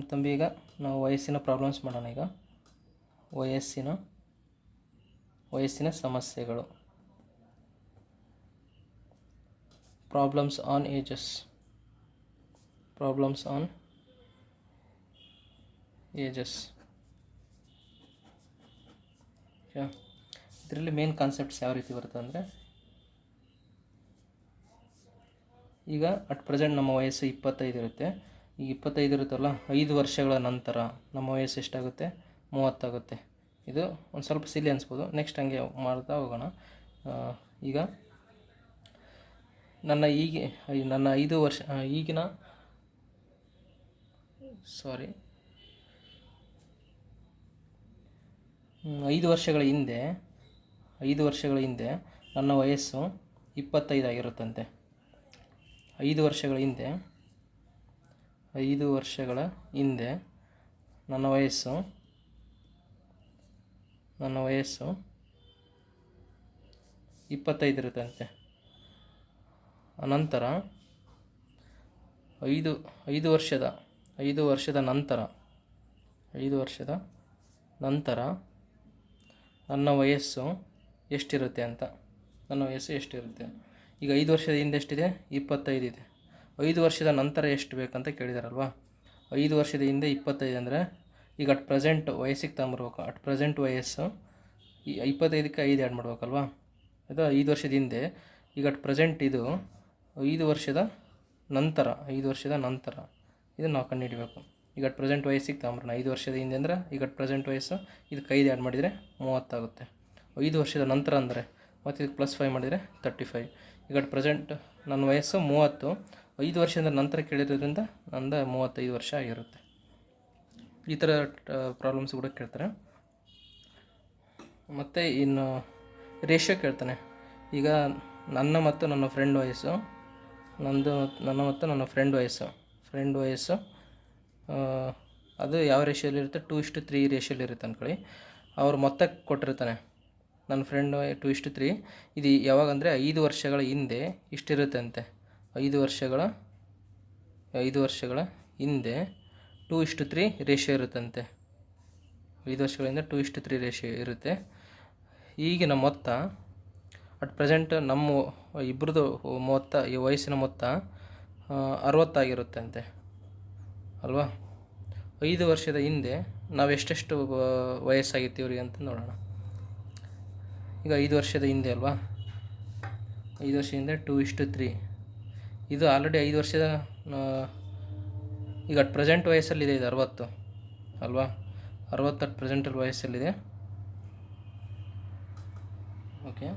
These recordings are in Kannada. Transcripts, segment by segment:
ತಂಬಿ ಈಗ ನಾವು ವಯಸ್ಸಿನ ಪ್ರಾಬ್ಲಮ್ಸ್ ಮಾಡೋಣ. ಈಗ ವಯಸ್ಸಿನ ಸಮಸ್ಯೆಗಳು. Problems on ages. ಇದರಲ್ಲಿ ಮೇನ್ ಕಾನ್ಸೆಪ್ಟ್ಸ್ ಯಾವ ರೀತಿ ಬರುತ್ತೆ ಅಂದರೆ, ಈಗ ಅಟ್ ಪ್ರೆಸೆಂಟ್ ನಮ್ಮ ವಯಸ್ಸು 25 ಇರುತ್ತೆ. ಈಗ 25 ಇರುತ್ತಲ್ಲ, 5 ವರ್ಷಗಳ ನಂತರ ನಮ್ಮ ವಯಸ್ಸು ಎಷ್ಟಾಗುತ್ತೆ? 30 ಆಗುತ್ತೆ. ಇದು ಒಂದು ಸ್ವಲ್ಪ ಸಿಲಿ ಅನಿಸ್ಬೋದು, ನೆಕ್ಸ್ಟ್ ಹಂಗೆ ಮಾಡ್ತಾ ಹೋಗೋಣ. ಈಗ ನನ್ನ 5 ವರ್ಷ ಈಗಿನ 5 ವರ್ಷಗಳ ಹಿಂದೆ ನನ್ನ ವಯಸ್ಸು 25 ಆಗಿರುತ್ತಂತೆ. 5 ವರ್ಷಗಳ ಹಿಂದೆ ನನ್ನ ವಯಸ್ಸು 25 ಇರುತ್ತಂತೆ. ಅನಂತರ 5 ವರ್ಷದ ನಂತರ ನನ್ನ ವಯಸ್ಸು ಎಷ್ಟಿರುತ್ತೆ ಅಂತ. ಈಗ 5 ವರ್ಷದ ಹಿಂದೆ ಎಷ್ಟಿದೆ? 25 ಇದೆ. 5 ವರ್ಷದ ನಂತರ ಎಷ್ಟು ಬೇಕಂತ ಕೇಳಿದಾರಲ್ವಾ. 5 ವರ್ಷದ ಹಿಂದೆ 25 ಅಂದರೆ ಈಗ ಅಟ್ ಪ್ರೆಸೆಂಟ್ ವಯಸ್ಸಿಗೆ ತಗೊಂಬರ್ಬೇಕು. ಅಟ್ ಪ್ರೆಸೆಂಟ್ ವಯಸ್ಸು 25ಕ್ಕೆ 5 ಆ್ಯಡ್ ಮಾಡ್ಬೇಕಲ್ವಾ. ಅದು 5 ವರ್ಷದ ಹಿಂದೆ. ಈಗ ಅಟ್ ಪ್ರೆಸೆಂಟ್ ಇದು 5 ವರ್ಷದ ನಂತರ ಇದನ್ನು ನಾವು ಕಂಡುಹಿಡಬೇಕು. ಈಗ ಅಟ್ ಪ್ರೆಸೆಂಟ್ ವಯಸ್ಸಿಗೆ ತಗೊಂಬರೋಣ. 5 ವರ್ಷದ ಹಿಂದೆ ಅಂದರೆ ಈಗ ಅಟ್ ಪ್ರೆಸೆಂಟ್ ವಯಸ್ಸು, ಇದಕ್ಕೆ 5 ಆ್ಯಡ್ ಮಾಡಿದರೆ 30 ಆಗುತ್ತೆ. 5 ವರ್ಷದ ನಂತರ ಅಂದರೆ ಮತ್ತು ಇದಕ್ಕೆ +5 ಮಾಡಿದರೆ 35. ಈಗ ಅಟ್ ಪ್ರೆಸೆಂಟ್ ನನ್ನ ವಯಸ್ಸು 30. 5 ವರ್ಷದ ನಂತರ ಕೇಳಿರೋದ್ರಿಂದ ನಂದು 35 ವರ್ಷ ಆಗಿರುತ್ತೆ. ಈ ಥರ ಪ್ರಾಬ್ಲಮ್ಸ್ ಕೂಡ ಕೇಳ್ತಾರೆ. ಮತ್ತು ಇನ್ನು ರೇಷಿಯೋ ಕೇಳ್ತಾನೆ. ಈಗ ನನ್ನ ಮತ್ತು ನನ್ನ ಫ್ರೆಂಡ್ ವಯಸ್ಸು ಅದು ಯಾವ ರೇಷಿಯೋಲಿರುತ್ತೆ? 2:3 ರೇಷಿಯೋಲಿರುತ್ತೆ ಅಂದ್ಕೊಳ್ಳಿ. ಅವ್ರು ಮೊತ್ತ ಕೊಟ್ಟಿರ್ತಾನೆ, ನನ್ನ ಫ್ರೆಂಡ್ 2:3. ಇದು ಯಾವಾಗಂದರೆ 5 ವರ್ಷಗಳ ಹಿಂದೆ ಇಷ್ಟಿರುತ್ತೆ ಅಂತೆ. 5 ವರ್ಷಗಳ ಹಿಂದೆ 2:3 ರೇಷಿಯೋ ಇರುತ್ತಂತೆ. 5 ವರ್ಷಗಳ ಹಿಂದೆ 2:3 ರೇಷಿಯೋ ಇರುತ್ತೆ. ಈಗಿನ ಮೊತ್ತ ಅಟ್ ಪ್ರೆಸೆಂಟ್ ನಮ್ಮ ಇಬ್ಬರದು ಈ ವಯಸ್ಸಿನ ಮೊತ್ತ 60 ಆಗಿರುತ್ತೆ ಅಂತೆ ಅಲ್ವಾ. 5 ವರ್ಷದ ಹಿಂದೆ ನಾವು ಎಷ್ಟೆಷ್ಟು ವಯಸ್ಸಾಗಿತ್ತು ಇವ್ರಿಗೆ ಅಂತ ನೋಡೋಣ. ಈಗ 5 ವರ್ಷದ ಹಿಂದೆ ಅಲ್ವಾ, 5 ವರ್ಷದ ಹಿಂದೆ 2:3. ಇದು ಆಲ್ರೆಡಿ 5 ವರ್ಷದ ಈಗ ಅಟ್ ಪ್ರೆಸೆಂಟ್ ವಯಸ್ಸಲ್ಲಿದೆ. ಇದು 60 ಅಲ್ವಾ. 60 ಅಟ್ ಪ್ರೆಸೆಂಟಲ್ಲಿ ವಯಸ್ಸಲ್ಲಿದೆ. ಓಕೆ.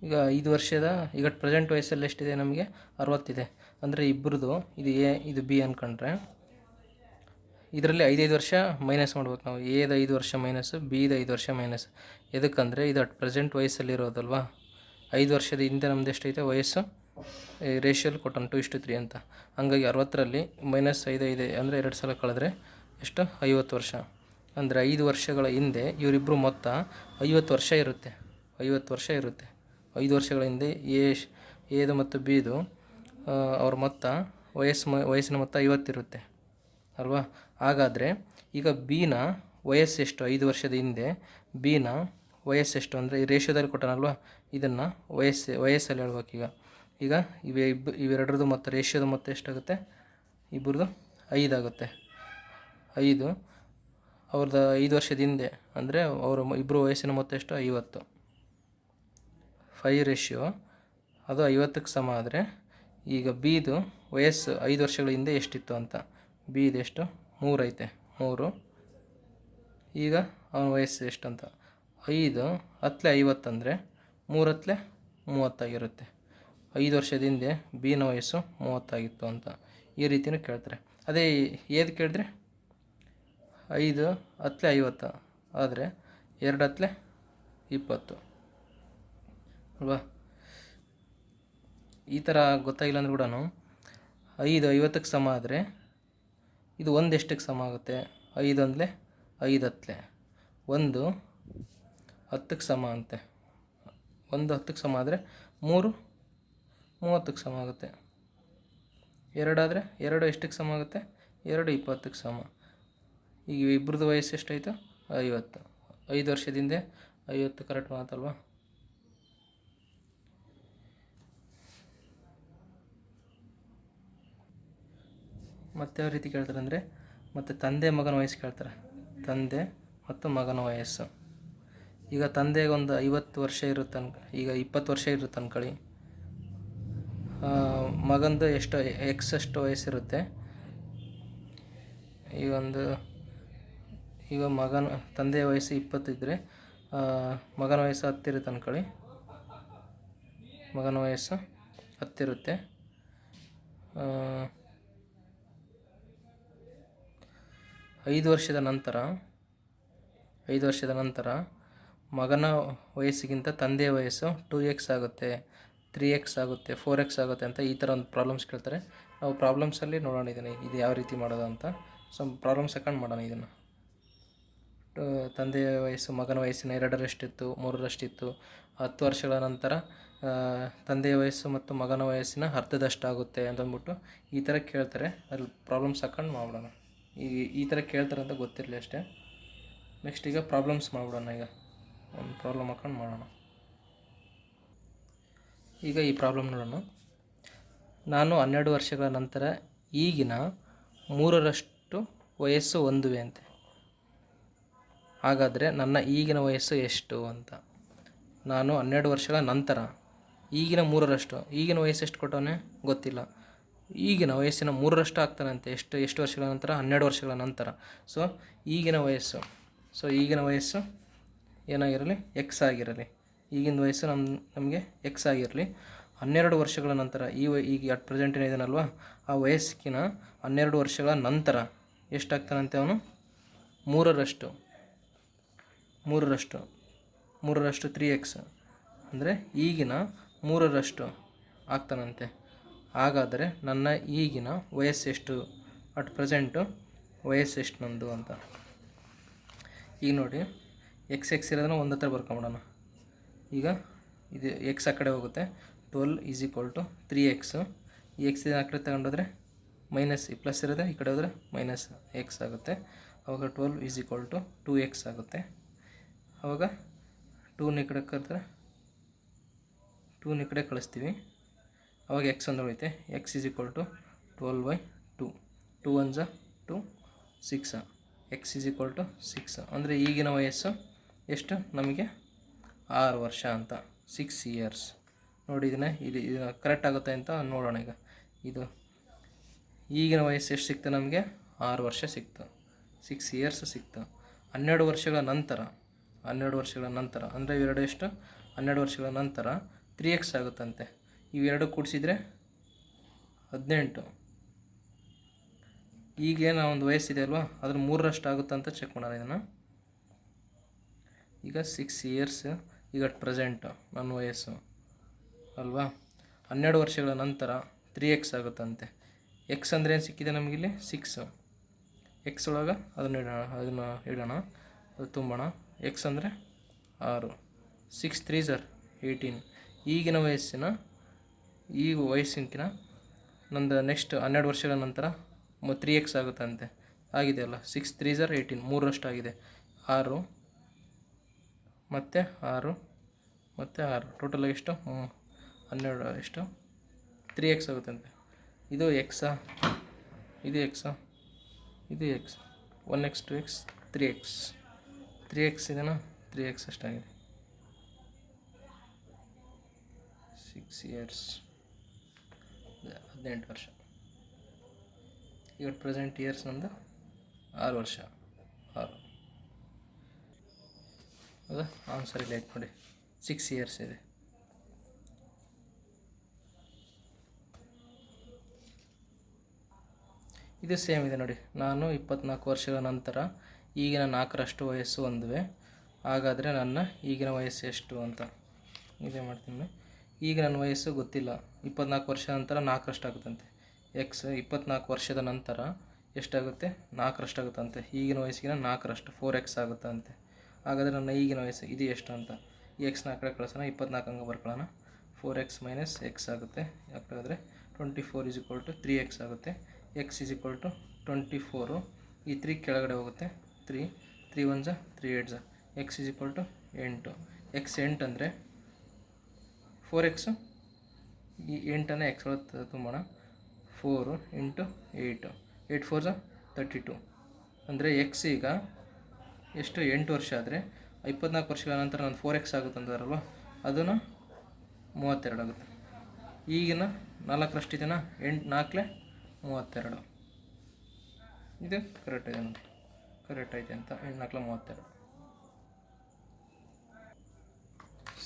ಈಗ 5 ವರ್ಷದ ಈಗ ಅಟ್ ಪ್ರೆಸೆಂಟ್ ವಯಸ್ಸಲ್ಲಿ ಎಷ್ಟಿದೆ? ನಮಗೆ 60 ಇದೆ. ಅಂದರೆ ಇಬ್ಬರದು ಇದು ಎ ಇದು ಬಿ ಅಂದ್ಕೊಂಡ್ರೆ ಇದರಲ್ಲಿ 5 ವರ್ಷ ಮೈನಸ್ ಮಾಡ್ಬೇಕು ನಾವು. ಎದು 5 ವರ್ಷ ಮೈನಸ್, ಬಿದು 5 ವರ್ಷ ಮೈನಸ್. ಎದಕ್ಕಂದರೆ ಇದು ಅಟ್ ಪ್ರೆಸೆಂಟ್ ವಯಸ್ಸಲ್ಲಿರೋದಲ್ವಾ. 5 ವರ್ಷದ ಹಿಂದೆ ನಮ್ದು ಎಷ್ಟೈತೆ ವಯಸ್ಸು? ರೇಷಿಯೋಲಿ ಕೊಟ್ಟನು 2:3 ಅಂತ. ಹಂಗಾಗಿ 60ರಲ್ಲಿ -5 ಇದೆ ಅಂದರೆ 2 ಸಲ ಕಳೆದ್ರೆ ಎಷ್ಟು? 50 ವರ್ಷ. ಅಂದರೆ 5 ವರ್ಷಗಳ ಹಿಂದೆ ಇವರಿಬ್ಬರು ಮೊತ್ತ 50 ವರ್ಷ ಇರುತ್ತೆ. 5 ವರ್ಷಗಳ ಹಿಂದೆ ಎದು ಮತ್ತು ಬಿದು ಅವ್ರ ಮೊತ್ತ ವಯಸ್ಸಿನ ಮೊತ್ತ 50 ಇರುತ್ತೆ ಅಲ್ವಾ. ಹಾಗಾದರೆ ಈಗ ಬಿನ ವಯಸ್ಸೆಷ್ಟು? 5 ವರ್ಷದ ಹಿಂದೆ ಬಿನ ವಯಸ್ಸೆಷ್ಟು ಅಂದರೆ ಈ ರೇಷಿಯೋದಲ್ಲಿ ಕೊಟ್ಟನಲ್ವ, ಇದನ್ನು ವಯಸ್ಸಲ್ಲಿ ಹೇಳ್ಬೇಕು. ಈಗ ಇವೆರಡರದ್ದು ಮೊತ್ತ ರೇಷಿಯೋದ ಮೊತ್ತ ಎಷ್ಟಾಗುತ್ತೆ? ಇಬ್ಬರದು 5 ಆಗುತ್ತೆ. 5 ಅವ್ರದ್ದು 5 ವರ್ಷದ ಹಿಂದೆ ಅಂದರೆ ಅವರು ಇಬ್ಬರು ವಯಸ್ಸಿನ ಮೊತ್ತ ಎಷ್ಟು? 50. 5 ರೇಷಿಯೋ ಅದು 50ಕ್ಕೆ ಸಮ ಆದರೆ ಈಗ ಬಿದು ವಯಸ್ಸು 5 ವರ್ಷಗಳ ಹಿಂದೆ ಎಷ್ಟಿತ್ತು ಅಂತ. ಬಿದು ಎಷ್ಟು? 3 ಐತೆ. 3. ಈಗ ಅವನ ವಯಸ್ಸು ಎಷ್ಟು ಅಂತ. 5 × 50 ಅಂದರೆ 3 × 30 ಆಗಿರುತ್ತೆ. 5 ವರ್ಷದ ಹಿಂದೆ ಬಿನ ವಯಸ್ಸು 30 ಆಗಿತ್ತು ಅಂತ ಈ ರೀತಿಯೂ ಕೇಳ್ತಾರೆ. ಅದೇ ಏದು ಕೇಳಿದ್ರೆ 5 × 50 ಆದರೆ 2 × 20 ಅಲ್ವಾ. ಈ ಥರ ಗೊತ್ತಾಗಿಲ್ಲ ಅಂದ್ರೆ ಕೂಡ 5 50ಕ್ಕೆ ಸಮ ಆದರೆ ಇದು 1 ಎಷ್ಟಕ್ಕೆ ಸಮ ಆಗುತ್ತೆ? 5 ಅಂದರೆ 5 ಹತ್ತಲೆ. 1 10ಕ್ಕೆ ಸಮ ಅಂತೆ. 1 10ಕ್ಕೆ ಸಮ ಆದರೆ 3 30ಕ್ಕೆ ಸಮ ಆಗುತ್ತೆ. ಎರಡಾದರೆ ಎರಡು ಎಷ್ಟಕ್ಕೆ ಸಮ ಆಗುತ್ತೆ? 2 20ಕ್ಕೆ ಸಮ. ಈಗ ಇಬ್ಬರದ್ದು ವಯಸ್ಸು ಎಷ್ಟಾಯಿತು? 50. 5 ವರ್ಷದಿಂದ 50 ಕರೆಕ್ಟ್ ಮಾತಲ್ವಾ? ಮತ್ತೆ ಯಾವ ರೀತಿ ಕೇಳ್ತಾರೆ ಅಂದರೆ, ಮತ್ತು ತಂದೆ ಮಗನ ವಯಸ್ಸು ಕೇಳ್ತಾರೆ. ತಂದೆ ಮತ್ತು ಮಗನ ವಯಸ್ಸು. ಈಗ ತಂದೆಗೆ ಒಂದು 50 ವರ್ಷ ಇರುತ್ತೆ ಈಗ 20 ವರ್ಷ ಇರುತ್ತೆ ಅನ್ಕೊಳ್ಳಿ. ಮಗಂದು ಎಷ್ಟು ಅಷ್ಟು ವಯಸ್ಸಿರುತ್ತೆ. ಈಗ ತಂದೆಯ ವಯಸ್ಸು 20 ಇದ್ದರೆ ಮಗನ ವಯಸ್ಸು 10 ಇರುತ್ತೆ ಅನ್ಕೊಳ್ಳಿ. ಮಗನ ವಯಸ್ಸು 10 ಇರುತ್ತೆ. 5 ವರ್ಷದ ನಂತರ ಮಗನ ವಯಸ್ಸಿಗಿಂತ ತಂದೆಯ ವಯಸ್ಸು 2x ಆಗುತ್ತೆ, 3x ಆಗುತ್ತೆ, 4x ಆಗುತ್ತೆ ಅಂತ ಈ ಥರ ಒಂದು ಪ್ರಾಬ್ಲಮ್ಸ್ ಕೇಳ್ತಾರೆ. ನಾವು ಪ್ರಾಬ್ಲಮ್ಸಲ್ಲಿ ನೋಡೋಣ ಇದು ಯಾವ ರೀತಿ ಮಾಡೋದು ಅಂತ. ಸೊ ಪ್ರಾಬ್ಲಮ್ಸ್ ಹಾಕೊಂಡು ಮಾಡೋಣ ಇದನ್ನು. ತಂದೆಯ ವಯಸ್ಸು ಮಗನ ವಯಸ್ಸಿನ 2ರಷ್ಟಿತ್ತು, 3ರಷ್ಟಿತ್ತು. 10 ವರ್ಷಗಳ ನಂತರ ತಂದೆಯ ವಯಸ್ಸು ಮತ್ತು ಮಗನ ವಯಸ್ಸಿನ ಅರ್ಧದಷ್ಟಾಗುತ್ತೆ ಅಂತಂದ್ಬಿಟ್ಟು ಈ ಥರ ಕೇಳ್ತಾರೆ. ಅಲ್ಲಿ ಪ್ರಾಬ್ಲಮ್ಸ್ ಹಾಕೊಂಡು ಮಾಡೋಣ. ಈ ಥರ ಕೇಳ್ತಾರೆ ಅಂತ ಗೊತ್ತಿರಲಿ ಅಷ್ಟೇ. ನೆಕ್ಸ್ಟ್ ಈಗ ಪ್ರಾಬ್ಲಮ್ಸ್ ಮಾಡ್ಬಿಡೋಣ. ಈಗ ಒಂದು ಪ್ರಾಬ್ಲಮ್ ಹಾಕೊಂಡು ಮಾಡೋಣ. ಈಗ ಈ ಪ್ರಾಬ್ಲಮ್ ನೋಡೋಣ. ನಾನು 12 ವರ್ಷಗಳ ನಂತರ ಈಗಿನ 3ರಷ್ಟು ವಯಸ್ಸು ಹೊಂದುವೆ ಅಂತೆ. ಹಾಗಾದರೆ ನನ್ನ ಈಗಿನ ವಯಸ್ಸು ಎಷ್ಟು ಅಂತ. ನಾನು 12 ವರ್ಷಗಳ ನಂತರ ಈಗಿನ 3ರಷ್ಟು, ಈಗಿನ ವಯಸ್ಸು ಎಷ್ಟು ಕೊಟ್ಟವನೇ ಗೊತ್ತಿಲ್ಲ. ಈಗಿನ ವಯಸ್ಸಿನ 3ರಷ್ಟು ಆಗ್ತಾನಂತೆ. ಎಷ್ಟು ವರ್ಷಗಳ ನಂತರ? 12 ವರ್ಷಗಳ ನಂತರ. ಸೊ ಈಗಿನ ವಯಸ್ಸು ಏನಾಗಿರಲಿ? ಎಕ್ಸ್ ಆಗಿರಲಿ. ಈಗಿನ ವಯಸ್ಸು ನಮಗೆ ಎಕ್ಸ್ ಆಗಿರಲಿ. 12 ವರ್ಷಗಳ ನಂತರ ಈಗ ಅಟ್ ಪ್ರೆಸೆಂಟ್ ಏನಿದಾನಲ್ವ ಆ ವಯಸ್ಸಿನ 12 ವರ್ಷಗಳ ನಂತರ ಎಷ್ಟಾಗ್ತಾನಂತೆ ಅವನು? 3ರಷ್ಟು 3x ಅಂದರೆ ಈಗಿನ 3ರಷ್ಟು ಆಗ್ತಾನಂತೆ. ಹಾಗಾದರೆ ನನ್ನ ಈಗಿನ ವಯಸ್ಸೆಷ್ಟು? ಅಟ್ ಪ್ರೆಸೆಂಟು ವಯಸ್ಸೆಷ್ಟು ನಂದು ಅಂತ. ಈಗ ನೋಡಿ, ಎಕ್ಸ್ ಇರೋದನ್ನ ಒಂದು ಹತ್ರ ಬರ್ಕೊಂಬಿಡೋಣ. ಈಗ ಇದು ಎಕ್ಸ್ ಆ ಕಡೆ ಹೋಗುತ್ತೆ. 12 = 3x. ಈ ಎಕ್ಸ್ ಆ ಕಡೆ ತಗೊಂಡೋದ್ರೆ ಮೈನಸ್, ಪ್ಲಸ್ ಇರೋದ್ರೆ ಈ ಕಡೆ ಹೋದರೆ ಮೈನಸ್ ಎಕ್ಸ್ ಆಗುತ್ತೆ. ಆವಾಗ 12 = 2x ಆಗುತ್ತೆ. ಆವಾಗ 2ನ ಈ ಕಡೆ ಕರೆದ್ರೆ 2ನ ಈ ಕಡೆ ಕಳಿಸ್ತೀವಿ. ಆವಾಗ ಎಕ್ಸ್ ಒಂದು ಉಳಿತೆ. x = 12/2. 2 1s 2, 6. x = 6. ಅಂದರೆ ಈಗಿನ ವಯಸ್ಸು ಎಷ್ಟು ನಮಗೆ? 6 ವರ್ಷ ಅಂತ. 6 years. ನೋಡಿ ಇದು ಕರೆಕ್ಟ್ ಆಗುತ್ತೆ ಅಂತ ನೋಡೋಣ. ಈಗ ಇದು ಈಗಿನ ವಯಸ್ಸು ಎಷ್ಟು ಸಿಕ್ತು ನಮಗೆ? 6 ವರ್ಷ ಸಿಕ್ತು. 6 years ಸಿಕ್ತು. 12 ವರ್ಷಗಳ ನಂತರ ಅಂದರೆ ಇವೆರಡು ಎಷ್ಟು? 12 ವರ್ಷಗಳ ನಂತರ 3x ಆಗುತ್ತಂತೆ. ಇವೆರಡು ಕೂಡಿಸಿದರೆ 18. ಈಗೇನು ಒಂದು ವಯಸ್ಸಿದೆ ಅಲ್ವಾ, ಅದ್ರ 3ರಷ್ಟು ಆಗುತ್ತೆ ಅಂತ ಚೆಕ್ ಮಾಡೋಣ ಇದನ್ನು. ಈಗ 6 years ಈಗ ಅಟ್ ಪ್ರೆಸೆಂಟು ನನ್ನ ವಯಸ್ಸು ಅಲ್ವಾ. 12 ವರ್ಷಗಳ ನಂತರ 3x ಆಗುತ್ತಂತೆ. ಎಕ್ಸ್ ಅಂದರೆ ಏನು ಸಿಕ್ಕಿದೆ ನಮಗಿಲ್ಲಿ? 6. ಎಕ್ಸ್ ಒಳಗೆ ಅದನ್ನು ಇಡೋಣ, ಅದು ತುಂಬೋಣ. ಎಕ್ಸ್ ಅಂದರೆ 6. 6 3s 18. ಈಗಿನ ವಯಸ್ಸಿನಕಿನ ನಂದು ನೆಕ್ಸ್ಟ್ 12 ವರ್ಷಗಳ ನಂತರ 3x ಆಗುತ್ತಂತೆ. ಆಗಿದೆಯಲ್ಲ. 6 3s 18. 3ರಷ್ಟು ಆಗಿದೆ. 6 ಮತ್ತು 6 ಮತ್ತು 6 ಟೋಟಲಾಗಿ ಎಷ್ಟು? 12 ಎಷ್ಟು? 3x ಆಗುತ್ತಂತೆ. ಇದು ಎಕ್ಸಾ, ಇದು ಎಕ್ಸಾ, ಇದು ಎಕ್ಸ್. 1x 2x 3x ಇದೆನಾ? 3x ಅಷ್ಟಾಗಿದೆ. 6 years 18 ವರ್ಷ. ಈಗ ಪ್ರೆಸೆಂಟ್ ಇಯರ್ಸ್ ನಮ್ಮದು 6 ವರ್ಷ. 6 ಹೌದಾ? ಆನ್ಸರ್ ಇಲ್ಲ ಆಯ್ತು ನೋಡಿ. 6 years ಇದೆ. ಇದು ಸೇಮ್ ಇದೆ ನೋಡಿ. ನಾನು 24 ವರ್ಷಗಳ ನಂತರ ಈಗಿನ 4ರಷ್ಟು ವಯಸ್ಸು ಹೊಂದುವೆ. ಹಾಗಾದರೆ ನನ್ನ ಈಗಿನ ವಯಸ್ಸು ಎಷ್ಟು ಅಂತ ಇದೇ ಮಾಡ್ತೀನಿ. ಈಗ ನನ್ನ ವಯಸ್ಸು ಗೊತ್ತಿಲ್ಲ. 24 ವರ್ಷ ನಂತರ 4ರಷ್ಟು ಆಗುತ್ತಂತೆ. ಎಕ್ಸ್ 24 ವರ್ಷದ ನಂತರ ಎಷ್ಟಾಗುತ್ತೆ? 4ರಷ್ಟು ಆಗುತ್ತಂತೆ. ಈಗಿನ ವಯಸ್ಸಿನ 4ರಷ್ಟು 4x ಆಗುತ್ತಂತೆ. ಹಾಗಾದರೆ ನನ್ನ ಈಗಿನ ವಯಸ್ಸು ಇದು ಎಷ್ಟು ಅಂತ. ಈ ಎಕ್ಸ್ನ ಆ ಕಡೆ ಕಳಿಸೋಣ. 24 ಹಂಗೆ ಬರ್ಕೊಳ್ಳೋಣ. 4x ಮೈನಸ್ ಎಕ್ಸ್ ಆಗುತ್ತೆ. ಯಾಕಂದರೆ 24 = 3x ಆಗುತ್ತೆ. x = 24. ಈ 3 ಕೆಳಗಡೆ ಹೋಗುತ್ತೆ. 3 1 3 8 x = 8. x 8 ಅಂದರೆ 4x ಈ 8ಅನ್ನು x ಒಳಗೆ ತುಂಬೋಣ. 4 × 8 8 4 32. ಅಂದರೆ ಎಕ್ಸ್ ಈಗ ಎಷ್ಟು 8 ವರ್ಷ ಆದರೆ 24 ವರ್ಷಗಳ ನಂತರ ನಾನು 4x ಆಗುತ್ತೆ ಅಂತಾರಲ್ವ, ಅದನ್ನು 32 ಆಗುತ್ತೆ. ಈಗಿನ 4ರಷ್ಟು ಇದೆಯಾ, 8 4 32. ಇದು ಕರೆಕ್ಟ್ ಇದೆ ನೋಡಿ, ಕರೆಕ್ಟ್ ಐತೆ ಅಂತ. 8 4 32.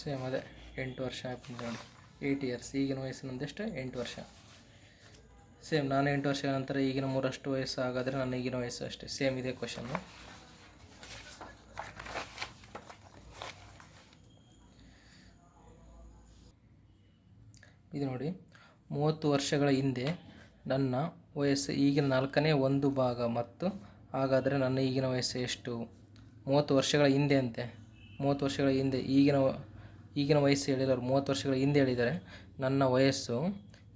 ಸೇಮ್ ಅದೇ 8 ವರ್ಷ ಆಯ್ತು ನೋಡಿ, 8 ಇಯರ್ಸ್. ಈಗಿನ ವಯಸ್ಸು ನಮ್ಮದೆಷ್ಟು 8 ವರ್ಷ. ಸೇಮ್ ನಾನು 8 ವರ್ಷಗಳ ನಂತರ ಈಗಿನ 3ರಷ್ಟು ವಯಸ್ಸು ಹಾಗಾದರೆ ನನ್ನ ಈಗಿನ ವಯಸ್ಸು ಅಷ್ಟೇ. ಸೇಮ್ ಇದೆ ಕ್ವಶನ್ನು. ಇದು ನೋಡಿ, 30 ವರ್ಷಗಳ ಹಿಂದೆ ನನ್ನ ವಯಸ್ಸು ಈಗಿನ 4ನೇ 1 ಭಾಗ ಮತ್ತು ಹಾಗಾದರೆ ನನ್ನ ಈಗಿನ ವಯಸ್ಸು ಎಷ್ಟು? 30 ವರ್ಷಗಳ ಹಿಂದೆ ಅಂತೆ. 30 ವರ್ಷಗಳ ಹಿಂದೆ ಈಗಿನ ವಯಸ್ಸು ಹೇಳಿರೋರು 30 ವರ್ಷಗಳ ಹಿಂದೆ ಹೇಳಿದ್ದಾರೆ. ನನ್ನ ವಯಸ್ಸು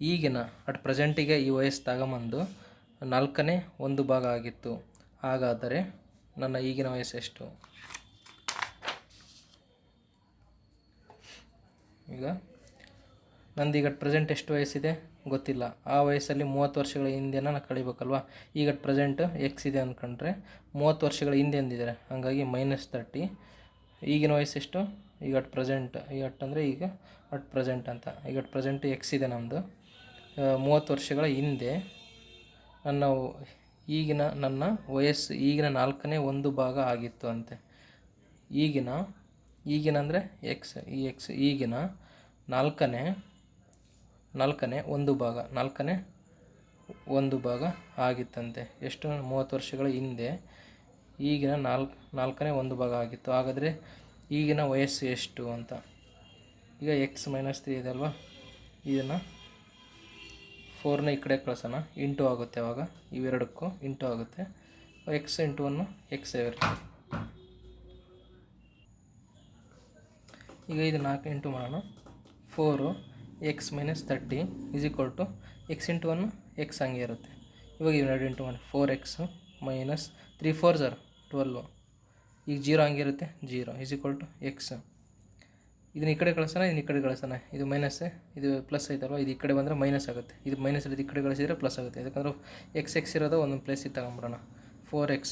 ಈಗಿನ ಅಟ್ ಪ್ರೆಸೆಂಟಿಗೆ ಈ ವಯಸ್ಸು ತಗೊಂಬಂದು 4ನೇ 1 ಭಾಗ ಆಗಿತ್ತು. ಹಾಗಾದರೆ ನನ್ನ ಈಗಿನ ವಯಸ್ಸು ಎಷ್ಟು? ಈಗ ನಂದು ಅಟ್ ಪ್ರೆಸೆಂಟ್ ಎಷ್ಟು ವಯಸ್ಸಿದೆ ಗೊತ್ತಿಲ್ಲ. ಆ ವಯಸ್ಸಲ್ಲಿ 30 ವರ್ಷಗಳ ಹಿಂದೆನ ನಾನು ಕಳಿಬೇಕಲ್ವ. ಈಗ ಅಟ್ ಪ್ರೆಸೆಂಟ್ ಎಕ್ಸ್ ಇದೆ ಅಂದ್ಕೊಂಡ್ರೆ 30 ವರ್ಷಗಳ ಹಿಂದೆ ಅಂದಿದ್ದಾರೆ, ಹಾಗಾಗಿ -30. ಈಗಿನ ವಯಸ್ಸು ಎಷ್ಟು? ಈಗ ಅಟ್ ಪ್ರೆಸೆಂಟ್, ಈಗ ಅಂದರೆ ಈಗ ಅಟ್ ಪ್ರೆಸೆಂಟ್ ಅಂತ. ಈಗ ಅಟ್ ಪ್ರೆಸೆಂಟ್ ಎಕ್ಸ್ ಇದೆ ನಮ್ಮದು. 30 ವರ್ಷಗಳ ಹಿಂದೆ ನನ್ನ ವಯಸ್ಸು ಈಗಿನ 4ನೇ 1 ಭಾಗ ಆಗಿತ್ತು ಅಂತೆ. ಈಗಿನ ಅಂದರೆ ಎಕ್ಸ್, ಈ ಎಕ್ಸ್ ಈಗಿನ 4ನೇ 1 ಭಾಗ, 4ನೇ 1 ಭಾಗ ಆಗಿತ್ತಂತೆ. ಎಷ್ಟು? 30 ವರ್ಷಗಳ ಹಿಂದೆ ಈಗಿನ 4ನೇ 1 ಭಾಗ ಆಗಿತ್ತು. ಹಾಗಾದರೆ ಈಗಿನ ವಯಸ್ಸು ಎಷ್ಟು ಅಂತ. ಈಗ x - 3 ಇದೆ ಅಲ್ವಾ, ಇದನ್ನು 4ನ ಈ ಕಡೆ ಕಳ್ಸೋಣ. ಇಂಟು ಆಗುತ್ತೆ, ಆವಾಗ ಇವೆರಡಕ್ಕೂ ಇಂಟು ಆಗುತ್ತೆ. x × 1 x ಇರುತ್ತೆ. ಈಗ ಇದು 4 ಇಂಟು ಮಾಡೋಣ. 4x - 30 = x × 1 x ಹಂಗೆ ಇರುತ್ತೆ. ಇವಾಗ ಇವೆರಡು ಇಂಟು ಮಾಡಿ 4x - 3 4 12. ಈಗ 0 ಹಂಗೆ ಇರುತ್ತೆ, 0 = x. ಇದನ್ನ ಈ ಕಡೆ ಕಳಿಸೋಣ, ಇದನ್ನ ಈ ಕಡೆ ಕಳಿಸೋಣ. ಇದು ಮೈನಸ್, ಇದು ಪ್ಲಸ್ ಐತಲ್ವ, ಇದು ಈ ಕಡೆ ಬಂದರೆ ಮೈನಸ್ ಆಗುತ್ತೆ. ಇದು ಮೈನಸ್ ಇರೋದು ಈ ಕಡೆ ಕಳಿಸಿದರೆ ಪ್ಲಸ್ ಆಗುತ್ತೆ. ಯಾಕಂದ್ರೆ x ಇರೋದು ಒಂದೊಂದು ಪ್ಲೇಸಿಗೆ ತಗೊಂಬಿಡೋಣ. 4x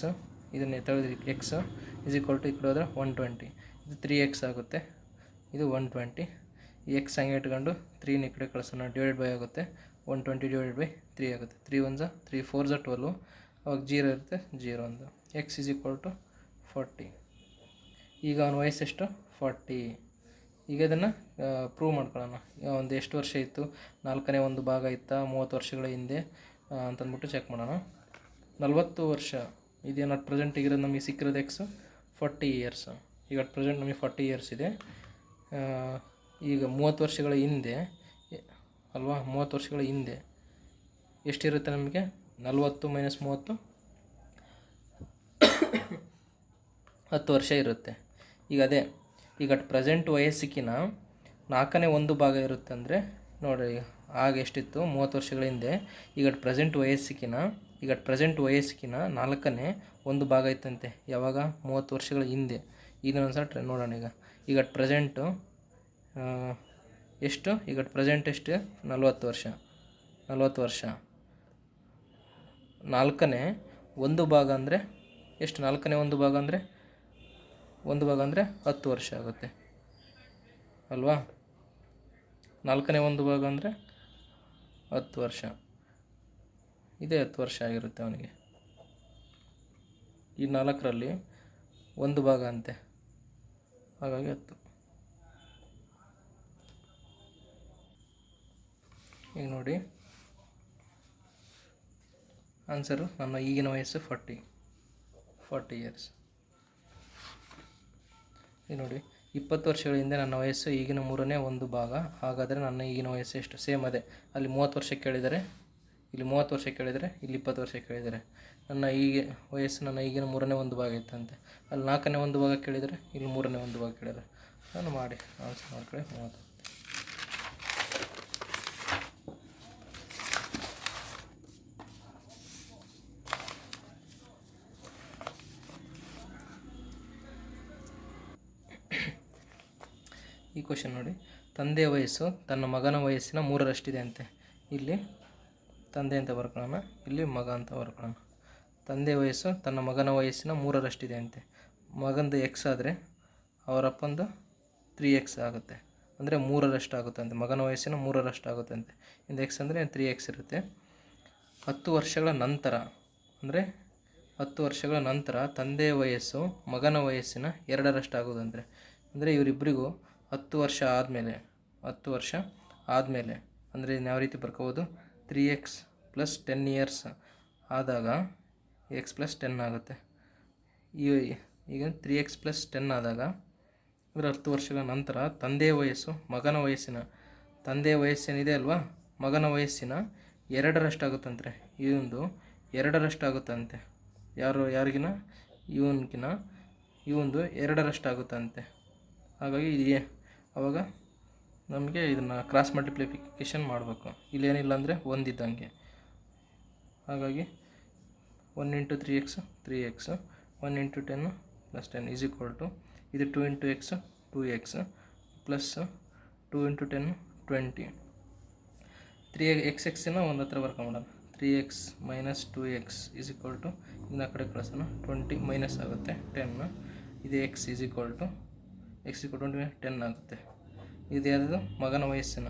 ಇದನ್ನೇ ತೆಗೆದ್ರಿ, x = ಈ ಕಡೆ ಹೋದರೆ 120. ಇದು 3x ಆಗುತ್ತೆ, ಇದು 120. ಈ x ಹಂಗೆ ಇಟ್ಕೊಂಡು 3ನ ಈ ಕಡೆ ಕಳಿಸೋಣ, ಡಿವೈಡ್ ಆಗುತ್ತೆ. 120 / 3 ಆಗುತ್ತೆ. 3 1 3 4 12. ಅವಾಗ 0 ಇರುತ್ತೆ, 0 1. x = 40. ಈಗ ಅವನ ವಯಸ್ಸೆಷ್ಟು? 40. ಈಗ ಇದನ್ನು ಪ್ರೂವ್ ಮಾಡ್ಕೊಳ್ಳೋಣ. ಒಂದು ಎಷ್ಟು ವರ್ಷ ಇತ್ತು, 4ನೇ 1 ಭಾಗ ಇತ್ತಾ 30 ವರ್ಷಗಳ ಹಿಂದೆ ಅಂತಂದ್ಬಿಟ್ಟು ಚೆಕ್ ಮಾಡೋಣ. 40 ವರ್ಷ ಇದೇನು ಅಟ್ ಪ್ರೆಸೆಂಟಿಗಿರೋದು ನಮಗೆ ಸಿಕ್ಕಿರೋದು ಎಕ್ಸ್ 40 ಇಯರ್ಸ್. ಈಗ ಅಟ್ ಪ್ರೆಸೆಂಟ್ ನಮಗೆ 40 ಇಯರ್ಸ್ ಇದೆ. ಈಗ 30 ವರ್ಷಗಳ ಹಿಂದೆ ಅಲ್ವಾ, 30 ವರ್ಷಗಳ ಹಿಂದೆ ಎಷ್ಟಿರುತ್ತೆ ನಮಗೆ? 40 - 30 10 ವರ್ಷ ಇರುತ್ತೆ. ಈಗ ಅದೇ ಈಗ ಅಟ್ ಪ್ರೆಸೆಂಟ್ ವಯಸ್ಸಿಗಿನ 4ನೇ 1 ಭಾಗ ಇರುತ್ತೆ ಅಂದರೆ ನೋಡಿ, ಆಗ ಎಷ್ಟಿತ್ತು 30 ವರ್ಷಗಳ ಹಿಂದೆ. ಈಗ ಅಟ್ ಪ್ರೆಸೆಂಟ್ ವಯಸ್ಸಿಗಿನ 4ನೇ 1 ಭಾಗ ಇತ್ತಂತೆ. ಯಾವಾಗ? 30 ವರ್ಷಗಳ ಹಿಂದೆ. ಇದನ್ನೊಂದು ಸಲ ನೋಡೋಣ. ಈಗ ಅಟ್ ಪ್ರೆಸೆಂಟು ಎಷ್ಟು? ಈಗ ಅಟ್ ಪ್ರೆಸೆಂಟ್ ಎಷ್ಟು? 40 ವರ್ಷ. 4ನೇ 1 ಭಾಗ ಅಂದರೆ ಎಷ್ಟು? 4ನೇ 1 ಭಾಗ ಅಂದರೆ 10 ವರ್ಷ ಆಗುತ್ತೆ ಅಲ್ವಾ. 4ನೇ 1 ಭಾಗ ಅಂದರೆ 10 ವರ್ಷ. ಇದೇ 10 ವರ್ಷ ಆಗಿರುತ್ತೆ ಅವನಿಗೆ. ಈ 4ರಲ್ಲಿ 1 ಭಾಗ ಅಂತೆ, ಹಾಗಾಗಿ 10. ಈಗ ನೋಡಿ ಆನ್ಸರು, ನನ್ನ ಈಗಿನ ವಯಸ್ಸು 40 ಇಯರ್ಸ್. ಈಗ ನೋಡಿ, 20 ವರ್ಷಗಳ ಹಿಂದೆ ನನ್ನ ವಯಸ್ಸು ಈಗಿನ 3ನೇ 1 ಭಾಗ. ಹಾಗಾದರೆ ನನ್ನ ಈಗಿನ ವಯಸ್ಸು ಎಷ್ಟು? ಸೇಮ್ ಅದೇ, ಅಲ್ಲಿ 30 ವರ್ಷ ಕೇಳಿದರೆ, ಇಲ್ಲಿ 30 ವರ್ಷ ಕೇಳಿದರೆ, ಇಲ್ಲಿ 20 ವರ್ಷ ಕೇಳಿದರೆ. ನನ್ನ ವಯಸ್ಸು ನನ್ನ ಈಗಿನ 3ನೇ 1 ಭಾಗ ಇತ್ತಂತೆ. ಅಲ್ಲಿ 4ನೇ 1 ಭಾಗ ಕೇಳಿದರೆ, ಇಲ್ಲಿ 3ನೇ 1 ಭಾಗ ಕೇಳಿದರೆ. ನಾನು ಮಾಡಿ ಆನ್ಸರ್ ಮಾಡ್ಕೊಳ್ಳಿ 30. ಕ್ವಶನ್ ನೋಡಿ, ತಂದೆಯ ವಯಸ್ಸು ತನ್ನ ಮಗನ ವಯಸ್ಸಿನ 3ರಷ್ಟಿದೆ ಅಂತೆ. ಇಲ್ಲಿ ತಂದೆ ಅಂತ ಬರ್ಕೊಳ್ಳೋಣ, ಇಲ್ಲಿ ಮಗ ಅಂತ ಬರ್ಕೊಳ್ಳೋಣ. ತಂದೆ ವಯಸ್ಸು ತನ್ನ ಮಗನ ವಯಸ್ಸಿನ 3ರಷ್ಟಿದೆ ಅಂತೆ. ಮಗಂದು ಎಕ್ಸ್ ಆದರೆ ಅವರಪ್ಪಂದು 3x ಆಗುತ್ತೆ, ಅಂದರೆ 3ರಷ್ಟು ಆಗುತ್ತೆ ಅಂತೆ. ಮಗನ ವಯಸ್ಸಿನ 3ರಷ್ಟು ಆಗುತ್ತೆ ಅಂತೆ. ಇಂದು ಎಕ್ಸ್ ಅಂದರೆ 3x ಇರುತ್ತೆ. 10 ವರ್ಷಗಳ ನಂತರ, ಅಂದರೆ 10 ವರ್ಷಗಳ ನಂತರ ತಂದೆಯ ವಯಸ್ಸು ಮಗನ ವಯಸ್ಸಿನ 2ರಷ್ಟು ಆಗೋದಂದರೆ, ಅಂದರೆ ಇವರಿಬ್ಬರಿಗೂ 10 ವರ್ಷ ಆದಮೇಲೆ, 10 ವರ್ಷ ಆದಮೇಲೆ ಅಂದರೆ ಯಾವ ರೀತಿ ಬರ್ಕೋಬೋದು, 3x + 10 ಇಯರ್ಸ್ ಆದಾಗ x + 10 ಆಗುತ್ತೆ. ಈಗ 3x + 10 ಆದಾಗ ಅಂದರೆ 10 ವರ್ಷಗಳ ನಂತರ ತಂದೆಯ ವಯಸ್ಸು ಮಗನ ವಯಸ್ಸಿನ, ತಂದೆಯ ವಯಸ್ಸೇನಿದೆ ಅಲ್ವಾ, ಮಗನ ವಯಸ್ಸಿನ 2ರಷ್ಟು ಆಗುತ್ತಂತೆ. ಇವೊಂದು 2ರಷ್ಟು ಆಗುತ್ತಂತೆ. ಯಾರಿಗಿನ ಇವನ್ಕಿನ ಇವೊಂದು 2ರಷ್ಟು ಆಗುತ್ತಂತೆ. ಹಾಗಾಗಿ ಇದೆಯೇ ಆವಾಗ ನಮಗೆ ಇದನ್ನು ಕ್ರಾಸ್ ಮಲ್ಟಿಪ್ಲಿಕೇಶನ್ ಮಾಡಬೇಕು. ಇಲ್ಲೇನಿಲ್ಲ ಅಂದರೆ ಒಂದಿದ್ದಂಗೆ. ಹಾಗಾಗಿ 1 × 3x 3x, 1 × 10 + 10 = ಇದು 2 × x 2x ಪ್ಲಸ್ 2 × 10 20. 3x ಒಂದು ಹತ್ರ ಬರ್ಕೊಂಬಿಡೋಣ. 3x - 2x = ಇದನ್ನ ಕಡೆ ಕಳಿಸೋಣ, 20 ಮೈನಸ್ ಆಗುತ್ತೆ 10. ಇದು x = 10 ಆಗುತ್ತೆ. ಇದು ಯಾವುದು, ಮಗನ ವಯಸ್ಸಿನ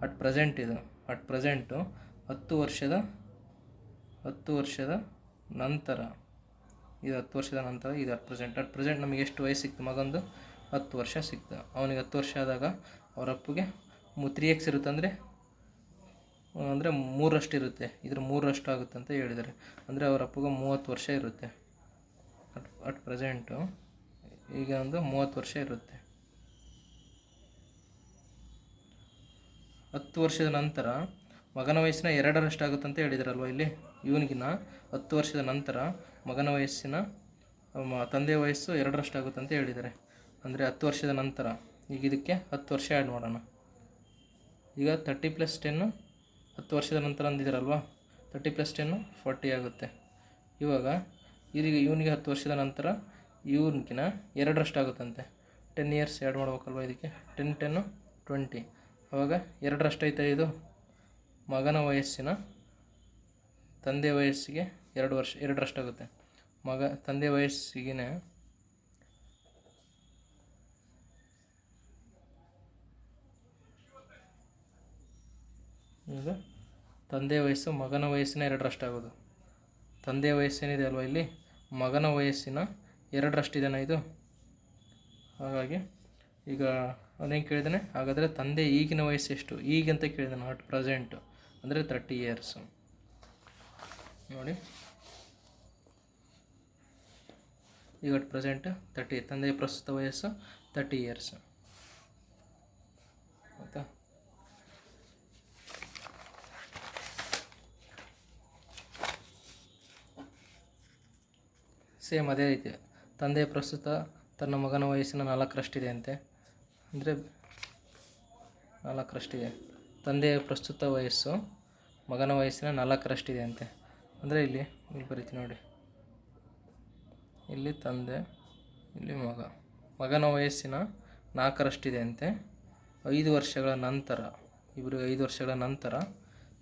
ಅಟ್ ಪ್ರೆಸೆಂಟ್. ಇದು ಅಟ್ ಪ್ರೆಸೆಂಟು 10 ವರ್ಷದ ನಂತರ. ಇದು 10 ವರ್ಷದ ನಂತರ, ಇದು ಅಟ್ ಪ್ರೆಸೆಂಟ್ ನಮಗೆ ಎಷ್ಟು ವಯಸ್ಸು ಸಿಕ್ತು, ಮಗಂದು 10 ವರ್ಷ ಸಿಕ್ತು. ಅವನಿಗೆ 10 ವರ್ಷ ಆದಾಗ ಅವರ ಅಪ್ಪಗೆ 3x ಇರುತ್ತೆ, ಅಂದರೆ 3ರಷ್ಟು ಇರುತ್ತೆ. ಇದ್ರ 3ರಷ್ಟು ಆಗುತ್ತೆ ಅಂತ ಹೇಳಿದ್ದಾರೆ. ಅಂದರೆ ಅವರ ಅಪ್ಪಗೆ 30 ವರ್ಷ ಇರುತ್ತೆ. ಅಟ್ ಪ್ರೆಸೆಂಟು ಈಗ ಒಂದು 30 ವರ್ಷ ಇರುತ್ತೆ. 10 ವರ್ಷದ ನಂತರ ಮಗನ ವಯಸ್ಸಿನ 2ರಷ್ಟು ಆಗುತ್ತೆ ಅಂತ ಹೇಳಿದಾರಲ್ವ ಇಲ್ಲಿ. ಇವನಿಗಿನ 10 ವರ್ಷದ ನಂತರ ಮಗನ ವಯಸ್ಸಿನ ತಂದೆಯ ವಯಸ್ಸು 2ರಷ್ಟು ಆಗುತ್ತೆ ಅಂತ ಹೇಳಿದ್ದಾರೆ. ಅಂದರೆ 10 ವರ್ಷದ ನಂತರ, ಈಗ ಇದಕ್ಕೆ 10 ವರ್ಷ ಆ್ಯಡ್ ಮಾಡೋಣ. ಈಗ 30 + 10 10 ವರ್ಷದ ನಂತರ ಅಂದಿದ್ದಾರಲ್ವ, 30 + 10 40 ಆಗುತ್ತೆ. ಇವಾಗ ಇವನಿಗೆ 10 ವರ್ಷದ ನಂತರ ಇವನಿಗಿನ 2ರಷ್ಟು ಆಗುತ್ತಂತೆ. 10 ಇಯರ್ಸ್ ಆ್ಯಡ್ ಮಾಡ್ಬೇಕಲ್ವ ಇದಕ್ಕೆ. 10 × 10 20. ಆವಾಗ 2ರಷ್ಟು ಐತೆ. ಇದು ಮಗನ ವಯಸ್ಸಿನ ತಂದೆ ವಯಸ್ಸಿಗೆ 2ರಷ್ಟು ಆಗುತ್ತೆ. ತಂದೆ ವಯಸ್ಸಿಗೆ ಈಗ ತಂದೆ ವಯಸ್ಸು ಮಗನ ವಯಸ್ಸಿನ 2ರಷ್ಟು ಆಗೋದು. ತಂದೆಯ ವಯಸ್ಸೇನಿದೆ ಅಲ್ವ ಇಲ್ಲಿ, ಮಗನ ವಯಸ್ಸಿನ 2ರಷ್ಟಿದೆನಾ ಇದು. ಹಾಗಾಗಿ ಈಗ ಅದೇನು ಕೇಳಿದಾನೆ, ಹಾಗಾದರೆ ತಂದೆ ಈಗಿನ ವಯಸ್ಸು ಎಷ್ಟು, ಈಗಂತ ಕೇಳಿದಾನೆ. ಅಟ್ ಪ್ರೆಸೆಂಟು ಅಂದರೆ 30 ಇಯರ್ಸ್ ನೋಡಿ. ಈಗ ಅಟ್ ಪ್ರೆಸೆಂಟ್ 30, ತಂದೆಯ ಪ್ರಸ್ತುತ ವಯಸ್ಸು 30 ಇಯರ್ಸ್ ಆಯಿತಾ. ಸೇಮ್ ಅದೇ ರೀತಿ ತಂದೆಯ ಪ್ರಸ್ತುತ ತನ್ನ ಮಗನ ವಯಸ್ಸಿನ 4ರಷ್ಟಿದೆ ಅಂತೆ. ಅಂದರೆ 4ರಷ್ಟಿದೆ. ತಂದೆಯ ಪ್ರಸ್ತುತ ವಯಸ್ಸು ಮಗನ ವಯಸ್ಸಿನ 4ರಷ್ಟಿದೆ ಅಂತೆ. ಅಂದರೆ ಇಲ್ಲಿ ಬರೀತೀನಿ ನೋಡಿ, ಇಲ್ಲಿ ತಂದೆ, ಇಲ್ಲಿ ಮಗನ ವಯಸ್ಸಿನ 4ರಷ್ಟಿದೆ ಅಂತೆ. 5 ವರ್ಷಗಳ ನಂತರ, ಇಬ್ಬರು 5 ವರ್ಷಗಳ ನಂತರ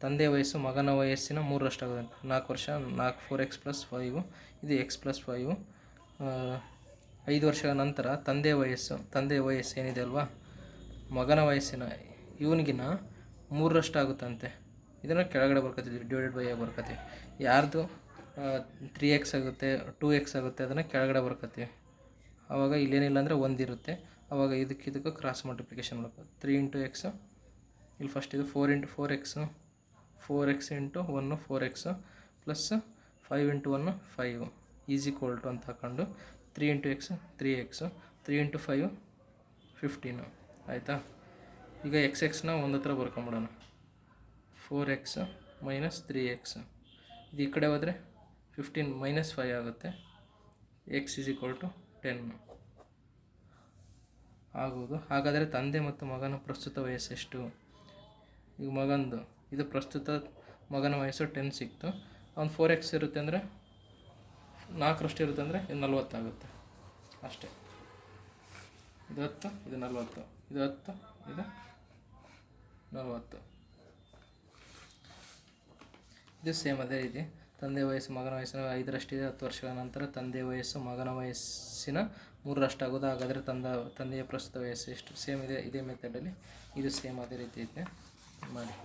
ತಂದೆಯ ವಯಸ್ಸು ಮಗನ ವಯಸ್ಸಿನ 3ರಷ್ಟು ಆಗೋದಂತೆ. 4 ವರ್ಷ 4 4x + 5, ಇದು x + 5. 5 ವರ್ಷಗಳ ನಂತರ ತಂದೆಯ ವಯಸ್ಸು ಏನಿದೆ ಅಲ್ವಾ, ಮಗನ ವಯಸ್ಸಿನ ಇವನಿಗಿನ 3ರಷ್ಟು ಆಗುತ್ತಂತೆ. ಇದನ್ನು ಕೆಳಗಡೆ ಬರ್ಕೊತೀವಿ, ಡಿವೈಡೆಡ್ ಬೈ ಬರ್ಕೊತೀವಿ. ಯಾರ್ದು 3x ಆಗುತ್ತೆ 2x ಆಗುತ್ತೆ ಅದನ್ನು ಕೆಳಗಡೆ ಬರ್ಕೊತೀವಿ. ಆವಾಗ ಇಲ್ಲೇನಿಲ್ಲ ಅಂದರೆ ಒಂದಿರುತ್ತೆ. ಆವಾಗ ಇದಕ್ಕೂ ಕ್ರಾಸ್ ಮಲ್ಟಿಪ್ಲಿಕೇಶನ್ ಮಾಡಬೇಕು. 3 × x, ಇಲ್ಲಿ ಫಸ್ಟ್ ಇದು 4 × 4x, 4x × 1 4x ಪ್ಲಸ್ 5 × 1 5 = ಅಂತ ಹಾಕೊಂಡು 3 × x 3x, 3 × 5 15 ಆಯಿತಾ. ಈಗ ಎಕ್ಸ್ನ ಒಂದು ಹತ್ರ ಬರ್ಕೊಂಬಿಡೋಣ. 4x - 3x, ಇದು ಈ ಕಡೆ ಹೋದರೆ 15 - 5 ಆಗುತ್ತೆ. x = 10 ಆಗುವುದು. ಹಾಗಾದರೆ ತಂದೆ ಮತ್ತು ಮಗನ ಪ್ರಸ್ತುತ ವಯಸ್ಸೆಷ್ಟು? ಈಗ ಮಗಂದು ಇದು ಪ್ರಸ್ತುತ ಮಗನ ವಯಸ್ಸು 10 ಸಿಕ್ತು. ಅವ್ನು 4x ಇರುತ್ತೆ ಅಂದರೆ 4ರಷ್ಟು ಇರುತ್ತೆ ಅಂದರೆ ಇದು 40 ಆಗುತ್ತೆ ಅಷ್ಟೇ. ಇದು 10, ಇದು 40. ಇದು 10, ಇದು 40. ಇದು ಸೇಮ್ ಅದೇ ರೀತಿ ತಂದೆ ವಯಸ್ಸು ಮಗನ ವಯಸ್ಸಿನ 5ರಷ್ಟಿದೆ. 10 ವರ್ಷಗಳ ನಂತರ ತಂದೆ ವಯಸ್ಸು ಮಗನ ವಯಸ್ಸಿನ 3ರಷ್ಟಾಗೋದು. ಹಾಗಾದರೆ ತಂದೆಯ ಪ್ರಸ್ತುತ ವಯಸ್ಸು ಎಷ್ಟು? ಸೇಮ್ ಇದೆ, ಇದೇ ಮೆಥಡಲ್ಲಿ ಇದು ಸೇಮ್ ಅದೇ ರೀತಿ ಇದೆ ಮಾಡಿ.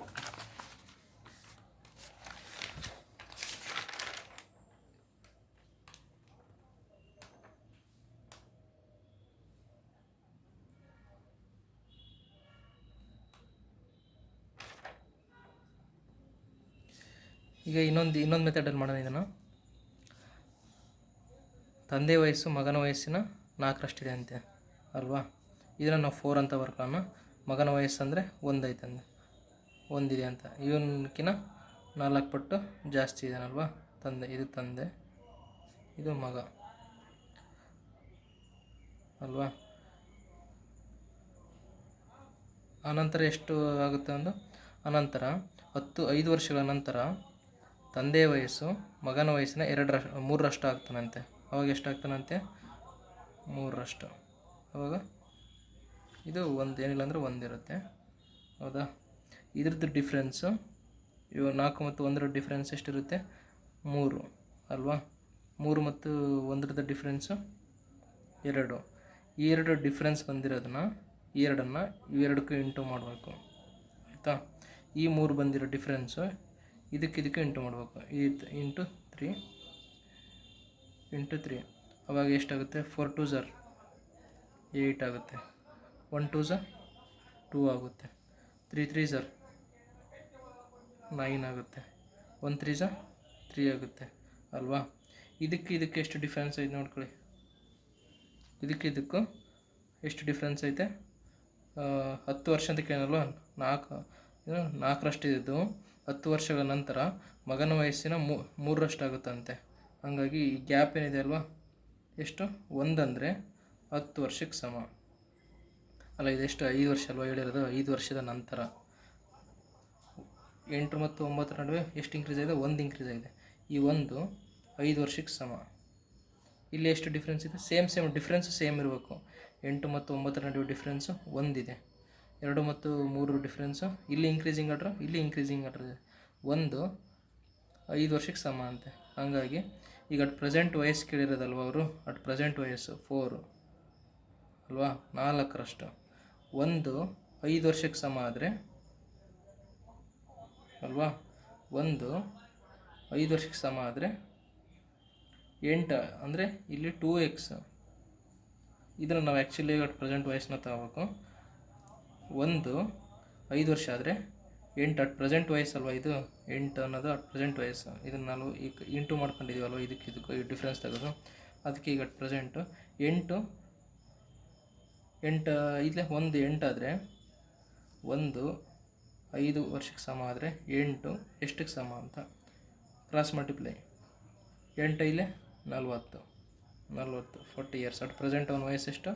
ಈಗ ಇನ್ನೊಂದು ಮೆಥಡಲ್ಲಿ ಮಾಡೋಣ ಇದನ್ನು. ತಂದೆ ವಯಸ್ಸು ಮಗನ ವಯಸ್ಸಿನ 4ರಷ್ಟಿದೆ ಅಂತೆ ಅಲ್ವಾ. ಇದನ್ನು ನಾವು 4 ಅಂತ ಬರ್ಕೊಳ್ಳೋಣ. ಮಗನ ವಯಸ್ಸು ಅಂದರೆ 1 ಐತಂದೆ, 1 ಇದೆ ಅಂತ. ಇವನಕ್ಕಿಂತ 4 ಪಟ್ಟು ಜಾಸ್ತಿ ಇದ್ದಾನಲ್ವಾ ತಂದೆ. ಇದು ತಂದೆ, ಇದು ಮಗ ಅಲ್ವಾ. ಆನಂತರ ಎಷ್ಟು ಆಗುತ್ತೆ ಒಂದು? ಅನಂತರ 5 ವರ್ಷಗಳ ನಂತರ ತಂದೆಯ ವಯಸ್ಸು ಮಗನ ವಯಸ್ಸಿನ 3ರಷ್ಟು ಆಗ್ತಾನಂತೆ. ಅವಾಗ ಎಷ್ಟಾಗ್ತಾನಂತೆ? 3ರಷ್ಟು. ಅವಾಗ ಇದು ಏನಿಲ್ಲ ಅಂದರೆ 1 ಇರುತ್ತೆ, ಹೌದಾ. ಇದ್ರದ್ದು ಡಿಫ್ರೆನ್ಸು 4 ಮತ್ತು 1ರ ಡಿಫ್ರೆನ್ಸ್ ಎಷ್ಟಿರುತ್ತೆ? 3 ಅಲ್ವಾ. 3 ಮತ್ತು 1ರದ ಡಿಫ್ರೆನ್ಸು 2. ಈ 2 ಡಿಫ್ರೆನ್ಸ್ ಬಂದಿರೋದನ್ನ ಇವೆರಡಕ್ಕೂ ಇಂಟು ಮಾಡಬೇಕು, ಆಯಿತಾ. ಈ 3 ಬಂದಿರೋ ಡಿಫ್ರೆನ್ಸು ಇದಕ್ಕೆ ಇಂಟು ಮಾಡಬೇಕು. ಇಂಟು 3 ಅವಾಗ ಎಷ್ಟಾಗುತ್ತೆ? 4 2s 8 ಆಗುತ್ತೆ. 1 2s 2 ಆಗುತ್ತೆ. 3 3s 9 ಆಗುತ್ತೆ. 1 3s 3 ಆಗುತ್ತೆ ಅಲ್ವಾ. ಇದಕ್ಕೆ ಎಷ್ಟು ಡಿಫ್ರೆನ್ಸ್ ಐತೆ ನೋಡ್ಕೊಳ್ಳಿ. ಇದಕ್ಕೂ ಎಷ್ಟು ಡಿಫ್ರೆನ್ಸ್ ಐತೆ? 10 ವರ್ಷ ಅಂತ ಕೇಳಲ್ವ. 4ರಷ್ಟಿದ್ದು 10 ವರ್ಷಗಳ ನಂತರ ಮಗನ ವಯಸ್ಸಿನ 3ರಷ್ಟಾಗುತ್ತಂತೆ. ಹಾಗಾಗಿ ಈ ಗ್ಯಾಪ್ ಏನಿದೆ ಅಲ್ವಾ, ಎಷ್ಟು? 1 ಅಂದರೆ 10 ವರ್ಷಕ್ಕೆ ಸಮ ಅಲ್ಲ. ಇದೆಷ್ಟು? 5 ವರ್ಷ ಅಲ್ವಾ ಹೇಳಿರೋದು. 5 ವರ್ಷದ ನಂತರ 8 ಮತ್ತು 9ರ ನಡುವೆ ಎಷ್ಟು ಇನ್ಕ್ರೀಸ್ ಆಗಿದೆ? 1 ಇನ್ಕ್ರೀಸ್ ಆಗಿದೆ. ಈ 1 5 ವರ್ಷಕ್ಕೆ ಸಮ. ಇಲ್ಲಿ ಎಷ್ಟು ಡಿಫ್ರೆನ್ಸ್ ಇದೆ? ಸೇಮ್ ಡಿಫ್ರೆನ್ಸು ಸೇಮ್ ಇರಬೇಕು. 8 ಮತ್ತು 9ರ ನಡುವೆ ಡಿಫ್ರೆನ್ಸು 1 ಇದೆ. 2 ಮತ್ತು 3 ಡಿಫ್ರೆನ್ಸು ಇಲ್ಲಿ ಇಂಕ್ರೀಸಿಂಗ್ ಆರ್ಡ್ರ್, ಇಲ್ಲಿ ಇಂಕ್ರೀಸಿಂಗ್ ಆರ್ಡ್ರ್ ಇದೆ. 1 5 ವರ್ಷಕ್ಕೆ ಸಮ ಅಂತೆ. ಹಾಗಾಗಿ ಈಗ ಪ್ರೆಸೆಂಟ್ ವಯಸ್ಸು ಕೇಳಿರೋದಲ್ವ ಅವರು. ಪ್ರೆಸೆಂಟ್ ವಯಸ್ಸು 4 ಅಲ್ವಾ, 4ರಷ್ಟು. 1 5 ವರ್ಷಕ್ಕೆ ಸಮ ಆದರೆ ಅಲ್ವಾ, 1 5 ವರ್ಷಕ್ಕೆ ಸಮ ಆದರೆ 8 ಅಂದರೆ ಇಲ್ಲಿ 2x. ಇದನ್ನು ನಾವು ಆ್ಯಕ್ಚುಲಿ ಪ್ರೆಸೆಂಟ್ ವಯಸ್ಸನ್ನ ತಗೋಬೇಕು. 1 5 ವರ್ಷ ಆದರೆ 8 ಪ್ರೆಸೆಂಟ್ ವಯಸ್ಸಲ್ವ ಇದು. 8 ಅನ್ನೋದು ಪ್ರೆಸೆಂಟ್ ವಯಸ್ಸು. ಇದನ್ನು ನಾವು ಈಗ ಇಂಟು ಮಾಡ್ಕೊಂಡಿದ್ದೀವಲ್ವ, ಇದಕ್ಕೂ ಈ ಡಿಫ್ರೆನ್ಸ್ ತೆಗೆದು. ಅದಕ್ಕೆ ಈಗ ಪ್ರೆಸೆಂಟು 8 ಇಲ್ಲೇ 1 8 ಆದರೆ 1 5 ವರ್ಷಕ್ಕೆ ಸಮ ಆದರೆ 8 ಎಷ್ಟಕ್ಕೆ ಸಮ ಅಂತ ಕ್ರಾಸ್ ಮಲ್ಟಿಪ್ಲೈ. 8 ಇಲ್ಲೇ 40 40 ಇಯರ್ಸ್. ಪ್ರೆಸೆಂಟ್ ಅವನ ವಯಸ್ಸೆಷ್ಟು?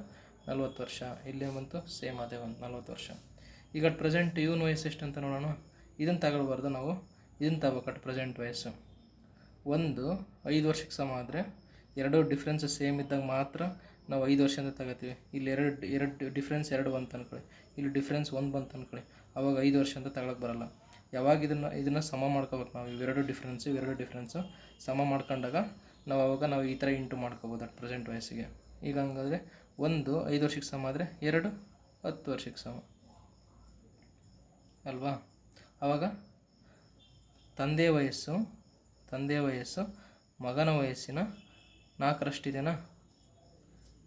40 ವರ್ಷ. ಇಲ್ಲೇ ಬಂತು ಸೇಮ್ ಅದೇ 40 ವರ್ಷ. ಈಗ ಪ್ರೆಸೆಂಟ್ ಇವನ ವಯಸ್ಸು ಎಷ್ಟು ಅಂತ ನೋಡೋಣ. ಇದನ್ನು ತಗೊಳ್ಬಾರ್ದು ನಾವು, ಇದನ್ನು ತಗೋಬೇಕು. ಪ್ರೆಸೆಂಟ್ ವಯಸ್ಸು 1 5 ವರ್ಷಕ್ಕೆ ಸಮ ಆದರೆ 2 ಡಿಫ್ರೆನ್ಸ್ ಸೇಮ್ ಇದ್ದಾಗ ಮಾತ್ರ ನಾವು 5 ವರ್ಷ ಅಂತ ತಗೋತೀವಿ. ಇಲ್ಲಿ ಎರಡು ಡಿಫ್ರೆನ್ಸ್ 2 ಬಂತು ಅಂದ್ಕೊಳ್ಳಿ, ಇಲ್ಲಿ ಡಿಫ್ರೆನ್ಸ್ 1 ಬಂತು ಅಂದ್ಕೊಳ್ಳಿ, ಅವಾಗ 5 ವರ್ಷ ಅಂತ ತಗೊಳಕ್ಕೆ ಬರೋಲ್ಲ. ಯಾವಾಗ ಇದನ್ನು ಸಮ ಮಾಡ್ಕೋಬೇಕು ನಾವು. ಇವೆರಡು ಡಿಫ್ರೆನ್ಸು ಸಮ ಮಾಡ್ಕೊಂಡಾಗ ನಾವು ಈ ಥರ ಇಂಟು ಮಾಡ್ಕೋಬೋದು ಪ್ರೆಸೆಂಟ್ ವಯಸ್ಸಿಗೆ. ಈಗ ಹಂಗಾದರೆ 1 5 ವರ್ಷಕ್ಕೆ ಸಮ ಆದರೆ 2 10 ವರ್ಷಕ್ಕೆ ಸಮ ಅಲ್ವಾ. ಆವಾಗ ತಂದೆಯ ವಯಸ್ಸು ಮಗನ ವಯಸ್ಸಿನ 4ರಷ್ಟಿದೆನಾ.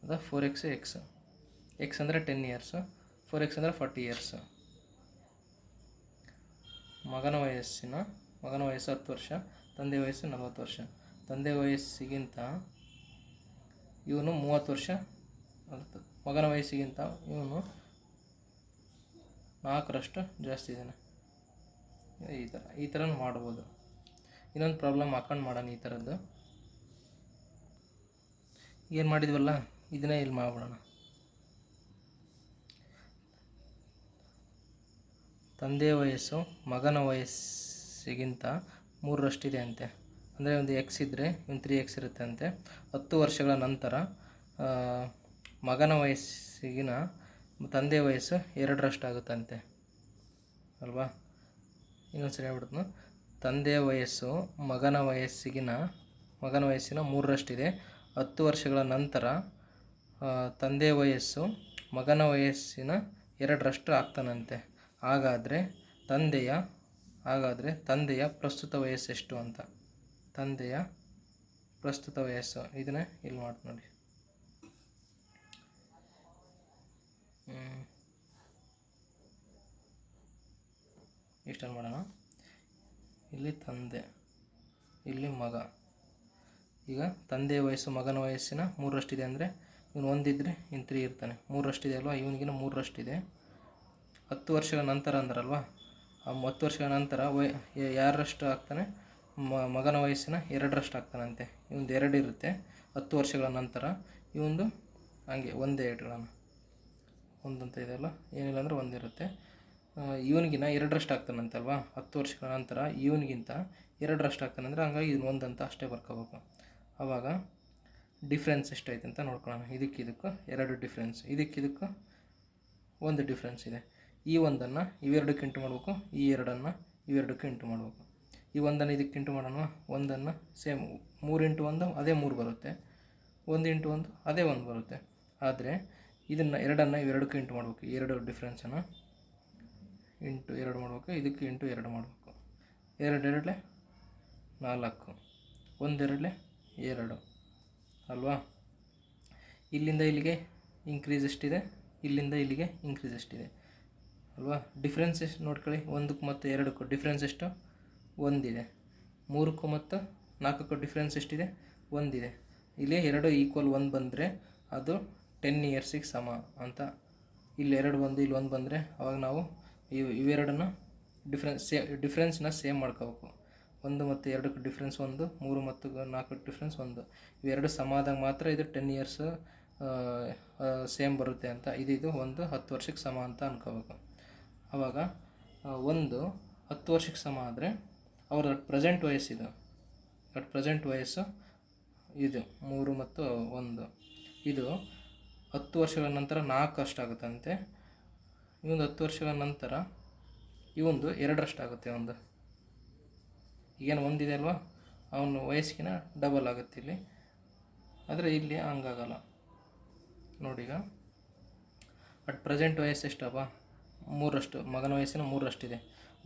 ಅದು 4x ಎಕ್ಸ್ ಅಂದರೆ 10 ಇಯರ್ಸು, 4x ಅಂದರೆ 40 ಇಯರ್ಸು. ಮಗನ ವಯಸ್ಸು 10 ವರ್ಷ, ತಂದೆ ವಯಸ್ಸು 40 ವರ್ಷ. ತಂದೆ ವಯಸ್ಸಿಗಿಂತ ಇವನು 30 ವರ್ಷ, ಮಗನ ವಯಸ್ಸಿಗಿಂತ ಇವನು 4ರಷ್ಟು ಜಾಸ್ತಿ ಇದ್ದಾನೆ. ಈ ಥರ ಮಾಡ್ಬೋದು. ಇನ್ನೊಂದು ಪ್ರಾಬ್ಲಮ್ ಹಾಕೊಂಡು ಮಾಡೋಣ ಈ ಥರದ್ದು. ಏನು ಮಾಡಿದ್ವಲ್ಲ ಇದನ್ನೇ ಇಲ್ಲಿ ಮಾಡ್ಬಿಡೋಣ. ತಂದೆಯ ವಯಸ್ಸು ಮಗನ ವಯಸ್ಸಿಗಿಂತ 3ರಷ್ಟಿದೆ ಅಂತೆ. ಅಂದರೆ ಒಂದು x ಇದ್ದರೆ ಒಂದು 3x ಇರುತ್ತೆ ಅಂತೆ. 10 ವರ್ಷಗಳ ನಂತರ ಮಗನ ವಯಸ್ಸಿಗಿನ ತಂದೆ ವಯಸ್ಸು 2ರಷ್ಟಾಗುತ್ತಂತೆ ಅಲ್ವಾ. ಇನ್ನೊಂದು ಸರಿ ಹೇಳ್ಬಿಡ್ತು, ತಂದೆಯ ವಯಸ್ಸು ಮಗನ ವಯಸ್ಸಿನ 3ರಷ್ಟಿದೆ. 10 ವರ್ಷಗಳ ನಂತರ ತಂದೆಯ ವಯಸ್ಸು ಮಗನ ವಯಸ್ಸಿನ 2ರಷ್ಟು ಆಗ್ತಾನಂತೆ. ಹಾಗಾದರೆ ತಂದೆಯ ಪ್ರಸ್ತುತ ವಯಸ್ಸೆಷ್ಟು ಅಂತ. ತಂದೆಯ ಪ್ರಸ್ತುತ ವಯಸ್ಸು ಇದನ್ನೇ ಇಲ್ಲಿ ಮಾಡ್ತೀನಿ ನೋಡಿ. ಇಷ್ಟನ್ನು ಮಾಡೋಣ. ಇಲ್ಲಿ ತಂದೆ, ಇಲ್ಲಿ ಮಗ. ಈಗ ತಂದೆಯ ವಯಸ್ಸು ಮಗನ ವಯಸ್ಸಿನ 3ರಷ್ಟಿದೆ ಅಂದರೆ ಇವನು 1 ಇದ್ದರೆ ಇನ್ನು 3 ಇರ್ತಾನೆ. 3ರಷ್ಟಿದೆ ಅಲ್ವಾ, ಇವನಿಗಿನ 3ರಷ್ಟಿದೆ. 10 ವರ್ಷಗಳ ನಂತರ ಅಂದ್ರಲ್ವ, ಆ 10 ವರ್ಷಗಳ ನಂತರ ಯಾರಷ್ಟು ಆಗ್ತಾನೆ, ಮಗನ ವಯಸ್ಸಿನ 2ರಷ್ಟು ಆಗ್ತಾನಂತೆ. ಇವಂದು 2 ಇರುತ್ತೆ 10 ವರ್ಷಗಳ ನಂತರ. ಇವಂದು ಹಂಗೆ ಒಂದೇ ಇಟ್ಕೊಳ್ಳೋಣ, 1 ಅಂತ ಇದೆಯಲ್ಲ, ಏನಿಲ್ಲ ಅಂದರೆ 1 ಇರುತ್ತೆ. ಇವನಿಗಿನ 2ರಷ್ಟು ಆಗ್ತಾನಂತಲ್ವಾ, 10 ವರ್ಷಗಳ ನಂತರ ಇವನಿಗಿಂತ 2ರಷ್ಟು ಆಗ್ತಾನಂದರೆ ಹಂಗಾಗಿ ಇವನು 1 ಅಂತ ಅಷ್ಟೇ ಬರ್ಕೋಬೇಕು. ಆವಾಗ ಡಿಫ್ರೆನ್ಸ್ ಎಷ್ಟೈತೆ ಅಂತ ನೋಡ್ಕೊಳ್ಳೋಣ. ಇದಕ್ಕಿದಕ್ಕೂ 2 ಡಿಫ್ರೆನ್ಸ್, ಇದಕ್ಕಿದಕ್ಕೂ 1 ಡಿಫ್ರೆನ್ಸ್ ಇದೆ. ಈ 1ಅನ್ನು ಇವೆರಡಕ್ಕೆ ಇಂಟು ಮಾಡಬೇಕು, ಈ 2ಅನ್ನು ಇವೆರಡಕ್ಕೆ ಇಂಟು ಮಾಡಬೇಕು. ಈ 1ಅನ್ನು ಇದಕ್ಕೆ ಇಂಟು ಮಾಡೋಣ. 1ಅನ್ನು ಸೇಮ್ 3 × 1 ಅದೇ 3 ಬರುತ್ತೆ, 1 × 1 ಅದೇ 1 ಬರುತ್ತೆ. ಆದರೆ ಇದನ್ನು 2ಅನ್ನು ಇವೆರಡಕ್ಕೆ ಇಂಟು ಮಾಡಬೇಕು. ಈ 2 ಡಿಫ್ರೆನ್ಸನ್ನು ಇಂಟು 2 ಮಾಡಬೇಕು, ಇದಕ್ಕೆ ಇಂಟು 2 ಮಾಡಬೇಕು. 2 2 4, 1 2 2 ಅಲ್ವಾ. ಇಲ್ಲಿಂದ ಇಲ್ಲಿಗೆ ಇನ್ಕ್ರೀಸ್ ಎಷ್ಟಿದೆ, ಇಲ್ಲಿಂದ ಇಲ್ಲಿಗೆ ಇನ್ಕ್ರೀಸ್ ಎಷ್ಟಿದೆ ಅಲ್ವಾ. ಡಿಫ್ರೆನ್ಸ್ ಎಷ್ಟು ನೋಡ್ಕೊಳ್ಳಿ, 1ಕ್ಕೂ ಮತ್ತು 2ಕ್ಕೂ ಡಿಫ್ರೆನ್ಸ್ ಎಷ್ಟು, 1 ಇದೆ. 3ಕ್ಕೂ ಮತ್ತು 4ಕ್ಕೂ ಡಿಫ್ರೆನ್ಸ್ ಎಷ್ಟಿದೆ, 1 ಇದೆ. ಇಲ್ಲಿ 2 = 1 ಬಂದರೆ ಅದು 10 ಇಯರ್ಸಿಗೆ ಸಮ ಅಂತ. ಇಲ್ಲಿ 2 ಬಂದು ಇಲ್ಲಿ 1 ಬಂದರೆ ಅವಾಗ ನಾವು ಇವೆರಡನ್ನು ಡಿಫ್ರೆನ್ಸ್ನ ಸೇಮ್ ಮಾಡ್ಕೋಬೇಕು. 1 ಮತ್ತು 2ಕ್ಕೆ ಡಿಫ್ರೆನ್ಸ್ 1, 3 ಮತ್ತು 4ಕ್ಕೆ ಡಿಫ್ರೆನ್ಸ್ 1. ಇವೆರಡು ಸಮ ಆದಾಗ ಮಾತ್ರ ಇದು 10 ಇಯರ್ಸ್ ಸೇಮ್ ಬರುತ್ತೆ ಅಂತ. ಇದು 1 10 ವರ್ಷಕ್ಕೆ ಸಮ ಅಂತ ಅನ್ಕೋಬೇಕು. ಆವಾಗ 1 10 ವರ್ಷಕ್ಕೆ ಸಮ ಆದರೆ ಅವರ ಪ್ರೆಸೆಂಟ್ ವಯಸ್ಸಿದು, ಪ್ರೆಸೆಂಟ್ ವಯಸ್ಸು ಇದು 3 ಮತ್ತು 1. ಇದು 10 ವರ್ಷಗಳ ನಂತರ 4 ಅಷ್ಟಾಗುತ್ತಂತೆ. ಇವೊಂದು 10 ವರ್ಷಗಳ ನಂತರ ಇವೊಂದು 2ರಷ್ಟು ಆಗುತ್ತೆ. ಈಗೇನು 1 ಇದೆ ಅಲ್ವಾ, ಅವನ ವಯಸ್ಸಿನ ಡಬಲ್ ಆಗುತ್ತೆ ಇಲ್ಲಿ. ಆದರೆ ಇಲ್ಲಿ ಹಂಗಾಗಲ್ಲ ನೋಡಿ. ಈಗ ಪ್ರೆಸೆಂಟ್ ವಯಸ್ಸು ಎಷ್ಟಪ್ಪ, 3ರಷ್ಟು, ಮಗನ ವಯಸ್ಸಿನ 3ರಷ್ಟಿದೆ.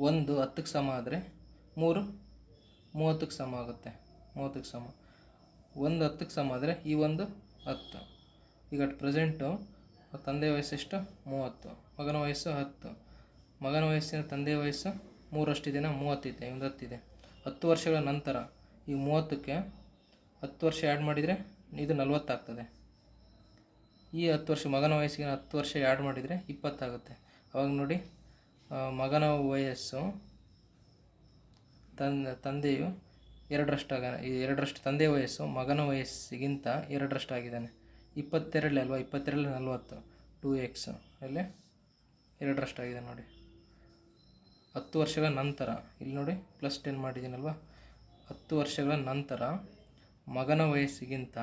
1 10ಕ್ಕೆ ಸಮ ಆದರೆ 3 30ಕ್ಕೆ ಸಮ ಆಗುತ್ತೆ. 30ಕ್ಕೆ ಸಮ. 1 10ಕ್ಕೆ ಸಮ ಆದರೆ ಈ 1 10. ಈಗ ಪ್ರೆಸೆಂಟು ತಂದೆ ವಯಸ್ಸು ಎಷ್ಟು, 30, ಮಗನ ವಯಸ್ಸು 10. ಮಗನ ವಯಸ್ಸಿನ ತಂದೆಯ ವಯಸ್ಸು 3ರಷ್ಟಿದೆನಾ, 30 ಇದೆ, ಒಂದು 10 ಇದೆ. 10 ವರ್ಷಗಳ ನಂತರ ಈ 30ಕ್ಕೆ 10 ವರ್ಷ ಆ್ಯಡ್ ಮಾಡಿದರೆ ಇದು 40 ಆಗ್ತದೆ. ಈ 10 ವರ್ಷ ಮಗನ ವಯಸ್ಸಿಗೆ 10 ವರ್ಷ ಆ್ಯಡ್ ಮಾಡಿದರೆ 20 ಆಗುತ್ತೆ. ಅವಾಗ ನೋಡಿ, ಮಗನ ವಯಸ್ಸು ತಂದೆಯು 2ರಷ್ಟಾಗ, ಈ 2ರಷ್ಟು ತಂದೆಯ ವಯಸ್ಸು ಮಗನ ವಯಸ್ಸಿಗಿಂತ 2ರಷ್ಟು ಆಗಿದ್ದಾನೆ. 22 ಅಲ್ವಾ, 22 40, 2x ಅಲ್ಲಿ 2ರಷ್ಟಾಗಿದೆ ನೋಡಿ. 10 ವರ್ಷಗಳ ನಂತರ ಇಲ್ಲಿ ನೋಡಿ +10 ಮಾಡಿದ್ದೀನಲ್ವ. 10 ವರ್ಷಗಳ ನಂತರ ಮಗನ ವಯಸ್ಸಿಗಿಂತ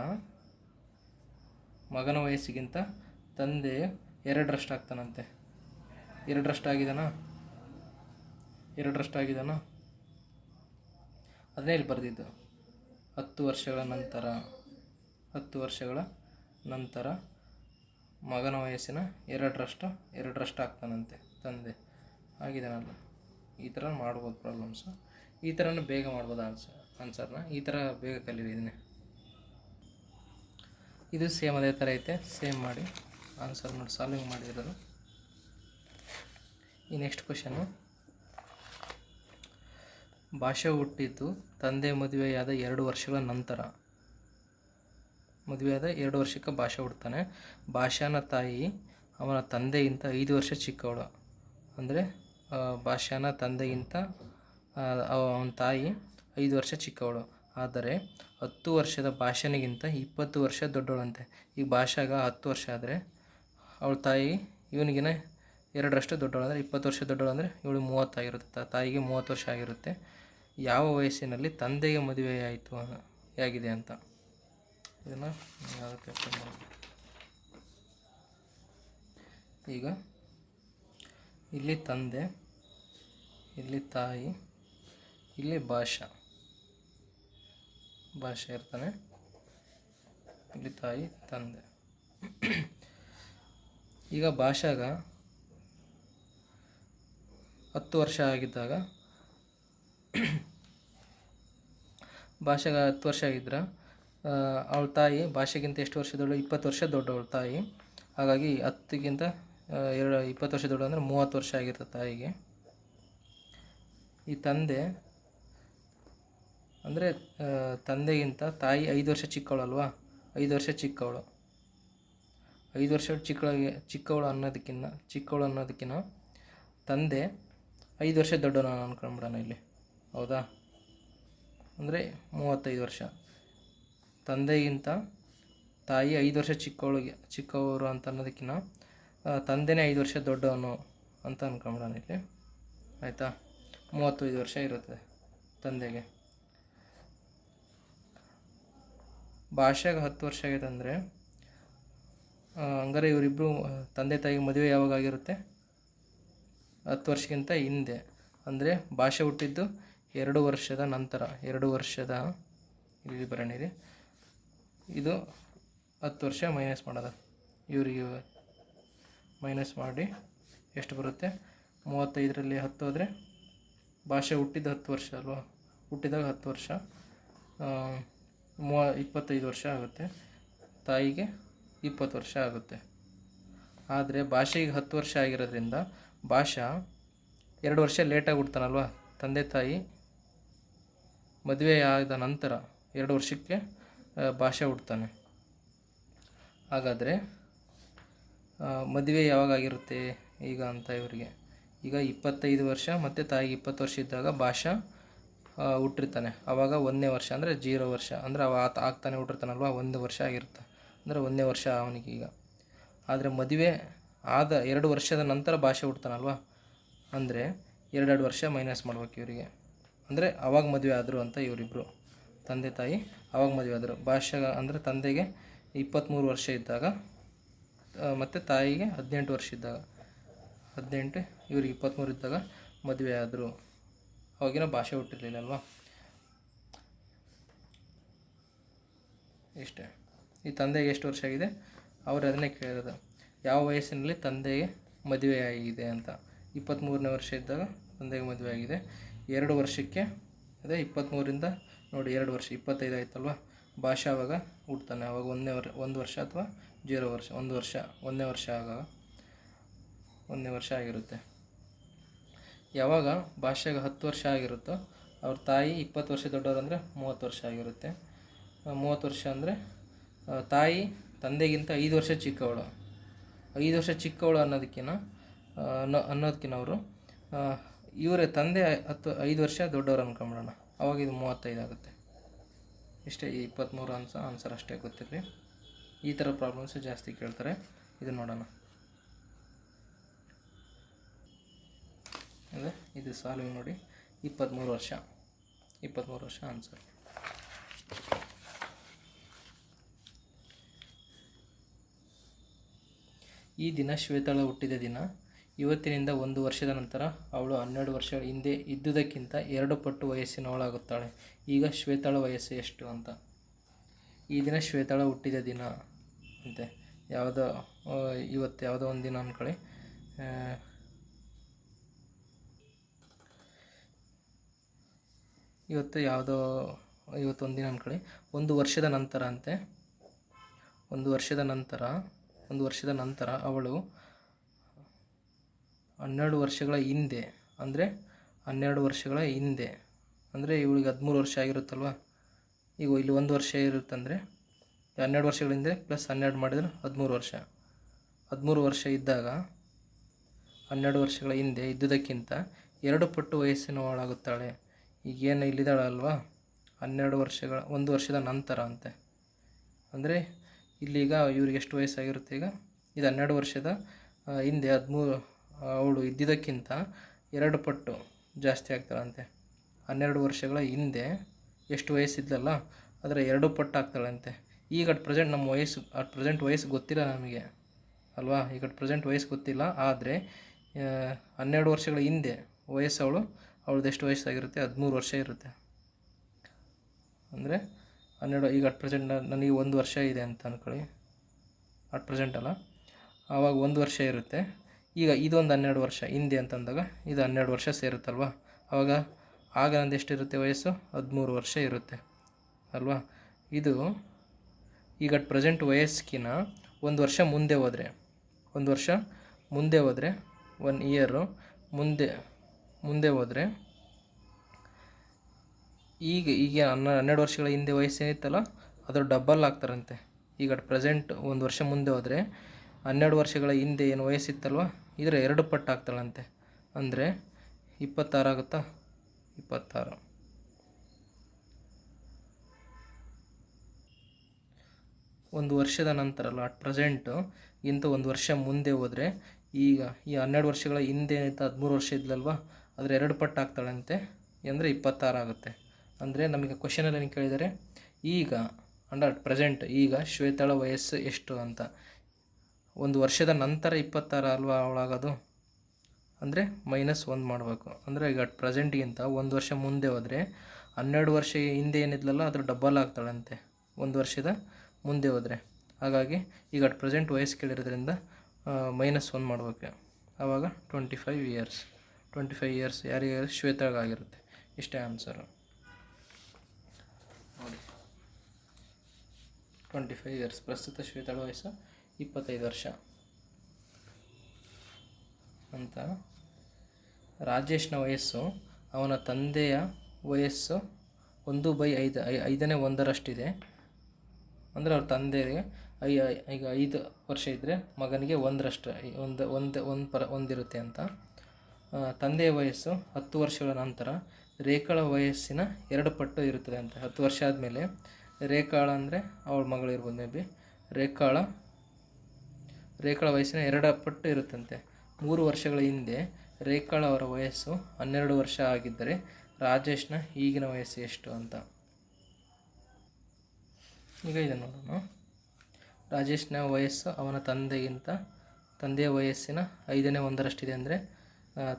ತಂದೆ 2ರಷ್ಟು ಆಗ್ತಾನಂತೆ. 2ರಷ್ಟು ಆಗಿದಾನಾ, 2ರಷ್ಟು ಅದನ್ನೇ ಇಲ್ಲಿ ಬರೆದಿದ್ದು. 10 ವರ್ಷಗಳ ನಂತರ ಮಗನ ವಯಸ್ಸಿನ 2ರಷ್ಟು ಆಗ್ತಾನಂತೆ ತಂದೆ ಆಗಿದಾನಲ್ಲ. ಈ ಥರ ಮಾಡ್ಬೋದು ಪ್ರಾಬ್ಲಮ್ಸು. ಈ ಥರನೂ ಬೇಗ ಮಾಡ್ಬೋದು ಆನ್ಸರ್ನ. ಈ ಥರ ಬೇಗ ಕಲೀರಿ ಇದನ್ನೇ. ಇದು ಸೇಮ್ ಅದೇ ಥರ ಐತೆ, ಸೇಮ್ ಮಾಡಿ ಆನ್ಸರ್ ನೋಡಿ ಸಾಲ್ವಿಂಗ್ ಮಾಡಿರೋದು. ಈ ನೆಕ್ಸ್ಟ್ ಕ್ವಶನು, ಭಾಷಾ ಹುಟ್ಟಿದ್ದು ತಂದೆ ಮದುವೆಯಾದ 2 ವರ್ಷಗಳ ನಂತರ. ಮದುವೆಯಾದ 2 ವರ್ಷಕ್ಕೆ ಭಾಷಾ ಹುಡ್ತಾನೆ. ಭಾಷಾನ ತಾಯಿ ಅವನ ತಂದೆಗಿಂತ 5 ವರ್ಷ ಚಿಕ್ಕವಳು. ಅಂದರೆ ಭಾಷಾನ ತಂದೆಗಿಂತ ಅವನ ತಾಯಿ 5 ವರ್ಷ ಚಿಕ್ಕವಳು. ಆದರೆ 10 ವರ್ಷದ ಭಾಷಾನಿಗಿಂತ 20 ವರ್ಷ ದೊಡ್ಡವಳಂತೆ. ಈಗ ಭಾಷಾಗ 10 ವರ್ಷ ಆದರೆ ಅವಳ ತಾಯಿ ಇವನಿಗಿನ 2ರಷ್ಟು ದೊಡ್ಡವಳು, ಅಂದರೆ 20 ವರ್ಷ ದೊಡ್ಡವಳು. ಅಂದರೆ ಇವಳು 30 ಆಗಿರುತ್ತೆ, ತಾಯಿಗೆ 30 ವರ್ಷ ಆಗಿರುತ್ತೆ. ಯಾವ ವಯಸ್ಸಿನಲ್ಲಿ ತಂದೆಗೆ ಮದುವೆಯಾಯಿತು ಆಗಿದೆ ಅಂತ. ಇದನ್ನು ಈಗ ಇಲ್ಲಿ ತಂದೆ, ಇಲ್ಲಿ ತಾಯಿ, ಇಲ್ಲಿ ಭಾಷ ಇರ್ತಾನೆ, ಇಲ್ಲಿ ತಾಯಿ ತಂದೆ. ಈಗ ಭಾಷಾಗ 10 ವರ್ಷ ಆಗಿದ್ದಾಗ, ಅವಳ ತಾಯಿ ಭಾಷೆಗಿಂತ ಎಷ್ಟು ವರ್ಷ ದೊಡ್ಡ? 20 ವರ್ಷ ದೊಡ್ಡವಳು ತಾಯಿ. ಹಾಗಾಗಿ 10ಗಿಂತ 20 ವರ್ಷ ದೊಡ್ಡ ಅಂದರೆ 30 ವರ್ಷ ಆಗಿರ್ತದೆ ತಾಯಿಗೆ. ಈ ತಂದೆ ಅಂದರೆ ತಂದೆಗಿಂತ ತಾಯಿ 5 ವರ್ಷ ಚಿಕ್ಕವಳಲ್ವಾ, 5 ವರ್ಷ ಚಿಕ್ಕವಳು. 5 ವರ್ಷ ಚಿಕ್ಕವಳು ಅನ್ನೋದಕ್ಕಿಂತ ತಂದೆ 5 ವರ್ಷ ದೊಡ್ಡವನು ಅನ್ಕೊಂಡ್ಬಿಡೋಣ ಇಲ್ಲಿ, ಹೌದಾ? ಅಂದರೆ 35 ವರ್ಷ. ತಂದೆಗಿಂತ ತಾಯಿ 5 ವರ್ಷ ಚಿಕ್ಕವರು ಅಂತ ಅನ್ನೋದಕ್ಕಿಂತ ತಂದೆನೇ 5 ವರ್ಷ ದೊಡ್ಡವನು ಅಂತ ಅನ್ಕೊಂಬಿಡೋಣ ಇಲ್ಲಿ, ಆಯಿತಾ? 35 ವರ್ಷ ಇರುತ್ತೆ ತಂದೆಗೆ. ಭಾಷೆಗೆ 10 ವರ್ಷ ಆಗೈತೆ ಅಂದರೆ ಹಂಗಾರೆ ಇವರಿಬ್ಬರು ತಂದೆ ತಾಯಿಗೆ ಮದುವೆ ಯಾವಾಗ ಆಗಿರುತ್ತೆ? 10 ವರ್ಷಕ್ಕಿಂತ ಹಿಂದೆ. ಅಂದರೆ ಭಾಷೆ ಹುಟ್ಟಿದ್ದು 2 ವರ್ಷದ ನಂತರ. 2 ವರ್ಷದ ಇಲ್ಲಿ ಬರೋಣಿರಿ, ಇದು 10 ವರ್ಷ ಮೈನಸ್ ಮಾಡೋದು. ಇವರಿಗೆ ಮೈನಸ್ ಮಾಡಿ ಎಷ್ಟು ಬರುತ್ತೆ? 35ರಲ್ಲಿ 10 ಹೋದರೆ ಭಾಷೆ ಹುಟ್ಟಿದ್ದು 10 ವರ್ಷ ಅಲ್ವಾ, ಹುಟ್ಟಿದಾಗ 10 ವರ್ಷ, 25 ವರ್ಷ ಆಗುತ್ತೆ. ತಾಯಿಗೆ 20 ವರ್ಷ ಆಗುತ್ತೆ. ಆದರೆ ಭಾಷೆಗೆ 10 ವರ್ಷ ಆಗಿರೋದ್ರಿಂದ ಭಾಷಾ 2 ವರ್ಷ ಲೇಟಾಗಿ ಹುಡ್ತಾನಲ್ವ. ತಂದೆ ತಾಯಿ ಮದುವೆ ಆದ ನಂತರ 2 ವರ್ಷಕ್ಕೆ ಭಾಷೆ ಹುಡ್ತಾನೆ. ಹಾಗಾದರೆ ಮದುವೆ ಯಾವಾಗ ಆಗಿರುತ್ತೆ ಈಗ ಅಂತ ಇವರಿಗೆ? ಈಗ 25 ವರ್ಷ ಮತ್ತು ತಾಯಿಗೆ 20 ವರ್ಷ ಇದ್ದಾಗ ಭಾಷಾ ಹುಟ್ಟಿರ್ತಾನೆ. ಆವಾಗ 1ನೇ ವರ್ಷ ಅಂದರೆ 0 ವರ್ಷ, ಅಂದರೆ ಆಗ್ತಾನೆ ಹುಟ್ಟಿರ್ತಾನಲ್ವ, 1 ವರ್ಷ ಆಗಿರುತ್ತೆ. ಅಂದರೆ 1ನೇ ವರ್ಷ ಅವನಿಗೆ ಈಗ. ಆದರೆ ಮದುವೆ ಆದ 2 ವರ್ಷದ ನಂತರ ಭಾಷೆ ಹುಡ್ತಾನಲ್ವ, ಅಂದರೆ 2 ವರ್ಷ ಮೈನಸ್ ಮಾಡ್ಬೇಕು ಇವರಿಗೆ. ಅಂದರೆ ಆವಾಗ ಮದುವೆ ಆದರು ಅಂತ ಇವರಿಬ್ಬರು, ತಂದೆ ತಾಯಿ ಆವಾಗ ಮದುವೆ ಆದರು. ಭಾಷೆ ಅಂದರೆ ತಂದೆಗೆ 23 ವರ್ಷ ಇದ್ದಾಗ ಮತ್ತು ತಾಯಿಗೆ 18 ವರ್ಷ ಇದ್ದಾಗ, 18 ಇವ್ರಿಗೆ 23 ಇದ್ದಾಗ ಮದುವೆ ಆದರು. ಅವಾಗಿನ ಭಾಷೆ ಹುಟ್ಟಿರಲಿಲ್ಲಲ್ವ. ಇಷ್ಟೇ. ಈ ತಂದೆಗೆ ಎಷ್ಟು ವರ್ಷ ಆಗಿದೆ ಅವರು ಅದನ್ನೇ ಕೇಳಿರೋದು, ಯಾವ ವಯಸ್ಸಿನಲ್ಲಿ ತಂದೆಗೆ ಮದುವೆ ಆಗಿದೆ ಅಂತ. 23ನೇ ವರ್ಷ ಇದ್ದಾಗ ತಂದೆಗೆ ಮದುವೆ ಆಗಿದೆ. 2 ವರ್ಷಕ್ಕೆ ಅದೇ 23ರಿಂದ ನೋಡಿ 2 ವರ್ಷ 25 ಆಯ್ತಲ್ವ. ಭಾಷೆ ಆವಾಗ ಹುಡ್ತಾನೆ, ಆವಾಗ 1 ವರ್ಷ ಅಥವಾ 0 ವರ್ಷ, 1 ವರ್ಷ, 1ನೇ ವರ್ಷ ಆಗ 1ನೇ ವರ್ಷ ಆಗಿರುತ್ತೆ. ಯಾವಾಗ ಭಾಷೆಗೆ 10 ವರ್ಷ ಆಗಿರುತ್ತೋ ಅವ್ರ ತಾಯಿ 20 ವರ್ಷ ದೊಡ್ಡವರು ಅಂದರೆ 30 ವರ್ಷ ಆಗಿರುತ್ತೆ. 30 ವರ್ಷ ಅಂದರೆ ತಾಯಿ ತಂದೆಗಿಂತ 5 ವರ್ಷ ಚಿಕ್ಕವಳು. 5 ವರ್ಷ ಚಿಕ್ಕವಳು ಅನ್ನೋದಕ್ಕಿಂತ ಅವರು ಇವರೇ ತಂದೆ 5 ವರ್ಷ ದೊಡ್ಡವರು ಅಂದ್ಕೊಂಬಿಡೋಣ. ಅವಾಗ ಇದು 35 ಆಗುತ್ತೆ. ಇಷ್ಟೇ. ಈ 23 ಆನ್ಸರ್ ಅಷ್ಟೇ ಗೊತ್ತಿರಲಿ. ಈ ಥರ ಪ್ರಾಬ್ಲಮ್ಸು ಜಾಸ್ತಿ ಕೇಳ್ತಾರೆ. ಇದು ನೋಡೋಣ. ಅದೇ ಇದು ಸಾಲ್ವಿಂಗ್ ನೋಡಿ. 23 ವರ್ಷ ಆನ್ಸರ್. ಈ ದಿನ ಶ್ವೇತಾಳ ಹುಟ್ಟಿದ ದಿನ. ಇವತ್ತಿನಿಂದ 1 ವರ್ಷದ ನಂತರ ಅವಳು 12 ವರ್ಷಗಳ ಹಿಂದೆ ಇದ್ದುದಕ್ಕಿಂತ 2 ಪಟ್ಟು ವಯಸ್ಸಿನವಳಾಗುತ್ತಾಳೆ. ಈಗ ಶ್ವೇತಾಳ ವಯಸ್ಸು ಎಷ್ಟು ಅಂತ. ಈ ದಿನ ಶ್ವೇತಾಳ ಹುಟ್ಟಿದ ದಿನ ಅಂತೆ. ಇವತ್ತು ಯಾವುದೋ ಒಂದು ದಿನ ಅಂದ್ಕೊಳ್ಳಿ. ಇವತ್ತೊಂದು ದಿನ ಅಂದ್ಕೊಳ್ಳಿ. 1 ವರ್ಷದ ನಂತರ ಅಂತೆ. 1 ವರ್ಷದ ನಂತರ ಅವಳು 12 ವರ್ಷಗಳ ಹಿಂದೆ, ಅಂದರೆ 12 ವರ್ಷಗಳ ಹಿಂದೆ ಅಂದರೆ ಇವಳಿಗೆ 13 ವರ್ಷ ಆಗಿರುತ್ತಲ್ವ. ಈಗ ಇಲ್ಲಿ 1 ವರ್ಷ ಇರುತ್ತಂದರೆ 12 ವರ್ಷಗಳ ಹಿಂದೆ ಪ್ಲಸ್ 12 ಮಾಡಿದ್ರೆ 13 ವರ್ಷ. 13 ವರ್ಷ ಇದ್ದಾಗ 12 ವರ್ಷಗಳ ಹಿಂದೆ ಇದ್ದುದಕ್ಕಿಂತ 2 ಪಟ್ಟು ವಯಸ್ಸಿನವಳಾಗುತ್ತಾಳೆ. ಈಗೇನು ಇಲ್ಲಿದ್ದಾಳಲ್ವ 1 ವರ್ಷದ ನಂತರ ಅಂತೆ. ಅಂದರೆ ಇಲ್ಲಿಗ ಇವ್ರಿಗೆ ಎಷ್ಟು ವಯಸ್ಸಾಗಿರುತ್ತೆ? ಈಗ ಇದು 12 ವರ್ಷದ ಹಿಂದೆ 13 ಅವಳು ಇದ್ದಿದ್ದಕ್ಕಿಂತ 2 ಪಟ್ಟು ಜಾಸ್ತಿ ಆಗ್ತಾಳಂತೆ. 12 ವರ್ಷಗಳ ಹಿಂದೆ ಎಷ್ಟು ವಯಸ್ಸಿದ್ಲಲ್ಲ ಅದರ 2 ಪಟ್ಟು ಆಗ್ತಾಳಂತೆ. ಈಗ ಅಟ್ ಪ್ರೆಸೆಂಟ್ ವಯಸ್ಸು ಗೊತ್ತಿಲ್ಲ ನಮಗೆ. ಅಲ್ವಾ. ಈಗ ಅಟ್ ಪ್ರೆಸೆಂಟ್ ವಯಸ್ಸು ಗೊತ್ತಿಲ್ಲ, ಆದರೆ 12 ವರ್ಷಗಳ ಹಿಂದೆ ವಯಸ್ಸು ಅವಳದ್ದು ಎಷ್ಟು ವಯಸ್ಸಾಗಿರುತ್ತೆ? 13 ವರ್ಷ ಇರುತ್ತೆ. ಅಂದರೆ 12, ಈಗ ಅಟ್ ಪ್ರೆಸೆಂಟ್ ನನಗೆ 1 ವರ್ಷ ಇದೆ ಅಂತ ಅಂದ್ಕೊಳ್ಳಿ, ಅಟ್ ಪ್ರೆಸೆಂಟ್ ಅಲ್ಲ, ಆವಾಗ 1 ವರ್ಷ ಇರುತ್ತೆ. ಈಗ ಇದೊಂದು 12 ವರ್ಷ ಹಿಂದೆ ಅಂತಂದಾಗ ಇದು 12 ವರ್ಷ ಸೇರುತ್ತಲ್ವ, ಆಗ ನಂದು ಎಷ್ಟಿರುತ್ತೆ ವಯಸ್ಸು? 13 ವರ್ಷ ಇರುತ್ತೆ ಅಲ್ವಾ. ಇದು ಈಗ ಅಟ್ ಪ್ರೆಸೆಂಟ್ ವಯಸ್ಸಿನ 1 ವರ್ಷ ಮುಂದೆ ಹೋದರೆ, 1 ಇಯರು ಮುಂದೆ ಹೋದರೆ, ಈಗ 12 ವರ್ಷಗಳ ಹಿಂದೆ ವಯಸ್ಸೇನಿತ್ತಲ್ಲ ಅದ್ರ ಡಬ್ಬಲ್ ಆಗ್ತಾರಂತೆ. ಈಗ ಅಟ್ ಪ್ರೆಸೆಂಟ್ 1 ವರ್ಷ ಮುಂದೆ ಹೋದರೆ 12 ವರ್ಷಗಳ ಹಿಂದೆ ಏನು ವಯಸ್ಸಿತ್ತಲ್ವ ಇದರ 2 ಪಟ್ಟು ಆಗ್ತಾಳಂತೆ. ಅಂದರೆ 26 ಆಗುತ್ತಾ? 26. ಒಂದು ವರ್ಷದ ನಂತರ ಅಲ್ಲ, ಅಟ್ ಪ್ರೆಸೆಂಟು ಇಂಥ 1 ವರ್ಷ ಮುಂದೆ ಹೋದರೆ ಈಗ ಈ 12 ವರ್ಷಗಳ ಹಿಂದೆ ಅಂತ 13 ವರ್ಷ ಇದ್ಲಲ್ವ ಅದರ 2 ಪಟ್ಟು ಆಗ್ತಾಳಂತೆ, ಅಂದರೆ 26 ಆಗುತ್ತೆ. ಅಂದರೆ ನಮಗೆ ಕ್ವಶನಲ್ಲಿ ಏನು ಕೇಳಿದರೆ, ಈಗ ಅಟ್ ಪ್ರೆಸೆಂಟ್ ಈಗ ಶ್ವೇತಾಳ ವಯಸ್ಸು ಎಷ್ಟು ಅಂತ. 1 ವರ್ಷದ ನಂತರ 26 ಅಲ್ವಾ ಅವಳಾಗೋದು, ಅಂದರೆ -1 ಮಾಡಬೇಕು. ಅಂದರೆ ಈಗ ಅಟ್ ಪ್ರೆಸೆಂಟ್ಗಿಂತ 1 ವರ್ಷ ಮುಂದೆ ಹೋದರೆ 12 ವರ್ಷ ಹಿಂದೆ ಏನಿದ್ಲಲ್ಲ ಅದ್ರ ಡಬ್ಬಲ್ ಆಗ್ತಾಳಂತೆ 1 ವರ್ಷದ ಮುಂದೆ ಹೋದರೆ. ಹಾಗಾಗಿ ಈಗ ಅಟ್ ಪ್ರೆಸೆಂಟ್ ವಯಸ್ಸು ಕೇಳಿರೋದ್ರಿಂದ -1 ಮಾಡಬೇಕು. ಆವಾಗ 25 ಇಯರ್ಸ್. 25 ಇಯರ್ಸ್ ಯಾರಿಗೆ? ಶ್ವೇತಾಗಾಗಿರುತ್ತೆ. ಇಷ್ಟೇ ಆನ್ಸರು ನೋಡಿ. 25 ಇಯರ್ಸ್. ಪ್ರಸ್ತುತ ಶ್ವೇತಾಳ ವಯಸ್ಸು 25 ವರ್ಷ ಅಂತ. ರಾಜೇಶ್ನ ವಯಸ್ಸು ಅವನ ತಂದೆಯ ವಯಸ್ಸು 1/5, 5/1 ಅಂದರೆ ಅವ್ರ ತಂದೆಗೆ ಈಗ 5 ವರ್ಷ ಇದ್ದರೆ ಮಗನಿಗೆ 1 ಇರುತ್ತೆ ಅಂತ. ತಂದೆಯ ವಯಸ್ಸು 10 ವರ್ಷಗಳ ನಂತರ ರೇಖಾಳ ವಯಸ್ಸಿನ 2 ಪಟ್ಟು ಇರುತ್ತದೆ ಅಂತ. 10 ವರ್ಷ ಆದಮೇಲೆ ರೇಖಾಳ ಅಂದರೆ ಅವಳ ಮಗಳು ಇರ್ಬೋದು, ಮೇ ಬಿ ರೇಖಾಳ ವಯಸ್ಸಿನ 2 ಪಟ್ಟು ಇರುತ್ತಂತೆ. 3 ವರ್ಷಗಳ ಹಿಂದೆ ರೇಖಾಳ ಅವರ ವಯಸ್ಸು 12 ವರ್ಷ ಆಗಿದ್ದರೆ ರಾಜೇಶ್ನ ಈಗಿನ ವಯಸ್ಸು ಎಷ್ಟು ಅಂತ. ಈಗ ಇದನ್ನು ನೋಡೋಣ. ರಾಜೇಶ್ನ ವಯಸ್ಸು ಅವನ ತಂದೆಯ ವಯಸ್ಸಿನ 5/1 ಅಂದರೆ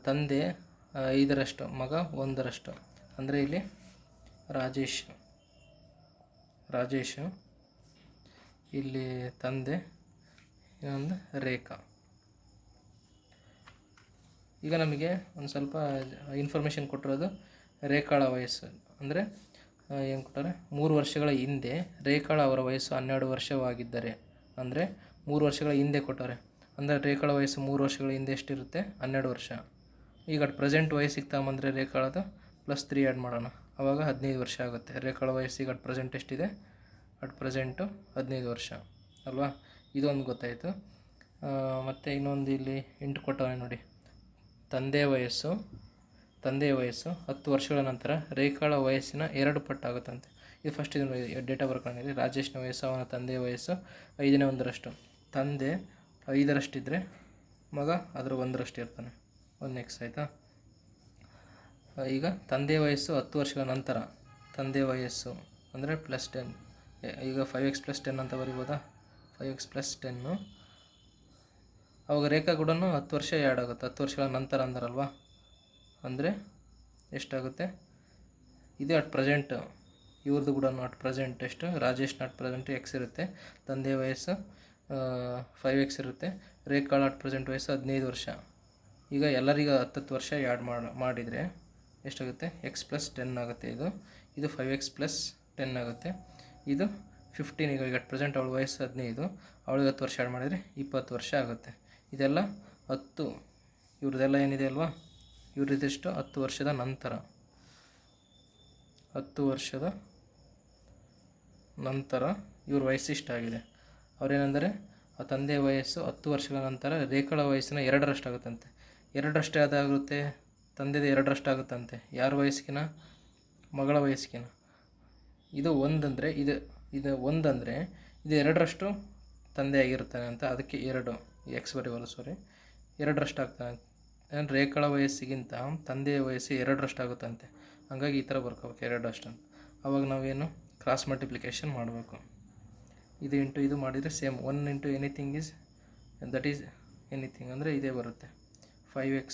ತಂದೆ 5, ಮಗ 1. ಅಂದರೆ ಇಲ್ಲಿ ರಾಜೇಶ್, ಇಲ್ಲಿ ತಂದೆ, ಇನ್ನೊಂದು ರೇಖಾ. ಈಗ ನಮಗೆ ಒಂದು ಸ್ವಲ್ಪ ಇನ್ಫಾರ್ಮೇಷನ್ ಕೊಟ್ಟಿರೋದು ರೇಖಾಳ ವಯಸ್ಸು. ಅಂದರೆ ಏನು ಕೊಟ್ಟಾರೆ? 3 ವರ್ಷಗಳ ಹಿಂದೆ ರೇಖಾಳ ಅವರ ವಯಸ್ಸು 12 ವರ್ಷವಾಗಿದ್ದರೆ, ಅಂದರೆ 3 ವರ್ಷಗಳ ಹಿಂದೆ ಕೊಟ್ಟಾರೆ. ಅಂದರೆ ರೇಖಾಳ ವಯಸ್ಸು 3 ವರ್ಷಗಳ ಹಿಂದೆ ಎಷ್ಟಿರುತ್ತೆ? 12 ವರ್ಷ. ಈಗ ಅಟ್ ಪ್ರೆಸೆಂಟ್ ವಯಸ್ಸಿಗೆ ತಗೊಂಬಂದರೆ ರೇಖಾಳದು +3 ಆ್ಯಡ್ ಮಾಡೋಣ, ಆವಾಗ 15 ವರ್ಷ ಆಗುತ್ತೆ. ರೇಖಾಳ ವಯಸ್ಸಿಗೆ ಅಟ್ ಪ್ರೆಸೆಂಟ್ ಎಷ್ಟಿದೆ? ಅಟ್ ಪ್ರೆಸೆಂಟು 15 ವರ್ಷ ಅಲ್ವಾ. ಇದೊಂದು ಗೊತ್ತಾಯಿತು. ಮತ್ತು ಇನ್ನೊಂದು ಇಲ್ಲಿ ಇಂಟು ಕೊಟ್ಟವನೆ ನೋಡಿ. ತಂದೆಯ ವಯಸ್ಸು 10 ವರ್ಷಗಳ ನಂತರ ರೇಖಾಳ ವಯಸ್ಸಿನ 2 ಪಟ್ಟು ಆಗುತ್ತಂತೆ. ಇದು ಫಸ್ಟ್ ಇದನ್ನು ಡೇಟಾ ಬರ್ಕೊಂಡಿದೆ. ರಾಜೇಶ್ನ ವಯಸ್ಸು ಅವನ ತಂದೆಯ ವಯಸ್ಸು 5/1. ತಂದೆ 5 ಮಗ ಅದರ 1 ಇರ್ತಾನೆ. 1x ಆಯಿತಾ. ಈಗ ತಂದೆಯ ವಯಸ್ಸು 10 ವರ್ಷಗಳ ನಂತರ ತಂದೆಯ ವಯಸ್ಸು ಅಂದರೆ +10. ಈಗ 5x + 10 ಅಂತ ಬರಿಬೋದಾ? 5x + 10. ಅವಾಗ ರೇಖಾ ಕೂಡ 10 ವರ್ಷ ಆ್ಯಡ್ ಆಗುತ್ತೆ. 10 ವರ್ಷಗಳ ನಂತರ ಅಂದರಲ್ವ, ಅಂದರೆ ಎಷ್ಟಾಗುತ್ತೆ? ಇದು ಅಟ್ ಪ್ರೆಸೆಂಟ್, ಇವ್ರದ್ದು ಕೂಡ ಅಟ್ ಪ್ರೆಸೆಂಟ್ ಎಷ್ಟು? ರಾಜೇಶ್ನ ಅಟ್ ಪ್ರೆಸೆಂಟ್ x ಇರುತ್ತೆ, ತಂದೆಯ ವಯಸ್ಸು 5x ಇರುತ್ತೆ, ರೇಖಾಳ ಅಟ್ ಪ್ರೆಸೆಂಟ್ ವಯಸ್ಸು 15 ವರ್ಷ. ಈಗ ಎಲ್ಲರಿಗೂ 10 ವರ್ಷ ಆ್ಯಡ್ ಮಾಡಿದರೆ ಎಷ್ಟಾಗುತ್ತೆ? x + 10 ಆಗುತ್ತೆ. ಇದು 5x + 10 ಆಗುತ್ತೆ. ಇದು 15. ಈಗ ಅಟ್ ಪ್ರೆಸೆಂಟ್ ಅವಳ ವಯಸ್ಸು 15, ಅವಳಿಗೆ 10 ವರ್ಷ ಆ್ಯಡ್ ಮಾಡಿದರೆ 20 ವರ್ಷ ಆಗುತ್ತೆ. ಇದೆಲ್ಲ 10, ಇವ್ರದ್ದೆಲ್ಲ ಏನಿದೆ ಅಲ್ವಾ, ಇವ್ರದ್ದೆಷ್ಟು? 10 ವರ್ಷದ ನಂತರ. 10 ವರ್ಷದ ನಂತರ ಇವ್ರ ವಯಸ್ಸು ಇಷ್ಟಾಗಿದೆ. ಅವರೇನೆಂದರೆ ಆ ತಂದೆಯ ವಯಸ್ಸು 10 ವರ್ಷಗಳ ನಂತರ ರೇಖಾಳ ವಯಸ್ಸಿನ 2 ಆಗುತ್ತಂತೆ. 2 ಅದಾಗುತ್ತೆ, ತಂದೆದು 2 ಆಗುತ್ತಂತೆ. ಯಾರ ವಯಸ್ಸಿಗಿನ? ಮಗಳ ವಯಸ್ಸಿಗಿನ. ಇದು 1 ಅಂದರೆ ಇದು 1 ಅಂದರೆ ಇದು 2 ತಂದೆ ಆಗಿರ್ತಾನೆ ಅಂತ, ಅದಕ್ಕೆ 2 x ಬರೀವಲ್ಲ, 2 ಆಗ್ತಾನೆ. ರೇಖಾಳ ವಯಸ್ಸಿಗಿಂತ ತಂದೆಯ ವಯಸ್ಸು 2 ಆಗುತ್ತಂತೆ. ಹಾಗಾಗಿ ಈ ಥರ ಬರ್ಕೋಬೇಕು 2 ಅಂತ. ಆವಾಗ ನಾವೇನು ಕ್ರಾಸ್ ಮಲ್ಟಿಪ್ಲಿಕೇಶನ್ ಮಾಡಬೇಕು. ಇದು ಇಂಟು ಇದು ಮಾಡಿದರೆ same. 1 × anything is that is anything ಅಂದರೆ ಇದೇ ಬರುತ್ತೆ 5x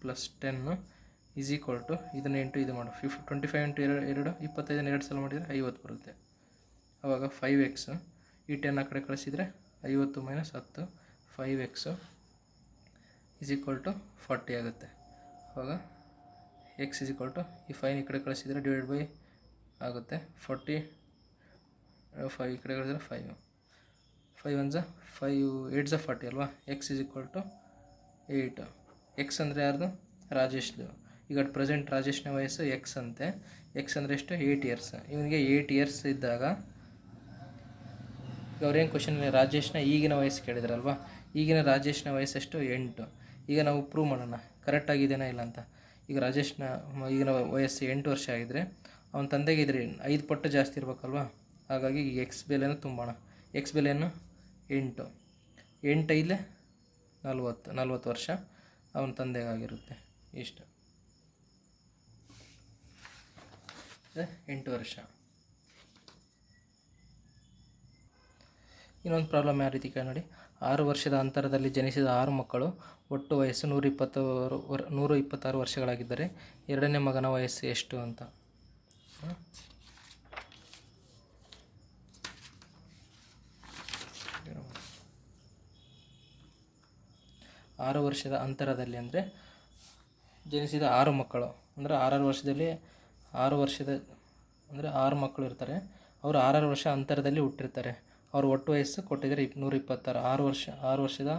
+ 10 ಈಸ್ ಈಕ್ವಲ್ ಟು ಇದನ್ನು ಇಂಟು ಇದು ಮಾಡು 25 ಇಂಟು 2 25 2 ಸಲ ಮಾಡಿದರೆ 50 ಬರುತ್ತೆ. ಆವಾಗ 5x ಈ 10 ಆ ಕಡೆ ಕಳಿಸಿದರೆ 50 - 10 5x ಈಸ್ ಈಕ್ವಲ್ ಟು 40 ಆಗುತ್ತೆ. ಆವಾಗ x ಈಸ್ ಈಕ್ವಲ್ ಟು ಈ 5 ಈ ಕಡೆ ಕಳಿಸಿದರೆ ಡಿವೈಡ್ ಬೈ ಆಗುತ್ತೆ 40 5 ಈ ಕಡೆ ಕಳಿಸಿದರೆ 5 1 5 8 40 ಅಲ್ವಾ. x is equal to 8. X ಅಂದರೆ ಯಾರ್ದು? ರಾಜೇಶ್ದು. ಈಗ ಪ್ರೆಸೆಂಟ್ ರಾಜೇಶ್ನ ವಯಸ್ಸು ಎಕ್ಸ್ ಅಂತೆ. ಎಕ್ಸ್ ಅಂದರೆ ಎಷ್ಟು? 8 ಇಯರ್ಸ್. ಇವನಿಗೆ 8 ಇಯರ್ಸ್ ಇದ್ದಾಗ ಈಗ ಅವ್ರೇನು ಕ್ವಶನ್ ರಾಜೇಶ್ನ ಈಗಿನ ವಯಸ್ಸು ಕೇಳಿದ್ರಲ್ವಾ. ಈಗಿನ ರಾಜೇಶ್ನ ವಯಸ್ಸೆಷ್ಟು? 8. ಈಗ ನಾವು ಪ್ರೂವ್ ಮಾಡೋಣ ಕರೆಕ್ಟಾಗಿದೆಯಾ ಇಲ್ಲ ಅಂತ. ಈಗ ರಾಜೇಶ್ನ ಈಗಿನ ವಯಸ್ಸು 8 ವರ್ಷ ಆಗಿದ್ದರೆ ಅವನ ತಂದೆಗೆ ಇದ್ರೆ 5 ಪಟ್ಟು ಜಾಸ್ತಿ ಇರಬೇಕಲ್ವಾ. ಹಾಗಾಗಿ ಈಗ ಎಕ್ಸ್ ಬೆಲೆಯನ್ನು ತುಂಬೋಣ. ಎಕ್ಸ್ ಬೆಲೆಯನ್ನು 8 8 5 40 ವರ್ಷ ಅವನ ತಂದೆಗಾಗಿರುತ್ತೆ. ಇಷ್ಟು 8 ವರ್ಷ. ಇನ್ನೊಂದು ಪ್ರಾಬ್ಲಮ್ ಯಾವ ರೀತಿ ಕೇಳಿ ನೋಡಿ. 6 ವರ್ಷದ ಅಂತರದಲ್ಲಿ ಜನಿಸಿದ 6 ಮಕ್ಕಳು ಒಟ್ಟು ವಯಸ್ಸು 126 ವರ್ಷಗಳಾಗಿದ್ದರೆ ಎರಡನೇ ಮಗನ ವಯಸ್ಸು ಎಷ್ಟು ಅಂತ. 6 ವರ್ಷದ ಅಂತರದಲ್ಲಿ ಅಂದರೆ ಜನಿಸಿದ 6 ಮಕ್ಕಳು ಅಂದರೆ 6 ವರ್ಷದಲ್ಲಿ 6 ವರ್ಷದ ಅಂದರೆ 6 ಮಕ್ಕಳು ಇರ್ತಾರೆ. ಅವರು 6 ವರ್ಷ ಅಂತರದಲ್ಲಿ ಹುಟ್ಟಿರ್ತಾರೆ. ಅವ್ರ ಒಟ್ಟು ವಯಸ್ಸು ಕೊಟ್ಟಿದ್ದಾರೆ 126. 6 ವರ್ಷದ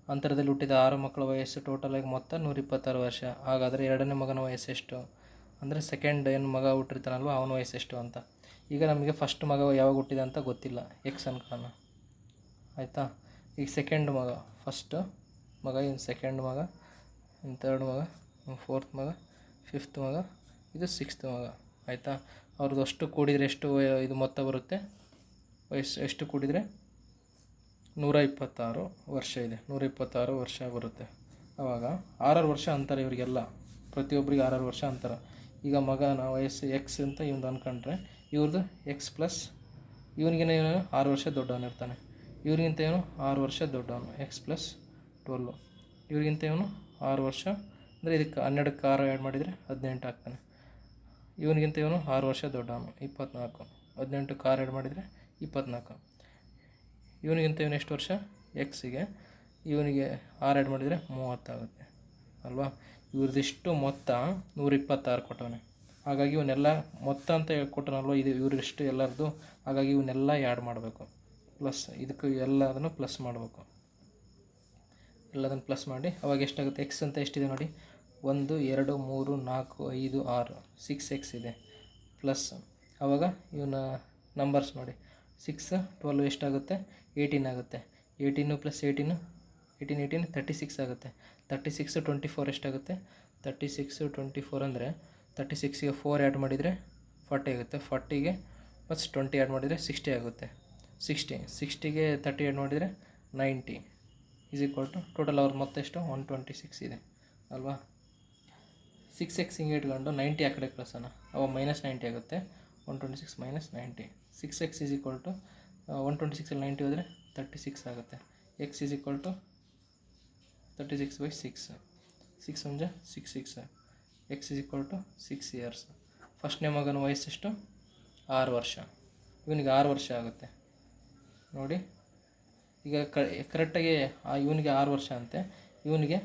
ಅಂತರದಲ್ಲಿ ಹುಟ್ಟಿದ 6 ಮಕ್ಕಳ ವಯಸ್ಸು ಟೋಟಲಾಗಿ ಮೊತ್ತ 126 ವರ್ಷ. ಹಾಗಾದರೆ ಎರಡನೇ ಮಗನ ವಯಸ್ಸು ಎಷ್ಟು ಅಂದರೆ ಸೆಕೆಂಡ್ ಏನು ಮಗ ಹುಟ್ಟಿರ್ತಾನಲ್ವ ಅವನ ವಯಸ್ಸು ಎಷ್ಟು ಅಂತ. ಈಗ ನಮಗೆ ಫಸ್ಟ್ ಮಗ ಯಾವಾಗ ಹುಟ್ಟಿದೆ ಅಂತ ಗೊತ್ತಿಲ್ಲ, ಎಕ್ಸ್ ಅನ್ಕೊಳ್ಳೋಣ ಆಯಿತಾ. ಈಗ ಸೆಕೆಂಡ್ ಮಗ, ಫಸ್ಟ್ ಮಗ, ಇನ್ನು ಸೆಕೆಂಡ್ ಮಗ, ಇನ್ನು ಥರ್ಡ್ ಮಗ, ಫೋರ್ತ್ ಮಗ, ಫಿಫ್ತ್ ಮಗ, ಇದು ಸಿಕ್ಸ್ತ್ ಮಗ ಆಯಿತಾ. ಅವ್ರದ್ದು ಅಷ್ಟು ಕೂಡಿದರೆ ಎಷ್ಟು ಇದು ಮೊತ್ತ ಬರುತ್ತೆ? ವಯಸ್ಸು ಎಷ್ಟು ಕೂಡಿದರೆ 126 ವರ್ಷ ಇದೆ. 126 ವರ್ಷ ಬರುತ್ತೆ. ಆವಾಗ 6 ವರ್ಷ ಅಂತರ ಇವರಿಗೆಲ್ಲ, ಪ್ರತಿಯೊಬ್ಬರಿಗೆ 6 ವರ್ಷ ಅಂತರ. ಈಗ ಮಗನ ವಯಸ್ಸು ಎಕ್ಸ್ ಅಂತ ಇವ್ದು ಅಂದ್ಕೊಂಡ್ರೆ ಇವ್ರದ್ದು ಎಕ್ಸ್ ಪ್ಲಸ್ ಇವನಿಗೇನು 6 ವರ್ಷ ದೊಡ್ಡವನಿರ್ತಾನೆ. ಇವ್ರಿಗಿಂತ ಇವನು 6 ವರ್ಷ ದೊಡ್ಡವನು, ಎಕ್ಸ್ ಪ್ಲಸ್ 12. ಇವ್ರಿಗಿಂತ ಇವನು 6 ವರ್ಷ ಅಂದರೆ ಇದಕ್ಕೆ 12ಕ್ಕೆ 6 ಆ್ಯಡ್ ಮಾಡಿದರೆ 18 ಆಗ್ತಾನೆ. ಇವನಿಗಿಂತ ಇವನು 6 ವರ್ಷ ದೊಡ್ಡವನು, 24. 18ಕ್ಕೆ 6 ಆ್ಯಡ್ ಮಾಡಿದರೆ 24. ಇವನಿಗಿಂತ ಇವನು ಎಷ್ಟು ವರ್ಷ? ಎಕ್ಸಿಗೆ ಇವನಿಗೆ 6 ಆ್ಯಡ್ ಮಾಡಿದರೆ 30 ಆಗುತ್ತೆ ಅಲ್ವಾ. ಇವ್ರದಿಷ್ಟು ಮೊತ್ತ 126 ಕೊಟ್ಟವನೆ. ಹಾಗಾಗಿ ಇವನ್ನೆಲ್ಲ ಮೊತ್ತ ಅಂತ ಕೊಟ್ಟನಲ್ವ, ಇದು ಇವ್ರಿಷ್ಟು ಎಲ್ಲರದ್ದು. ಹಾಗಾಗಿ ಇವನ್ನೆಲ್ಲ ಆ್ಯಡ್ ಮಾಡಬೇಕು, ಪ್ಲಸ್ ಇದಕ್ಕೆ ಎಲ್ಲದನ್ನು ಪ್ಲಸ್ ಮಾಡಬೇಕು. ಎಲ್ಲದನ್ನು ಪ್ಲಸ್ ಮಾಡಿ ಅವಾಗ ಎಷ್ಟಾಗುತ್ತೆ? ಎಕ್ಸ್ ಅಂತ ಎಷ್ಟಿದೆ ನೋಡಿ, 1 2 3 4 5 6 6x ಇದೆ ಪ್ಲಸ್. ಆವಾಗ ಇವನ ನಂಬರ್ಸ್ ನೋಡಿ, 6 12 ಎಷ್ಟಾಗುತ್ತೆ? 18 ಆಗುತ್ತೆ. 18 + 18 18 36 ಆಗುತ್ತೆ. 36 24 ಎಷ್ಟಾಗುತ್ತೆ? 36 24 ಅಂದರೆ 36ಗೆ 4 ಆ್ಯಡ್ ಮಾಡಿದರೆ 40 ಆಗುತ್ತೆ. 40ಗೆ ಮತ್ತು 20 ಆ್ಯಡ್ ಮಾಡಿದರೆ 60 ಆಗುತ್ತೆ. 60ಗೆ 30 ಆ್ಯಡ್ ಮಾಡಿದರೆ 90 ಈಸ್ ಈಕ್ವಲ್ ಟು ಟೋಟಲ್ ಅವ್ರ ಮೊತ್ತ ಎಷ್ಟು? 126 ಇದೆ ಅಲ್ವಾ. 6x ಹಿಂಗೆ ಇಟ್ಕೊಂಡು 90 ಆ ಕಡೆ ಕಳಿಸೋಣ, ಅವಾಗ -90 ಆಗುತ್ತೆ. 126 - 90. 6x ಈಸ್ ಈಕ್ವಲ್ ಟು 126 90 ಹೋದರೆ 36 ಆಗುತ್ತೆ. x is equal to 36/6. 6 1 6 6. x is equal to 6 years. ಫಸ್ಟ್ನೇ ಮಗನ ವಯಸ್ಸೆಷ್ಟು? 6 ವರ್ಷ. ಇವನಿಗೆ 6 ವರ್ಷ ಆಗುತ್ತೆ ನೋಡಿ. ಈಗ ಕರೆಕ್ಟಾಗಿ ಇವನಿಗೆ 6 ವರ್ಷ ಅಂತೆ. ಇವನಿಗೆ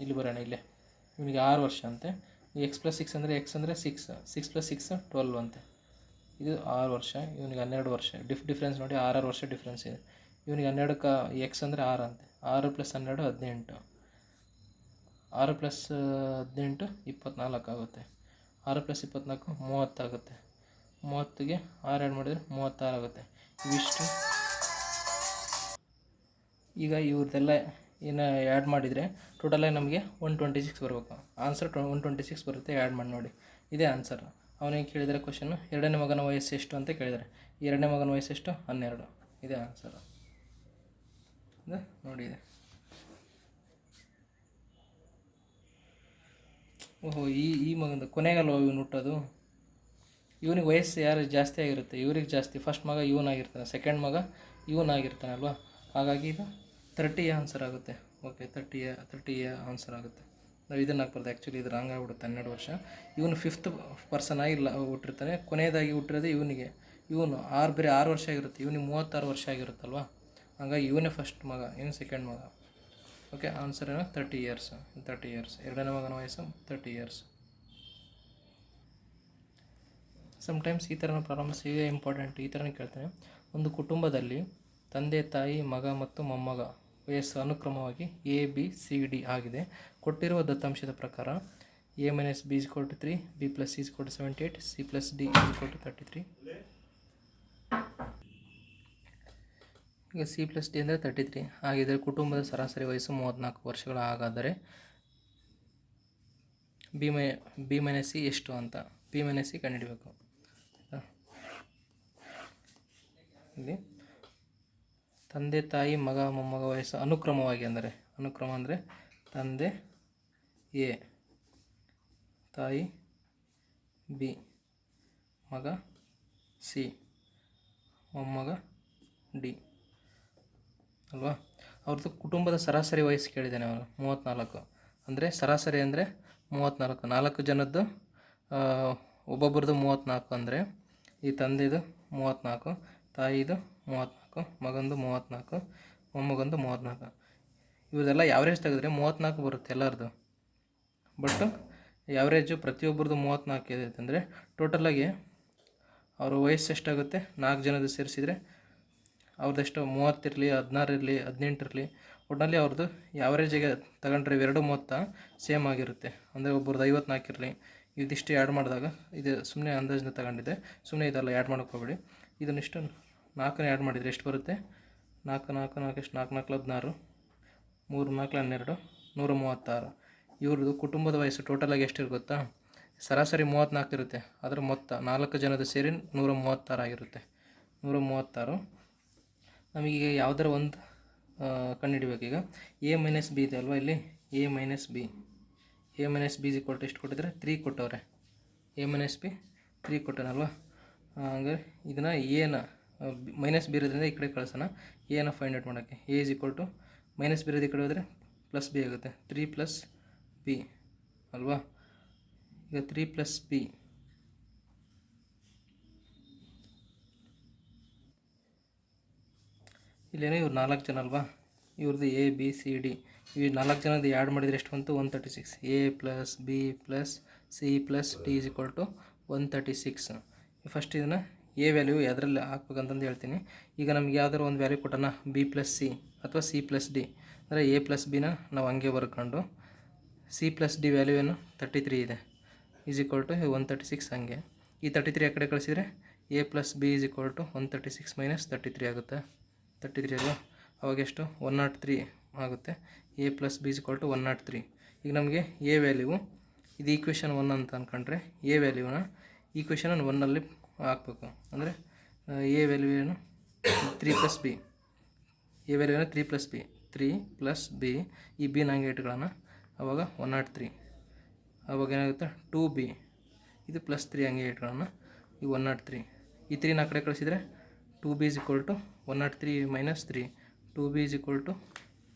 ಇಲ್ಲಿ ಬರೋಣ, ಇಲ್ಲೇ ಇವನಿಗೆ 6 ವರ್ಷ ಅಂತೆ. ಎಕ್ಸ್ ಪ್ಲಸ್ 6 ಅಂದರೆ ಎಕ್ಸ್ ಅಂದರೆ 6 + 6 12 ಅಂತೆ. ಇದು 6 ವರ್ಷ, ಇವನಿಗೆ 12 ವರ್ಷ. ಡಿಫ್ರೆನ್ಸ್ ನೋಡಿ, 6 ವರ್ಷ ಡಿಫ್ರೆನ್ಸ್ ಇದೆ. ಇವನಿಗೆ 12ಕ್ಕೆ ಎಕ್ಸ್ ಅಂದರೆ 6 ಅಂತೆ. 6 + 12 18. 6 + 18 24 ಆಗುತ್ತೆ. 6 + 24 30 ಆಗುತ್ತೆ. 30ಗೆ 6 ಆ್ಯಡ್ ಮಾಡಿದರೆ 36 ಆಗುತ್ತೆ. ಇವಿಷ್ಟು ಈಗ ಇವ್ರದ್ದೆಲ್ಲ ಏನು ಆ್ಯಡ್ ಮಾಡಿದರೆ ಟೋಟಲಾಗಿ ನಮಗೆ 126 ಬರಬೇಕು. ಆನ್ಸರ್ 126 ಬರುತ್ತೆ. ಆ್ಯಡ್ ಮಾಡಿ ನೋಡಿ, ಇದೇ ಆನ್ಸರ್. ಅವನಿಗೆ ಕೇಳಿದರೆ ಕ್ವಶನ್ನು ಎರಡನೇ ಮಗನ ವಯಸ್ಸು ಎಷ್ಟು ಅಂತ ಕೇಳಿದರೆ, ಎರಡನೇ ಮಗನ ವಯಸ್ಸು ಎಷ್ಟು? 12. ಇದೇ ಆನ್ಸರು ನೋಡಿ. ಇದೆ ಓಹೋ, ಈ ಮಗಂದು ಕೊನೆಗಲ್ವ ಇವನು ಹುಟ್ಟೋದು. ಇವನಿಗೆ ವಯಸ್ಸು ಯಾರು ಜಾಸ್ತಿ ಆಗಿರುತ್ತೆ, ಇವ್ರಿಗೆ ಜಾಸ್ತಿ. ಫಸ್ಟ್ ಮಗ ಇವನ್ ಆಗಿರ್ತಾನೆ, ಸೆಕೆಂಡ್ ಮಗ ಇವನ್ ಆಗಿರ್ತಾನೆ ಅಲ್ವಾ. ಹಾಗಾಗಿ ಇದು 30 ಆನ್ಸರ್ ಆಗುತ್ತೆ. ಓಕೆ, 30 ಆನ್ಸರ್ ಆಗುತ್ತೆ. ನಾವು ಇದನ್ನು ಹಾಕ್ಬಾರ್ದು, ಆ್ಯಕ್ಚುಲಿ ಇದು ರಾಂಗ್ ಆಗಿಬಿಡುತ್ತೆ. 12 ವರ್ಷ. ಇವನು 5th ಪರ್ಸನ್ ಆಗಿ ಹುಟ್ಟಿರ್ತಾನೆ, ಕೊನೆಯದಾಗಿ ಹುಟ್ಟಿರೋದು ಇವನಿಗೆ. ಇವನು 6 ವರ್ಷ ಆಗಿರುತ್ತೆ, ಇವನಿಗೆ 36 ವರ್ಷ ಆಗಿರುತ್ತಲ್ವ. ಹಾಗಾಗಿ ಇವನೇ ಫಸ್ಟ್ ಮಗ, ಇವನು ಸೆಕೆಂಡ್ ಮಗ. ಓಕೆ, ಆನ್ಸರ್ ಏನೋ 30 ಇಯರ್ಸ್. 30 ಇಯರ್ಸ್. ಎರಡನೇ ಮಗನ ವಯಸ್ಸು 30 ಇಯರ್ಸ್. ಸಮ್ಟೈಮ್ಸ್ ಈ ಥರನೂ ಪ್ರಾಬ್ಲಮ್ಸ್ ಇದೆ, ಇಂಪಾರ್ಟೆಂಟ್. ಈ ಥರನೇ ಕೇಳ್ತೇನೆ. ಒಂದು ಕುಟುಂಬದಲ್ಲಿ ತಂದೆ, ತಾಯಿ, ಮಗ ಮತ್ತು ಮೊಮ್ಮಗ ವಯಸ್ಸು ಅನುಕ್ರಮವಾಗಿ ABCD ಆಗಿದೆ. ಕೊಟ್ಟಿರುವ ದತ್ತಾಂಶದ ಪ್ರಕಾರ A - B = 3, B + C = 78, C + D = 33. ಈಗ C + D ಅಂದರೆ 33 ಆಗಿದ್ದರೆ ಕುಟುಂಬದ ಸರಾಸರಿ ವಯಸ್ಸು 34 ವರ್ಷಗಳ. ಹಾಗಾದರೆ B - C ಎಷ್ಟು ಅಂತ B - C ಕಂಡುಹಿಡಬೇಕು. ಇಲ್ಲಿ ತಂದೆ, ತಾಯಿ, ಮಗ, ಮೊಮ್ಮಗ ವಯಸ್ಸು ಅನುಕ್ರಮವಾಗಿ ಅಂದರೆ, ಅನುಕ್ರಮ ಅಂದರೆ ತಂದೆ A, ತಾಯಿ B, ಮಗ C, ಮೊಮ್ಮಗ D ಅಲ್ವಾ. ಅವ್ರದ್ದು ಕುಟುಂಬದ ಸರಾಸರಿ ವಯಸ್ಸು ಕೇಳಿದ್ದಾನೆ ಅವನು, 34. ಅಂದರೆ ಸರಾಸರಿ ಅಂದರೆ 34, 4 ಜನದ್ದು ಒಬ್ಬೊಬ್ರದ್ದು 34. ಅಂದರೆ ಈ ತಂದೆದು 34, ತಾಯಿದು 34, ಮಗಂದು 34, ಮೊಮ್ಮಗಂದು 34. ಇವರೆಲ್ಲ ಯಾವ್ರೇಜ್ ತೆಗೆದ್ರೆ 34 ಬರುತ್ತೆ ಎಲ್ಲರದು. ಬಟ್ ಯಾವ್ರೇಜು ಪ್ರತಿಯೊಬ್ಬರದು 34 ಇದೆ ಅಂದರೆ ಟೋಟಲಾಗಿ ಅವ್ರ ವಯಸ್ಸು ಎಷ್ಟಾಗುತ್ತೆ, 4 ಜನದ್ದು ಸೇರಿಸಿದರೆ ಅವ್ರದ್ದೆಷ್ಟು 30 ಇರಲಿ, 16 ಇರಲಿ, 18 ಇರಲಿ, ಒಟ್ಟಿನಲ್ಲಿ ಅವ್ರದ್ದು ಯಾವ್ರೇಜಿಗೆ ತಗೊಂಡ್ರೆ ಇವೆರಡು ಮೊತ್ತ ಸೇಮ್ ಆಗಿರುತ್ತೆ. ಅಂದರೆ ಒಬ್ಬರದ್ದು 54 ಇರಲಿ, ಇದಿಷ್ಟು ಆ್ಯಡ್ ಮಾಡಿದಾಗ, ಇದು ಸುಮ್ಮನೆ ಅಂದಾಜಿನ ತಗೊಂಡಿದ್ದೆ, ಸುಮ್ಮನೆ ಇದೆಲ್ಲ ಆ್ಯಡ್ ಮಾಡೋಕ್ಕೆ ಹೋಗ್ಬೇಡಿ. ಇದನ್ನಿಷ್ಟು 4ನೇ ಆ್ಯಡ್ ಮಾಡಿದರೆ ಎಷ್ಟು ಬರುತ್ತೆ? 4 ಎಷ್ಟು? 4 4 16, 3 4 12, 136. ಇವ್ರದ್ದು ಕುಟುಂಬದ ವಯಸ್ಸು ಟೋಟಲಾಗಿ ಎಷ್ಟಿರುತ್ತೆ ಗೊತ್ತಾ? ಸರಾಸರಿ 34 ಇರುತ್ತೆ, ಅದರ ಮೊತ್ತ 4 ಜನದ ಸೇರಿ 136 ಆಗಿರುತ್ತೆ. 136. ನಮಗೀಗ ಯಾವುದರ ಒಂದು ಕಂಡುಹಿಡಬೇಕು. ಈಗ A - B ಇದೆ ಅಲ್ವಾ, ಇಲ್ಲಿ A - B. A - B = ಎಷ್ಟು ಕೊಟ್ಟಿದ್ದಾರೆ? 3 ಕೊಟ್ಟವ್ರೆ. A - B 3 ಕೊಟ್ಟನಲ್ವಾ. ಹಂಗೆ ಇದನ್ನು ಎನ -B ಇರೋದ್ರಿಂದ ಈ ಕಡೆ ಕಳ್ಸೋಣ. ಎನ ಫೈಂಡ್ ಔಟ್ ಮಾಡೋಕ್ಕೆ A = -B ಇರೋದು ಈ ಕಡೆ ಹೋದರೆ +B ಆಗುತ್ತೆ. 3 + B ಅಲ್ವಾ. ಈಗ 3 + B ಇಲ್ಲೇನೋ ಇವ್ರು 4 ಜನ ಅಲ್ವಾ, ಇವ್ರದ್ದು A B C D, ಇವು 4 ಜನದ್ದು ಆ್ಯಡ್ ಮಾಡಿದರೆ ಎಷ್ಟು ಬಂತು? 136. A + B + C + D = 136. First ಇದನ್ನು A ವ್ಯಾಲ್ಯೂ ಯಾವುದ್ರಲ್ಲಿ ಹಾಕ್ಬೇಕಂತಂದು ಹೇಳ್ತೀನಿ. ಈಗ ನಮ್ಗೆ ಯಾವ್ದಾರು ಒಂದು ವ್ಯಾಲ್ಯೂ ಕೊಟ್ಟನ, B + C ಅಥವಾ C + D, ಅಂದರೆ A + Bನ ನಾವು ಹಂಗೆ ಬರ್ಕೊಂಡು, C + D ವ್ಯಾಲ್ಯೂ ಏನು 33 ಇದೆ, = 136. ಹಂಗೆ ಈ 33 ಆ ಕಡೆ ಕಳಿಸಿದರೆ A + B = 136 - 33 ಆಗುತ್ತೆ. 33 ಅಲ್ವಾ. ಅವಾಗ ಎಷ್ಟು? 103 ಆಗುತ್ತೆ. A + B = 103. ಈಗ ನಮಗೆ A ವ್ಯಾಲ್ಯೂ, ಇದು ಈಕ್ವೇಷನ್ 1 ಅಂತ ಅಂದ್ಕೊಂಡ್ರೆ A ವ್ಯಾಲ್ಯೂನ ಈಕ್ವೇಷನ್ 1ನಲ್ಲಿ ಹಾಕ್ಬೇಕು. ಅಂದರೆ A ವ್ಯಾಲ್ಯೂ ಏನು? 3 + B. A ವ್ಯಾಲ್ಯೂ ಏನು? 3 + B. 3 + B. ಈ B ನಂಗೆ ಇಟ್ಕೊಳ್ಳೋಣ. ಆವಾಗ 103. ಆವಾಗ ಏನಾಗುತ್ತೆ? 2B. ಇದು +3 ಹಂಗೆ ಇಟ್ಕೊಳ್ಳೋಣ. ಈ 103. ಈ 3ನ ಆ ಕಡೆ ಕಳಿಸಿದರೆ 2B = 103 - 3. 2B =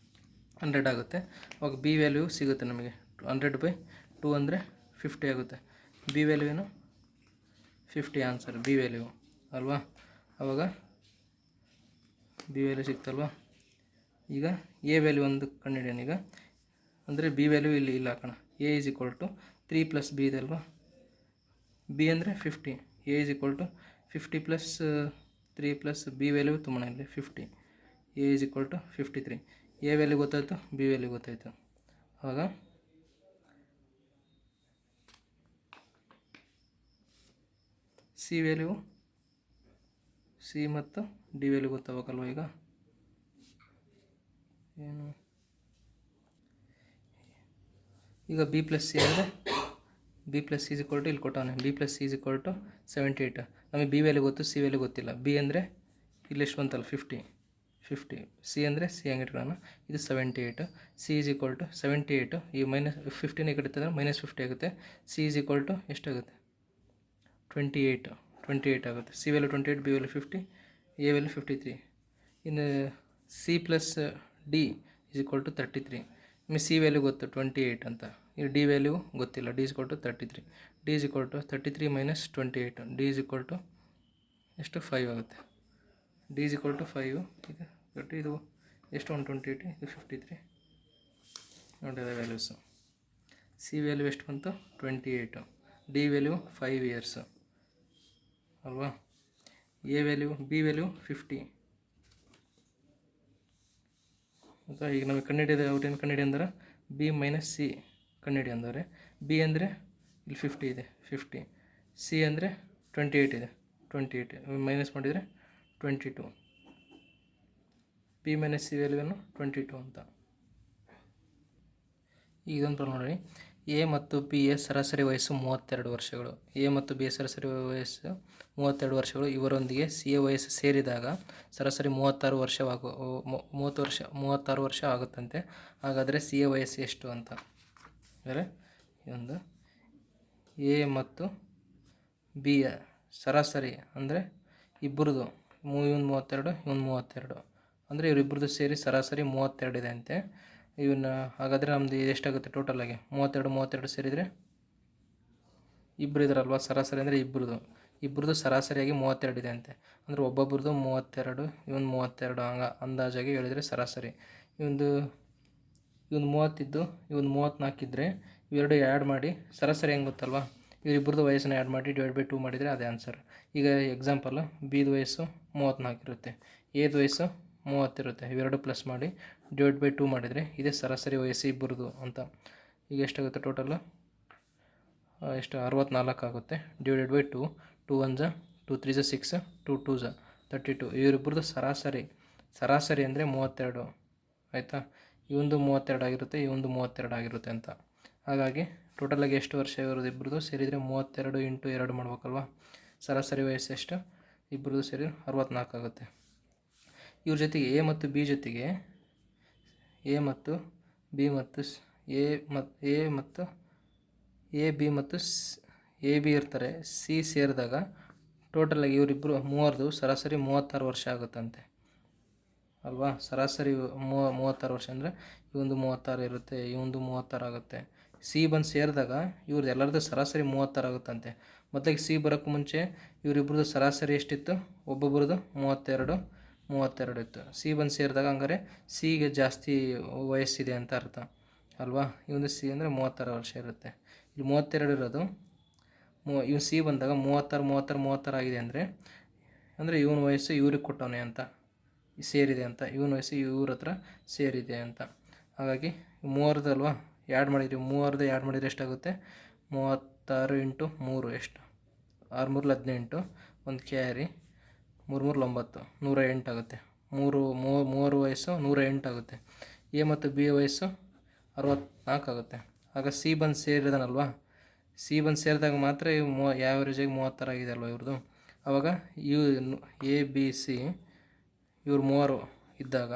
100 ಆಗುತ್ತೆ. ಅವಾಗ B ವ್ಯಾಲ್ಯೂ ಸಿಗುತ್ತೆ ನಮಗೆ. 100/2 ಅಂದರೆ 50 ಆಗುತ್ತೆ. B ವ್ಯಾಲ್ಯೂ ಏನು? 50 ಆನ್ಸರ್ B ವ್ಯಾಲ್ಯೂ ಅಲ್ವಾ. ಆವಾಗ B ವ್ಯಾಲ್ಯೂ ಸಿಕ್ತಲ್ವಾ. ಈಗ A ವ್ಯಾಲ್ಯೂ ಒಂದು ಕಂಡುಹಿಡಿಯೋಣ. ಈಗ ಅಂದರೆ B ವ್ಯಾಲ್ಯೂ ಇಲ್ಲಿ ಹಾಕೋಣ. A = 3 + B ಇದೆ ಅಲ್ವಾ. B ಅಂದರೆ 50. A = 50 + 3 + B ವ್ಯಾಲ್ಯೂ ತುಂಬೋಣ ಇಲ್ಲಿ 50. A = 53. A ವ್ಯಾಲ್ಯೂ ಗೊತ್ತಾಯಿತು, B ವ್ಯಾಲ್ಯೂ ಗೊತ್ತಾಯಿತು. ಆವಾಗ C ವ್ಯಾಲ್ಯೂ, C ಮತ್ತು D ವ್ಯಾಲ್ಯೂ ಗೊತ್ತಾಗಬೇಕಲ್ವ. ಈಗ ಏನು, ಈಗ B + C ಅಂದರೆ B + C = ಇಲ್ಲಿ ಕೊಟ್ಟವನೆ. B + C = 78. ನಮಗೆ B ವ್ಯಾಲ್ಯೂ ಗೊತ್ತು, C ವ್ಯಾಲ್ಯೂ ಗೊತ್ತಿಲ್ಲ. B ಅಂದರೆ ಇಲ್ಲಿ ಎಷ್ಟು ಬಂತಲ್ಲ 50. C ಅಂದರೆ C ಹಂಗೆ ಇಟ್ಕೊಳ್ಳೋಣ. ಇದು 78. C = 78. ಈ -15 ಈ ಕಡೆ ಇರ್ತದೆ, -50 ಆಗುತ್ತೆ. C = ಎಷ್ಟಾಗುತ್ತೆ? ಟ್ವೆಂಟಿ ಏಯ್ಟ್ ಆಗುತ್ತೆ. C value 28, B value 50, A value 53. ಇನ್ನು C plus D is equal to 33. ನಿಮಗೆ ಸಿ ವ್ಯಾಲ್ಯೂ ಗೊತ್ತು 28 ಅಂತ. ಈ ಡಿ ವ್ಯಾಲ್ಯೂ ಗೊತ್ತಿಲ್ಲ. D is equal to 33. D is equal to 33 minus 28. D is equal to ಎಷ್ಟು 5 ಆಗುತ್ತೆ. D is equal to 5. ಇದು ಎಷ್ಟು 128, ಇದು 53 ನೋಡಿದ ವ್ಯಾಲ್ಯೂಸು. ಸಿ ವ್ಯಾಲ್ಯೂ ಎಷ್ಟು ಬಂತು 28. ಡಿ ವ್ಯಾಲ್ಯೂ 5 ಇಯರ್ಸ್ ಅಲ್ವಾ. ಎ ವ್ಯಾಲ್ಯೂ ಬಿ ವ್ಯಾಲ್ಯೂ 50 ಆಯಿತಾ. ಈಗ ನಮಗೆ ಕಂಡುಹಿಡಿಯೋದು ಅವ್ರೇನು ಕಂಡುಹಿಡಿ ಅಂದ್ರೆ ಬಿ ಮೈನಸ್ ಸಿ ಕಂಡುಹಿಡಿ ಅಂದರೆ ಬಿ ಅಂದರೆ ಇಲ್ಲಿ 50 ಇದೆ 50, ಸಿ ಅಂದರೆ 28 ಇದೆ 28, ಮೈನಸ್ ಮಾಡಿದರೆ 22. ಬಿ ಮೈನಸ್ ಸಿ ವ್ಯಾಲ್ಯೂವನ್ನು 22 ಅಂತ. ಈಗ ಇದೊಂದು ಪ್ರಾಬ್ಲಮ್ ನೋಡಿ. ಎ ಮತ್ತು ಬಿ ಯ ಸರಾಸರಿ ವಯಸ್ಸು 32 ವರ್ಷಗಳು. ಎ ಮತ್ತು ಬಿ ಯ ಸರಾಸರಿ ವಯಸ್ಸು 32 ವರ್ಷಗಳು. ಇವರೊಂದಿಗೆ ಸಿ ಯ ವಯಸ್ಸು ಸೇರಿದಾಗ ಸರಾಸರಿ 36 ವರ್ಷ ಆಗುತ್ತಂತೆ. ಹಾಗಾದರೆ ಸಿ ಯ ವಯಸ್ಸು ಎಷ್ಟು ಅಂತ. ಅಂದರೆ ಒಂದು ಎ ಮತ್ತು ಬಿ ಯ ಸರಾಸರಿ ಅಂದರೆ ಇಬ್ಬರದು ಇವನು 32, ಇವನು 32 ಅಂದರೆ ಇವರಿಬ್ಬರದು ಸೇರಿ ಸರಾಸರಿ 32 ಇದೆ ಅಂತೆ. ಇವನ್ನ ಹಾಗಾದರೆ ನಮ್ಮದು ಎಷ್ಟಾಗುತ್ತೆ ಟೋಟಲಾಗಿ 32 ಸೇರಿದರೆ ಇಬ್ಬರು ಇದ್ದಾರಲ್ವ. ಸರಾಸರಿ ಅಂದರೆ ಇಬ್ಬರದು ಸರಾಸರಿಯಾಗಿ 32 ಇದೆ ಅಂತೆ. ಅಂದರೆ ಒಬ್ಬೊಬ್ರದ್ದು 32, ಇವನು 32 ಅಂದಾಜಾಗಿ ಹೇಳಿದರೆ ಸರಾಸರಿ. ಇವನು 30 ಇದ್ದು ಇವನು 34 ಇದ್ದರೆ ಇವೆರಡು ಆ್ಯಡ್ ಮಾಡಿ ಸರಾಸರಿ ಹೆಂಗೆ ಗೊತ್ತಲ್ವ. ಇವರಿಬ್ಬರದು ವಯಸ್ಸನ್ನು ಆ್ಯಡ್ ಮಾಡಿ ಡಿವೈಡ್ ಬೈ 2 ಮಾಡಿದರೆ ಅದೇ ಆನ್ಸರ್. ಈಗ ಎಕ್ಸಾಂಪಲ್ ಬಿದು ವಯಸ್ಸು 34 ಇರುತ್ತೆ, ಎದು ವಯಸ್ಸು 30 ಇರುತ್ತೆ. ಇವೆರಡು ಪ್ಲಸ್ ಮಾಡಿ ಡಿವೈಡ್ ಬೈ 2 ಮಾಡಿದರೆ ಇದೇ ಸರಾಸರಿ ವಯಸ್ಸು ಇಬ್ಬರದು ಅಂತ. ಈಗ ಎಷ್ಟಾಗುತ್ತೆ ಟೋಟಲ್ ಎಷ್ಟು 64 ಆಗುತ್ತೆ. Divided by 2, 2 1 2 3 6, 2 2 32. ಇವರಿಬ್ಬರದು ಸರಾಸರಿ ಅಂದರೆ 32 ಆಯಿತಾ. ಇವಂದು 32 ಆಗಿರುತ್ತೆ, ಇವಂದು 32 ಆಗಿರುತ್ತೆ ಅಂತ. ಹಾಗಾಗಿ ಟೋಟಲಾಗಿ ಎಷ್ಟು ವರ್ಷ ಇರೋದು ಇಬ್ಬರದು ಸೇರಿದರೆ 32 × 2 ಮಾಡ್ಬೇಕಲ್ವ. ಸರಾಸರಿ ವಯಸ್ಸು ಎಷ್ಟು ಇಬ್ಬರದು ಸೇರಿ 64 ಆಗುತ್ತೆ. ಇವ್ರ ಜೊತೆಗೆ ಎ ಮತ್ತು ಬಿ ಜೊತೆಗೆ ಎ ಬಿ ಇರ್ತಾರೆ. ಸಿ ಸೇರಿದಾಗ ಟೋಟಲಾಗಿ ಇವರಿಬ್ಬರು ಮೂವರದು ಸರಾಸರಿ 36 ವರ್ಷ ಆಗುತ್ತಂತೆ ಅಲ್ವಾ. ಸರಾಸರಿ 36 ವರ್ಷ ಅಂದರೆ ಇವೊಂದು 36 ಇರುತ್ತೆ, ಇವೊಂದು 36 ಆಗುತ್ತೆ. ಸಿ ಬಂದು ಸೇರಿದಾಗ ಇವ್ರದ್ದು ಎಲ್ಲರದ್ದು ಸರಾಸರಿ 36 ಆಗುತ್ತಂತೆ. ಮೊದಲಿಗೆ ಸಿ ಬರೋಕ್ಕೆ ಮುಂಚೆ ಇವರಿಬ್ಬರದು ಸರಾಸರಿ ಎಷ್ಟಿತ್ತು, ಒಬ್ಬೊಬ್ರದ್ದು 32 ಇತ್ತು. ಸಿ ಬಂದು ಸೇರಿದಾಗ ಹಂಗಾರೆ ಸಿಗೆ ಜಾಸ್ತಿ ವಯಸ್ಸಿದೆ ಅಂತ ಅರ್ಥ ಅಲ್ವಾ. ಇವೊಂದು ಸಿ ಅಂದರೆ 36 ವರ್ಷ ಇರುತ್ತೆ. ಇಲ್ಲಿ 32 ಇರೋದು ಇವ್ನು ಸಿ ಬಂದಾಗ 36 ಆಗಿದೆ ಅಂದರೆ ಇವನ ವಯಸ್ಸು ಇವ್ರಿಗೆ ಕೊಟ್ಟವನೆ ಅಂತ ಸೇರಿದೆ ಅಂತ, ಇವನ ವಯಸ್ಸು ಇವ್ರ ಹತ್ರ ಸೇರಿದೆ ಅಂತ. ಹಾಗಾಗಿ ಮೂವರದಲ್ವಾ ಆ್ಯಡ್ ಮಾಡಿದ್ರಿ, ಮೂವರದ್ದು ಆ್ಯಡ್ ಮಾಡಿದರೆ ಎಷ್ಟಾಗುತ್ತೆ 36 × 3 ಎಷ್ಟು 6 3 18, ಒಂದು ಕ್ಯಾರಿ 3 3 9, 108 ಆಗುತ್ತೆ. ಮೂವರು ವಯಸ್ಸು 108 ಆಗುತ್ತೆ. ಎ ಮತ್ತು ಬಿ ವಯಸ್ಸು 64 ಆಗುತ್ತೆ. ಆಗ ಸಿ ಬಂದು ಸೇರಿದಾನಲ್ವಾ, ಸಿ ಬಂದು ಸೇರಿದಾಗ ಮಾತ್ರ ಯಾವರೇಜಾಗಿ 36 ಆಗಿದೆ ಅಲ್ವ ಇವ್ರದ್ದು. ಆವಾಗ ಎ ಬಿ ಸಿ ಇವ್ರು ಮೂವರು ಇದ್ದಾಗ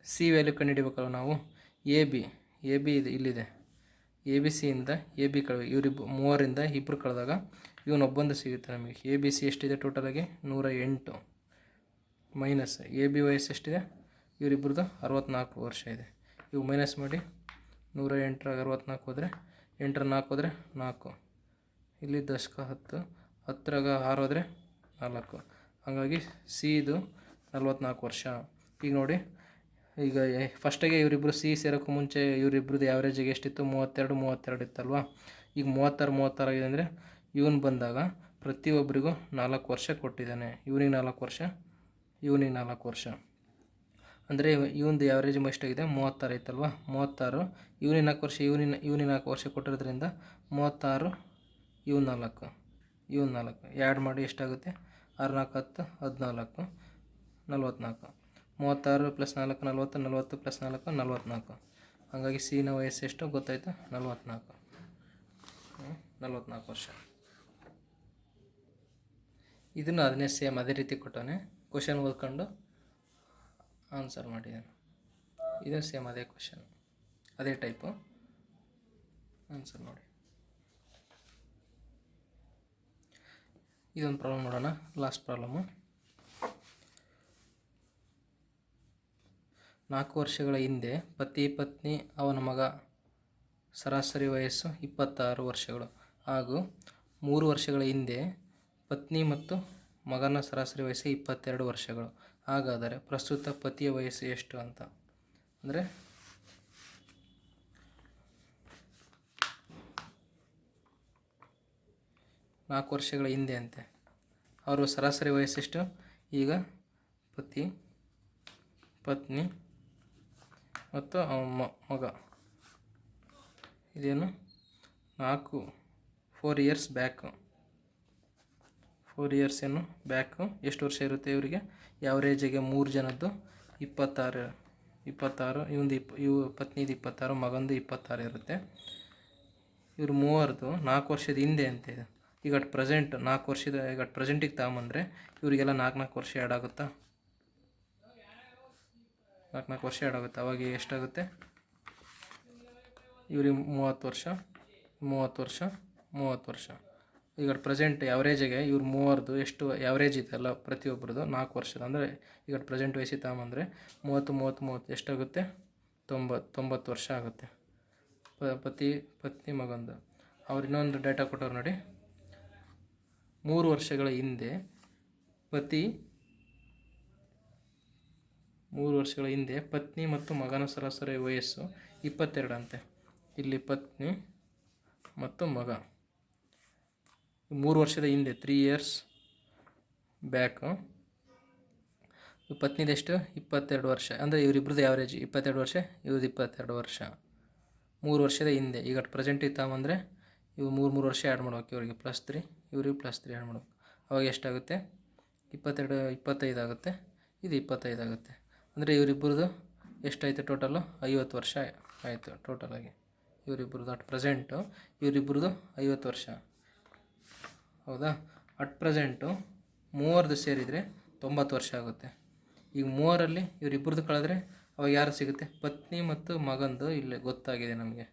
ಸಿ ವ್ಯಾಲ್ಯೂ ಕಂಡುಹಿಡಿಬೇಕಲ್ವ ನಾವು. ಎ ಬಿ ಇದು ಇಲ್ಲಿದೆ. ಎ ಬಿ ಸಿಯಿಂದ ಎ ಬಿ ಮೂವರಿಂದ ಇಬ್ಬರು ಕಳೆದಾಗ ಇವನೊಬ್ಬಂದು ಸಿಗುತ್ತೆ ನಮಗೆ. ಎ ಬಿ ಸಿ ಎಷ್ಟಿದೆ ಟೋಟಲಾಗಿ 108 ಮೈನಸ್ ಎ ಬಿ ವಯಸ್ಸು ಎಷ್ಟಿದೆ ಇವರಿಬ್ಬರದು 64 ವರ್ಷ ಇದೆ. ಇವು ಮೈನಸ್ ಮಾಡಿ 108 64 ಹೋದರೆ 8 4 ಹೋದರೆ 4, ಇಲ್ಲಿ ದಶಕ 10 10 6 ಹೋದರೆ 4. ಹಾಗಾಗಿ ಸಿ ಇದು 44 ವರ್ಷ. ಈಗ ನೋಡಿ, ಈಗ ಫಸ್ಟಿಗೆ ಇವರಿಬ್ಬರು ಸಿ ಸೇರೋಕ್ಕೂ ಮುಂಚೆ ಇವರಿಬ್ಬರದ್ದು ಆ್ಯಾವ್ರೇಜಿಗೆ ಎಷ್ಟಿತ್ತು 32 ಇತ್ತಲ್ವ. ಈಗ 36 ಆಗಿದೆ ಅಂದರೆ ಇವನು ಬಂದಾಗ ಪ್ರತಿಯೊಬ್ಬರಿಗೂ 4 ವರ್ಷ ಕೊಟ್ಟಿದ್ದಾನೆ. ಇವನಿಗೆ 4 ವರ್ಷ, ಇವನಿಗೆ 4 ವರ್ಷ ಅಂದರೆ ಇವನದು ಆ್ಯಾವ್ರೇಜ್ ಎಷ್ಟಾಗಿದೆ 36 ಐತಲ್ವ. 36 ಇವನಿಗೆ 4 ವರ್ಷ, ಇವನಿಗೆ 4 ವರ್ಷ ಕೊಟ್ಟಿರೋದ್ರಿಂದ 36 ಇವನು 4 ಆ್ಯಡ್ ಮಾಡಿ ಎಷ್ಟಾಗುತ್ತೆ 6 4 10 14 44. 36 + 4 40, 40 + 4 44. ಹಾಗಾಗಿ ಸಿನ ವಯಸ್ಸು ಎಷ್ಟು ಗೊತ್ತಾಯಿತು 44 ವರ್ಷ. ಇದನ್ನು ಅದನ್ನೇ ಸೇಮ್ ಅದೇ ರೀತಿ ಕೊಟ್ಟವನೆ, ಕ್ವಶನ್ ಓದ್ಕೊಂಡು ಆನ್ಸರ್ ಮಾಡಿದ್ದಾನೆ. ಇದು ಸೇಮ್ ಅದೇ ಕ್ವಶನ್, ಅದೇ ಟೈಪು ಆನ್ಸರ್ ನೋಡಿ. ಇದೊಂದು ಪ್ರಾಬ್ಲಮ್ ನೋಡೋಣ. Last problem. 4 ವರ್ಷಗಳ ಹಿಂದೆ ಪತಿ ಪತ್ನಿ ಅವನ ಮಗ ಸರಾಸರಿ ವಯಸ್ಸು 26 ವರ್ಷಗಳು ಹಾಗೂ 3 ವರ್ಷಗಳ ಹಿಂದೆ ಪತ್ನಿ ಮತ್ತು ಮಗನ ಸರಾಸರಿ ವಯಸ್ಸು 22 ವರ್ಷಗಳು. ಹಾಗಾದರೆ ಪ್ರಸ್ತುತ ಪತಿಯ ವಯಸ್ಸು ಎಷ್ಟು ಅಂತ. ಅಂದರೆ ನಾಲ್ಕು ವರ್ಷಗಳ ಹಿಂದೆ ಅಂತೆ, ಅವರು ಸರಾಸರಿ ವಯಸ್ಸೆಷ್ಟು? ಈಗ ಪತಿ ಪತ್ನಿ ಮತ್ತು ಮಗ ಇದೇನು 4 ಇಯರ್ಸ್ ಬ್ಯಾಕು. 4 ಇಯರ್ಸ್ ಏನು ಬ್ಯಾಕು ಎಷ್ಟು ವರ್ಷ ಇರುತ್ತೆ ಇವರಿಗೆ? ಯಾವ್ರೇಜಿಗೆ 3 ಜನದ್ದು 26 ಇವು ಪತ್ನಿದು 26, ಮಗಂದು 26 ಇರುತ್ತೆ. ಇವ್ರು ಮೂವರದು 4 ವರ್ಷದ ಹಿಂದೆ ಅಂತ ಇದೆ. ಈಗ ಅಟ್ ಪ್ರೆಸೆಂಟ್ 4 ವರ್ಷದ ಈಗ ಅಟ್ ಪ್ರೆಸೆಂಟಿಗೆ ತಗೊಂಬಂದರೆ ಇವರಿಗೆಲ್ಲ 4 ವರ್ಷ ಆ್ಯಡ್ ಆಗುತ್ತಾ? 4 ವರ್ಷ ಆ್ಯಡ್ ಆಗುತ್ತೆ. ಅವಾಗ ಎಷ್ಟಾಗುತ್ತೆ? ಇವ್ರಿಗೆ 30 ವರ್ಷ. ಈಗ ಅಟ್ ಪ್ರೆಸೆಂಟ್ ಯಾವ್ರೇಜಿಗೆ ಇವ್ರು ಮೂವರದು ಎಷ್ಟು ಯಾವ್ರೇಜ್ ಇದೆಯಲ್ಲ ಪ್ರತಿಯೊಬ್ಬರದು 4 ವರ್ಷದ, ಅಂದರೆ ಈಗ ಅಟ್ ಪ್ರೆಸೆಂಟ್ ವಯಸ್ಸಿಗೆ ತಗೊಂಬಂದರೆ 30 ಎಷ್ಟಾಗುತ್ತೆ? 90 ವರ್ಷ ಆಗುತ್ತೆ ಪತ್ನಿ ಮಗಂದು. ಅವ್ರು ಇನ್ನೊಂದು ಡೇಟಾ ಕೊಟ್ಟವ್ರು ನೋಡಿ. 3 ವರ್ಷಗಳ ಹಿಂದೆ ಪತ್ನಿ ಮತ್ತು ಮಗನ ಸರಾಸರಿ ವಯಸ್ಸು 22 ಅಂತೆ. ಇಲ್ಲಿ ಪತ್ನಿ ಮತ್ತು ಮಗ 3 ವರ್ಷದ ಹಿಂದೆ 3 ಇಯರ್ಸ್ ಬ್ಯಾಕು. ಪತ್ನಿದೆಷ್ಟು? 22 ವರ್ಷ. ಅಂದರೆ ಇವರಿಬ್ರದ್ದು ಯಾವ್ರೇಜ್ 22 ವರ್ಷ, ಇವ್ರದ್ದು 22 ವರ್ಷ. 3 ವರ್ಷದ ಹಿಂದೆ. ಈಗ ಅಟ್ ಪ್ರೆಸೆಂಟಿಗೆ ತಗೊಂಬಂದರೆ ಇವು 3 ವರ್ಷ ಆ್ಯಡ್ ಮಾಡ್ಬೇಕು. ಇವರಿಗೆ +3, ಇವ್ರಿಗೆ +3 ಆ್ಯಡ್ ಮಾಡ್ಬೇಕು. ಅವಾಗ ಎಷ್ಟಾಗುತ್ತೆ? 25 ಆಗುತ್ತೆ. ಇದು 25 ಆಗುತ್ತೆ. ಅಂದರೆ ಇವರಿಬ್ಬರದು ಎಷ್ಟಾಯಿತು ಟೋಟಲು? 50 ವರ್ಷ ಆಯಿತು ಟೋಟಲಾಗಿ ಇವರಿಬ್ಬರದು. ಅಟ್ ಪ್ರೆಸೆಂಟು ಇವರಿಬ್ಬರದು 50 ವರ್ಷ, ಹೌದಾ? ಅಟ್ ಪ್ರೆಸೆಂಟು ಮೂವರದು ಸೇರಿದರೆ 90 ವರ್ಷ ಆಗುತ್ತೆ. ಈಗ ಮೂವರಲ್ಲಿ ಇವರಿಬ್ಬರದು ಕಳೆದ್ರೆ ಅವಾಗ ಯಾರು ಸಿಗುತ್ತೆ? ಪತ್ನಿ ಮತ್ತು ಮಗಂದು ಇಲ್ಲಿ ಗೊತ್ತಾಗಿದೆ ನಮಗೆ.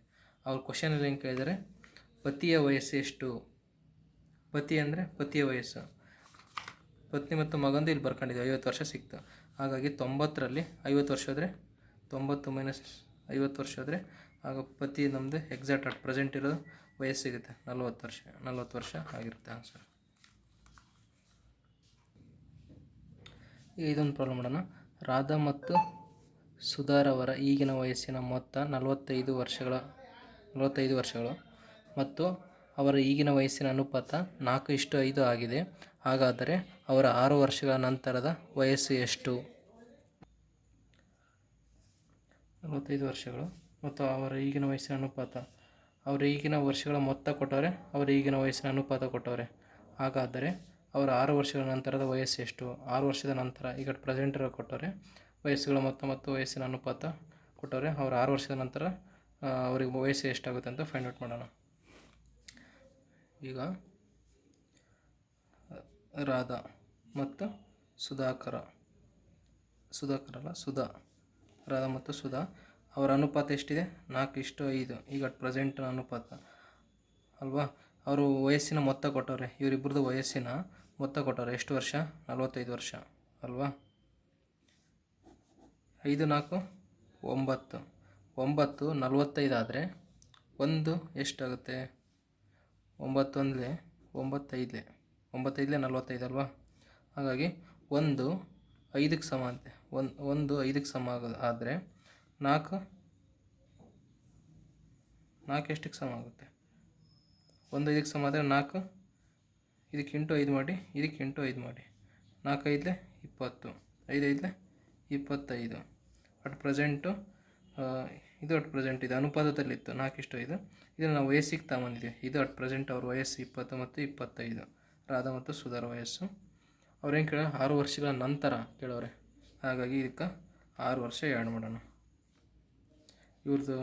ಅವ್ರ ಕ್ವಶನಲ್ಲಿ ಹೆಂಗೆ ಕೇಳಿದರೆ ಪತಿಯ ವಯಸ್ಸು ಎಷ್ಟು? ಪತಿ ಅಂದರೆ ಪತಿಯ ವಯಸ್ಸು, ಪತ್ನಿ ಮತ್ತು ಮಗಂದು ಇಲ್ಲಿ ಬರ್ಕೊಂಡಿದ್ದೀವಿ 50 ವರ್ಷ ಸಿಕ್ತು. ಹಾಗಾಗಿ 90ರಲ್ಲಿ 50 ವರ್ಷ ಹೋದರೆ 90 - 50 ವರ್ಷ ಹೋದರೆ ಆಗ ಪತಿ ನಮ್ಮದು ಎಕ್ಸಾಕ್ಟ್ ಅಟ್ ಪ್ರೆಸೆಂಟ್ ಇರೋದು ವಯಸ್ಸು ಸಿಗುತ್ತೆ 40 ವರ್ಷ ಆಗಿರುತ್ತೆ ಆನ್ಸರ್. ಈಗ ಇದೊಂದು ಪ್ರಾಬ್ಲಮ್ ಮಾಡೋಣ. ರಾಧಾ ಮತ್ತು ಸುಧಾರವರ ಈಗಿನ ವಯಸ್ಸಿನ ಮೊತ್ತ 45 ವರ್ಷಗಳು ಮತ್ತು ಅವರ ಈಗಿನ ವಯಸ್ಸಿನ ಅನುಪಾತ 4:5 ಆಗಿದೆ. ಹಾಗಾದರೆ ಅವರ 6 ವರ್ಷಗಳ ನಂತರದ ವಯಸ್ಸು ಎಷ್ಟು? 45 ವರ್ಷಗಳು ಮತ್ತು ಅವರ ಈಗಿನ ವಯಸ್ಸಿನ ಅನುಪಾತ. ಅವರ ಈಗಿನ ವರ್ಷಗಳ ಮೊತ್ತ ಕೊಟ್ಟವ್ರೆ, ಅವರ ಈಗಿನ ವಯಸ್ಸಿನ ಅನುಪಾತ ಕೊಟ್ಟವ್ರೆ. ಹಾಗಾದರೆ ಅವರ 6 ವರ್ಷಗಳ ನಂತರದ ವಯಸ್ಸು ಎಷ್ಟು? 6 ವರ್ಷದ ನಂತರ ಈಗ ಪ್ರೆಸೆಂಟ್ ಇರೋ ಕೊಟ್ಟವ್ರೆ, ವಯಸ್ಸುಗಳ ಮೊತ್ತ ಮತ್ತು ವಯಸ್ಸಿನ ಅನುಪಾತ ಕೊಟ್ಟವ್ರೆ. ಅವ್ರ 6 ವರ್ಷದ ನಂತರ ಅವ್ರಿಗೆ ವಯಸ್ಸು ಎಷ್ಟಾಗುತ್ತೆ ಅಂತ ಫೈಂಡ್ ಔಟ್ ಮಾಡೋಣ. ಈಗ ರಾಧಾ ಮತ್ತು ಸುಧಾ, ರಾಧಾ ಮತ್ತು ಸುಧಾ ಅವರ ಅನುಪಾತ ಎಷ್ಟಿದೆ? 4:5. ಈಗ ಅಟ್ ಪ್ರೆಸೆಂಟ್ ಅನುಪಾತ ಅಲ್ವಾ? ಅವರು ವಯಸ್ಸಿನ ಮೊತ್ತ ಕೊಟ್ಟವ್ರೆ, ಇವರಿಬ್ಬರದು ವಯಸ್ಸಿನ ಮೊತ್ತ ಕೊಟ್ಟವ್ರೆ. ಎಷ್ಟು ವರ್ಷ? 45 ವರ್ಷ ಅಲ್ವಾ? 5 4 9. 9 45 ಆದರೆ 1 ಎಷ್ಟಾಗುತ್ತೆ? 9 1 9 5 45 ಅಲ್ವಾ? ಹಾಗಾಗಿ 1 5ಕ್ಕೆ ಸಮ ಅಂತೆ. 1 5ಕ್ಕೆ ಸಮ ಆದರೆ 4 ಎಷ್ಟಕ್ಕೆ ಸಮ ಆಗುತ್ತೆ? 1 5ಕ್ಕೆ ಸಮ ಆದರೆ 4 ಇದಕ್ಕೆ ಇಂಟು 5 ಮಾಡಿ, ಇದಕ್ಕೆ ಇಂಟು 5 ಮಾಡಿ. 4 5 20, 5 5 25. ಅಟ್ ಪ್ರೆಸೆಂಟು ಇದು ಅಟ್ ಪ್ರೆಸೆಂಟ್ ಇದು ಅನುಪಾತದಲ್ಲಿತ್ತು 4:5. ಇದನ್ನು ನಾವು ವಯಸ್ಸಿಗೆ ತಗೊಂಬಂದಿದ್ದೀವಿ. ಇದು ಅಟ್ ಪ್ರೆಸೆಂಟ್ ಅವ್ರ ವಯಸ್ಸು 20 ಮತ್ತು 25, ರಾಧಾ ಮತ್ತು ಸುಧಾರ ವಯಸ್ಸು. ಅವ್ರೇನು ಕೇಳೋ? 6 ವರ್ಷಗಳ ನಂತರ ಕೇಳೋರೆ. ಹಾಗಾಗಿ ಇದಕ್ಕೆ 6 ವರ್ಷ ಆ್ಯಡ್ ಮಾಡೋಣ. ಇವ್ರದ್ದು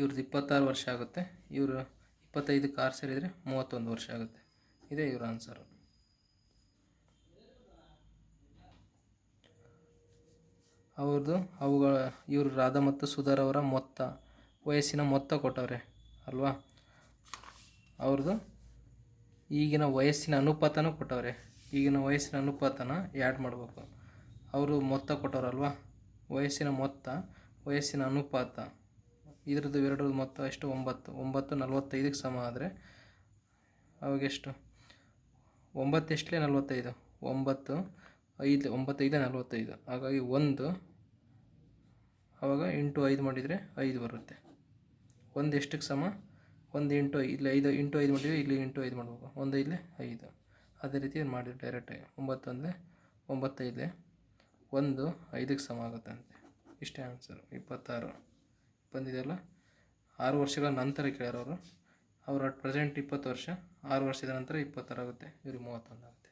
26 ವರ್ಷ ಆಗುತ್ತೆ. ಇವರು 25ಕ್ಕೆ 6 ಸೇರಿದರೆ 31 ವರ್ಷ ಆಗುತ್ತೆ. ಇದೇ ಇವ್ರ ಆನ್ಸರು. ಇವರು ರಾಧಾ ಮತ್ತು ಸುಧಾರವರ ವಯಸ್ಸಿನ ಮೊತ್ತ ಕೊಟ್ಟವ್ರೆ ಅಲ್ವಾ? ಅವ್ರದ್ದು ಈಗಿನ ವಯಸ್ಸಿನ ಅನುಪಾತನೂ ಕೊಟ್ಟವ್ರೆ. ಈಗಿನ ವಯಸ್ಸಿನ ಅನುಪಾತನ ಆ್ಯಡ್ ಮಾಡಬೇಕು. ಅವರು ಮೊತ್ತ ಕೊಟ್ಟವ್ರಲ್ವ, ವಯಸ್ಸಿನ ಮೊತ್ತ, ವಯಸ್ಸಿನ ಅನುಪಾತ, ಇದ್ರದ್ದು ಎರಡರದ್ದು ಮೊತ್ತ ಎಷ್ಟು? 9. 9 45ಕ್ಕೆ ಸಮ ಆದರೆ ಅವಾಗೆಷ್ಟು? 9 ಎಷ್ಟಲೇ 45. 9 5 9 5 45. ಹಾಗಾಗಿ 1 ಆವಾಗ ಇಂಟು 5 ಮಾಡಿದರೆ 5 ಬರುತ್ತೆ. 1 ಎಷ್ಟಕ್ಕೆ ಸಮ? 1 ಇಂಟು ಇಲ್ಲಿ 5 ಇಂಟು 5 ಮಾಡಿದರೆ ಇಲ್ಲಿ ಇಂಟು 5 ಮಾಡಬೇಕು. 1 ಇಲ್ಲಿ 5. ಅದೇ ರೀತಿ ಮಾಡಿದ್ರೆ ಡೈರೆಕ್ಟಾಗಿ 9 1 9 5 1 5ಕ್ಕೆ ಸಮ ಆಗುತ್ತಂತೆ. ಇಷ್ಟೇ ಆನ್ಸರು. 26 ಬಂದಿದೆಯಲ್ಲ. 6 ವರ್ಷಗಳ ನಂತರ ಕೇಳ್ಯಾರ ಅವರು. ಅವ್ರು ಅಟ್ ಪ್ರೆಸೆಂಟ್ 20 ವರ್ಷ, 6 ವರ್ಷದ ನಂತರ 26 ಆಗುತ್ತೆ. ಇವ್ರಿಗೆ 31 ಆಗುತ್ತೆ.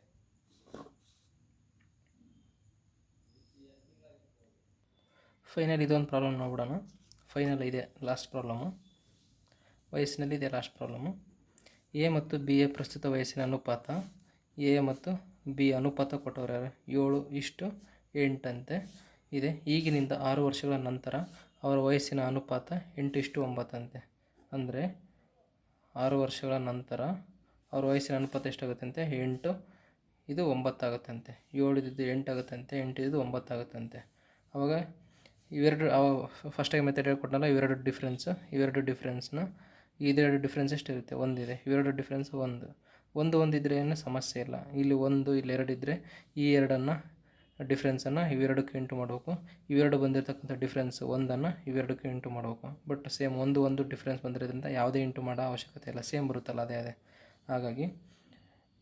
ಫೈನಲ್ ಇದೊಂದು ಪ್ರಾಬ್ಲಮ್ ನೋಡ್ಬಿಡೋಣ. ಫೈನಲ್ ಇದೆ ಲಾಸ್ಟ್ ಪ್ರಾಬ್ಲಮ್ಮು. ವಯಸ್ಸಿನಲ್ಲಿ ಇದೆ ಲಾಸ್ಟ್ ಪ್ರಾಬ್ಲಮ್ಮು. ಎ ಮತ್ತು ಬಿ ಎ ಪ್ರಸ್ತುತ ವಯಸ್ಸಿನ ಅನುಪಾತ. ಎ ಮತ್ತು ಬಿ ಅನುಪಾತ ಕೊಟ್ಟವ್ರು ಯಾರು? 7:8 ಅಂತೆ ಇದೆ. ಈಗಿನಿಂದ 6 ವರ್ಷಗಳ ನಂತರ ಅವರ ವಯಸ್ಸಿನ ಅನುಪಾತ 8:9 ಅಂತೆ. ಅಂದರೆ 6 ವರ್ಷಗಳ ನಂತರ ಅವ್ರ ವಯಸ್ಸಿನ ಅನುಪಾತ ಎಷ್ಟಾಗುತ್ತಂತೆ? 8 ಇದು 9 ಆಗುತ್ತಂತೆ. 7 ಇದ್ದು 8 ಆಗುತ್ತಂತೆ, 8 ಇದು 9 ಆಗುತ್ತಂತೆ. ಆವಾಗ ಇವೆರಡು ಫಸ್ಟಾಗಿ ಮೆಥಡ್ ಹೇಳ್ಕೊಟ್ಟನಲ್ಲ, ಇವೆರಡು ಡಿಫ್ರೆನ್ಸ್ನ ಇದೆರಡು ಡಿಫ್ರೆನ್ಸ್ ಎಷ್ಟಿರುತ್ತೆ? ಒಂದಿದೆ. ಇವೆರಡು ಡಿಫ್ರೆನ್ಸ್ ಒಂದು ಇದ್ದರೆ ಏನು ಸಮಸ್ಯೆ ಇಲ್ಲ. ಇಲ್ಲಿ 1 ಇಲ್ಲಿ 2 ಇದ್ದರೆ ಈ ಎರಡನ್ನು ಡಿಫ್ರೆನ್ಸನ್ನು ಇವೆರಡಕ್ಕೆ ಇಂಟು ಮಾಡಬೇಕು. ಇವೆರಡು ಬಂದಿರತಕ್ಕಂಥ ಡಿಫ್ರೆನ್ಸ್ 1ಅನ್ನು ಇವೆರಡಕ್ಕೆ ಇಂಟು ಮಾಡಬೇಕು. ಬಟ್ ಸೇಮ್ ಒಂದು ಡಿಫ್ರೆನ್ಸ್ ಬಂದಿರೋದ್ರಿಂದ ಯಾವುದೇ ಇಂಟು ಮಾಡೋ ಅವಶ್ಯಕತೆ ಇಲ್ಲ, ಸೇಮ್ ಬರುತ್ತಲ್ಲ ಅದೇ. ಹಾಗಾಗಿ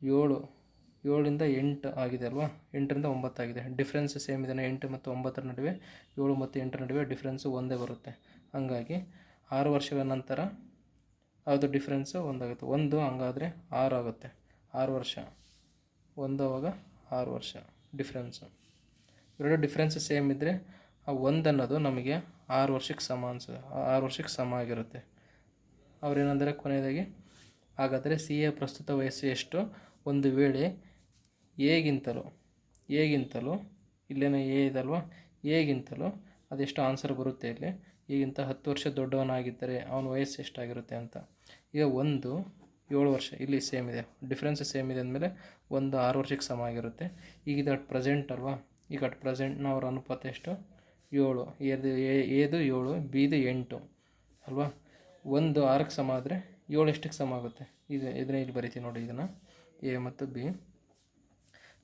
7ರಿಂದ 8 ಆಗಿದೆ ಅಲ್ವಾ, 8ರಿಂದ 9 ಆಗಿದೆ. ಡಿಫ್ರೆನ್ಸ್ ಸೇಮ್ ಇದೆ. 8 ಮತ್ತು 9 ನಡುವೆ 7 ಮತ್ತು 8 ನಡುವೆ ಡಿಫ್ರೆನ್ಸು ಒಂದೇ ಬರುತ್ತೆ. ಹಾಗಾಗಿ 6 ವರ್ಷಗಳ ನಂತರ ಅದು ಡಿಫ್ರೆನ್ಸು 1 ಆಗುತ್ತೆ. 1 ಹಂಗಾದರೆ 6 ಆಗುತ್ತೆ. 6 ವರ್ಷ 1 ಆವಾಗ 6 ವರ್ಷ ಡಿಫ್ರೆನ್ಸು. ಎರಡು ಡಿಫ್ರೆನ್ಸ್ ಸೇಮ್ ಇದ್ದರೆ ಆ 1 ಅನ್ನೋದು ನಮಗೆ 6 ವರ್ಷಕ್ಕೆ ಸಮ 6 ವರ್ಷಕ್ಕೆ ಸಮ ಆಗಿರುತ್ತೆ. ಅವ್ರೇನಂದರೆ ಕೊನೆಯದಾಗಿ, ಹಾಗಾದರೆ ಸಿ ಎ ಪ್ರಸ್ತುತ ವಯಸ್ಸು ಎಷ್ಟು? ಒಂದು ವೇಳೆ ಎಗಿಂತಲೂ ಇಲ್ಲೇನೋ ಎ ಇದಲ್ವ, ಎಗಿಂತಲೂ ಅದೆಷ್ಟು ಆನ್ಸರ್ ಬರುತ್ತೆ ಇಲ್ಲಿ. ಈಗಿಂತ 10 ವರ್ಷ ದೊಡ್ಡವನಾಗಿದ್ದರೆ ಅವನ ವಯಸ್ಸು ಎಷ್ಟಾಗಿರುತ್ತೆ ಅಂತ. ಈಗ 1 7 ವರ್ಷ ಇಲ್ಲಿ ಸೇಮ್ ಇದೆ, ಡಿಫ್ರೆನ್ಸ್ ಸೇಮ್ ಇದೆ ಅಂದಮೇಲೆ 1 6 ವರ್ಷಕ್ಕೆ ಸಮ ಆಗಿರುತ್ತೆ. ಈಗ ಇದು ಅಟ್ ಪ್ರೆಸೆಂಟ್ ಅಲ್ವಾ, ಈಗ ಅಟ್ ಪ್ರೆಸೆಂಟ್ನ ಅವ್ರ ಅನುಪಾತ ಎಷ್ಟು? 7. ಎದು 7, ಬಿದು 8 ಅಲ್ವಾ. 1 6ಕ್ಕೆ ಸಮ ಆದರೆ 7 ಎಷ್ಟಕ್ಕೆ ಸಮ ಆಗುತ್ತೆ? ಇದನ್ನೇ ಇಲ್ಲಿ ಬರಿತೀವಿ ನೋಡಿ. ಇದನ್ನು ಎ ಮತ್ತು ಬಿ.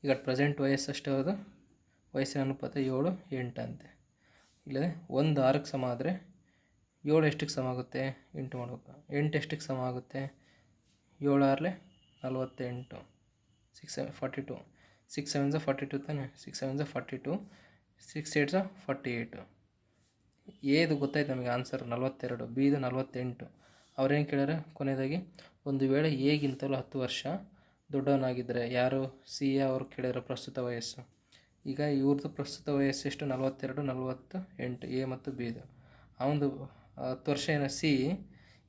ಈಗ ಅಟ್ ಪ್ರೆಸೆಂಟ್ ವಯಸ್ಸು ಅಷ್ಟು ಅದು ವಯಸ್ಸಿನ ಅನುಪಾತ 7 8 ಅಂತೆ. ಇಲ್ಲದೆ 1 6ಕ್ಕೆ ಸಮ ಆದರೆ 7 ಎಷ್ಟಕ್ಕೆ ಸಮ ಆಗುತ್ತೆ? ಇಂಟು ಮಾಡಬೇಕು. 8 ಎಷ್ಟಕ್ಕೆ ಸಮ ಆಗುತ್ತೆ? 7 6 48, 6 42, 6 7 42 ತಾನೆ, 6 7 42, 6 8 48. ಎದು ಗೊತ್ತಾಯ್ತು ನಮಗೆ ಆನ್ಸರ್ 42, ಬಿದು 48. ಅವ್ರೇನು ಕೇಳ್ಯಾರ ಕೊನೆಯದಾಗಿ? ಒಂದು ವೇಳೆ ಎಗಿಂತಲೂ 10 ವರ್ಷ ದೊಡ್ಡವನಾಗಿದ್ದರೆ, ಯಾರು? ಸಿ ಎ ಅವರು ಕೇಳಿರೋ ಪ್ರಸ್ತುತ ವಯಸ್ಸು. ಈಗ ಇವ್ರದ್ದು ಪ್ರಸ್ತುತ ವಯಸ್ಸು ಎಷ್ಟು? 42 48, ಎ ಮತ್ತು ಬಿದು. ಅವನದು 10 ವರ್ಷ ಏನೋ ಸಿ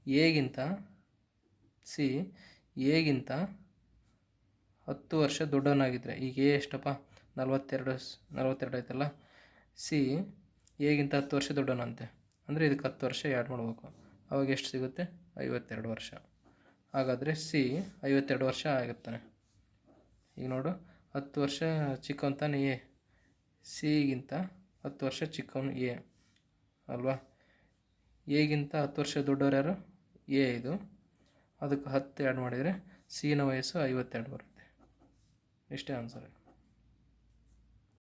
ಎಗಿಂತ 10 ವರ್ಷ ದೊಡ್ಡವನಾಗಿದ್ದರೆ, ಈಗ ಎ ಎಷ್ಟಪ್ಪ? 42 ಆಯ್ತಲ್ಲ. ಸಿ ಎಗಿಂತ 10 ವರ್ಷ ದೊಡ್ಡವನಂತೆ, ಅಂದರೆ ಇದಕ್ಕೆ 10 ವರ್ಷ ಆ್ಯಡ್ ಮಾಡಬೇಕು. ಅವಾಗ ಎಷ್ಟು ಸಿಗುತ್ತೆ? 52 ವರ್ಷ. ಹಾಗಾದರೆ ಸಿ 52 ವರ್ಷ ಆಗುತ್ತಾನೆ. ಈಗ ನೋಡು, 10 ವರ್ಷ ಚಿಕ್ಕವಂತಾನೆ ಎ, ಸಿಗಿಂತ 10 ವರ್ಷ ಚಿಕ್ಕವನು ಎ ಅಲ್ವಾ. ಎಗಿಂತ 10 ವರ್ಷ ದೊಡ್ಡವರು ಯಾರು? ಎ. ಇದು ಅದಕ್ಕೆ 10 ಆ್ಯಡ್ ಮಾಡಿದರೆ ಸಿನ ವಯಸ್ಸು 52 ಬರುತ್ತೆ. ಇಷ್ಟೇ ಆನ್ಸರ್.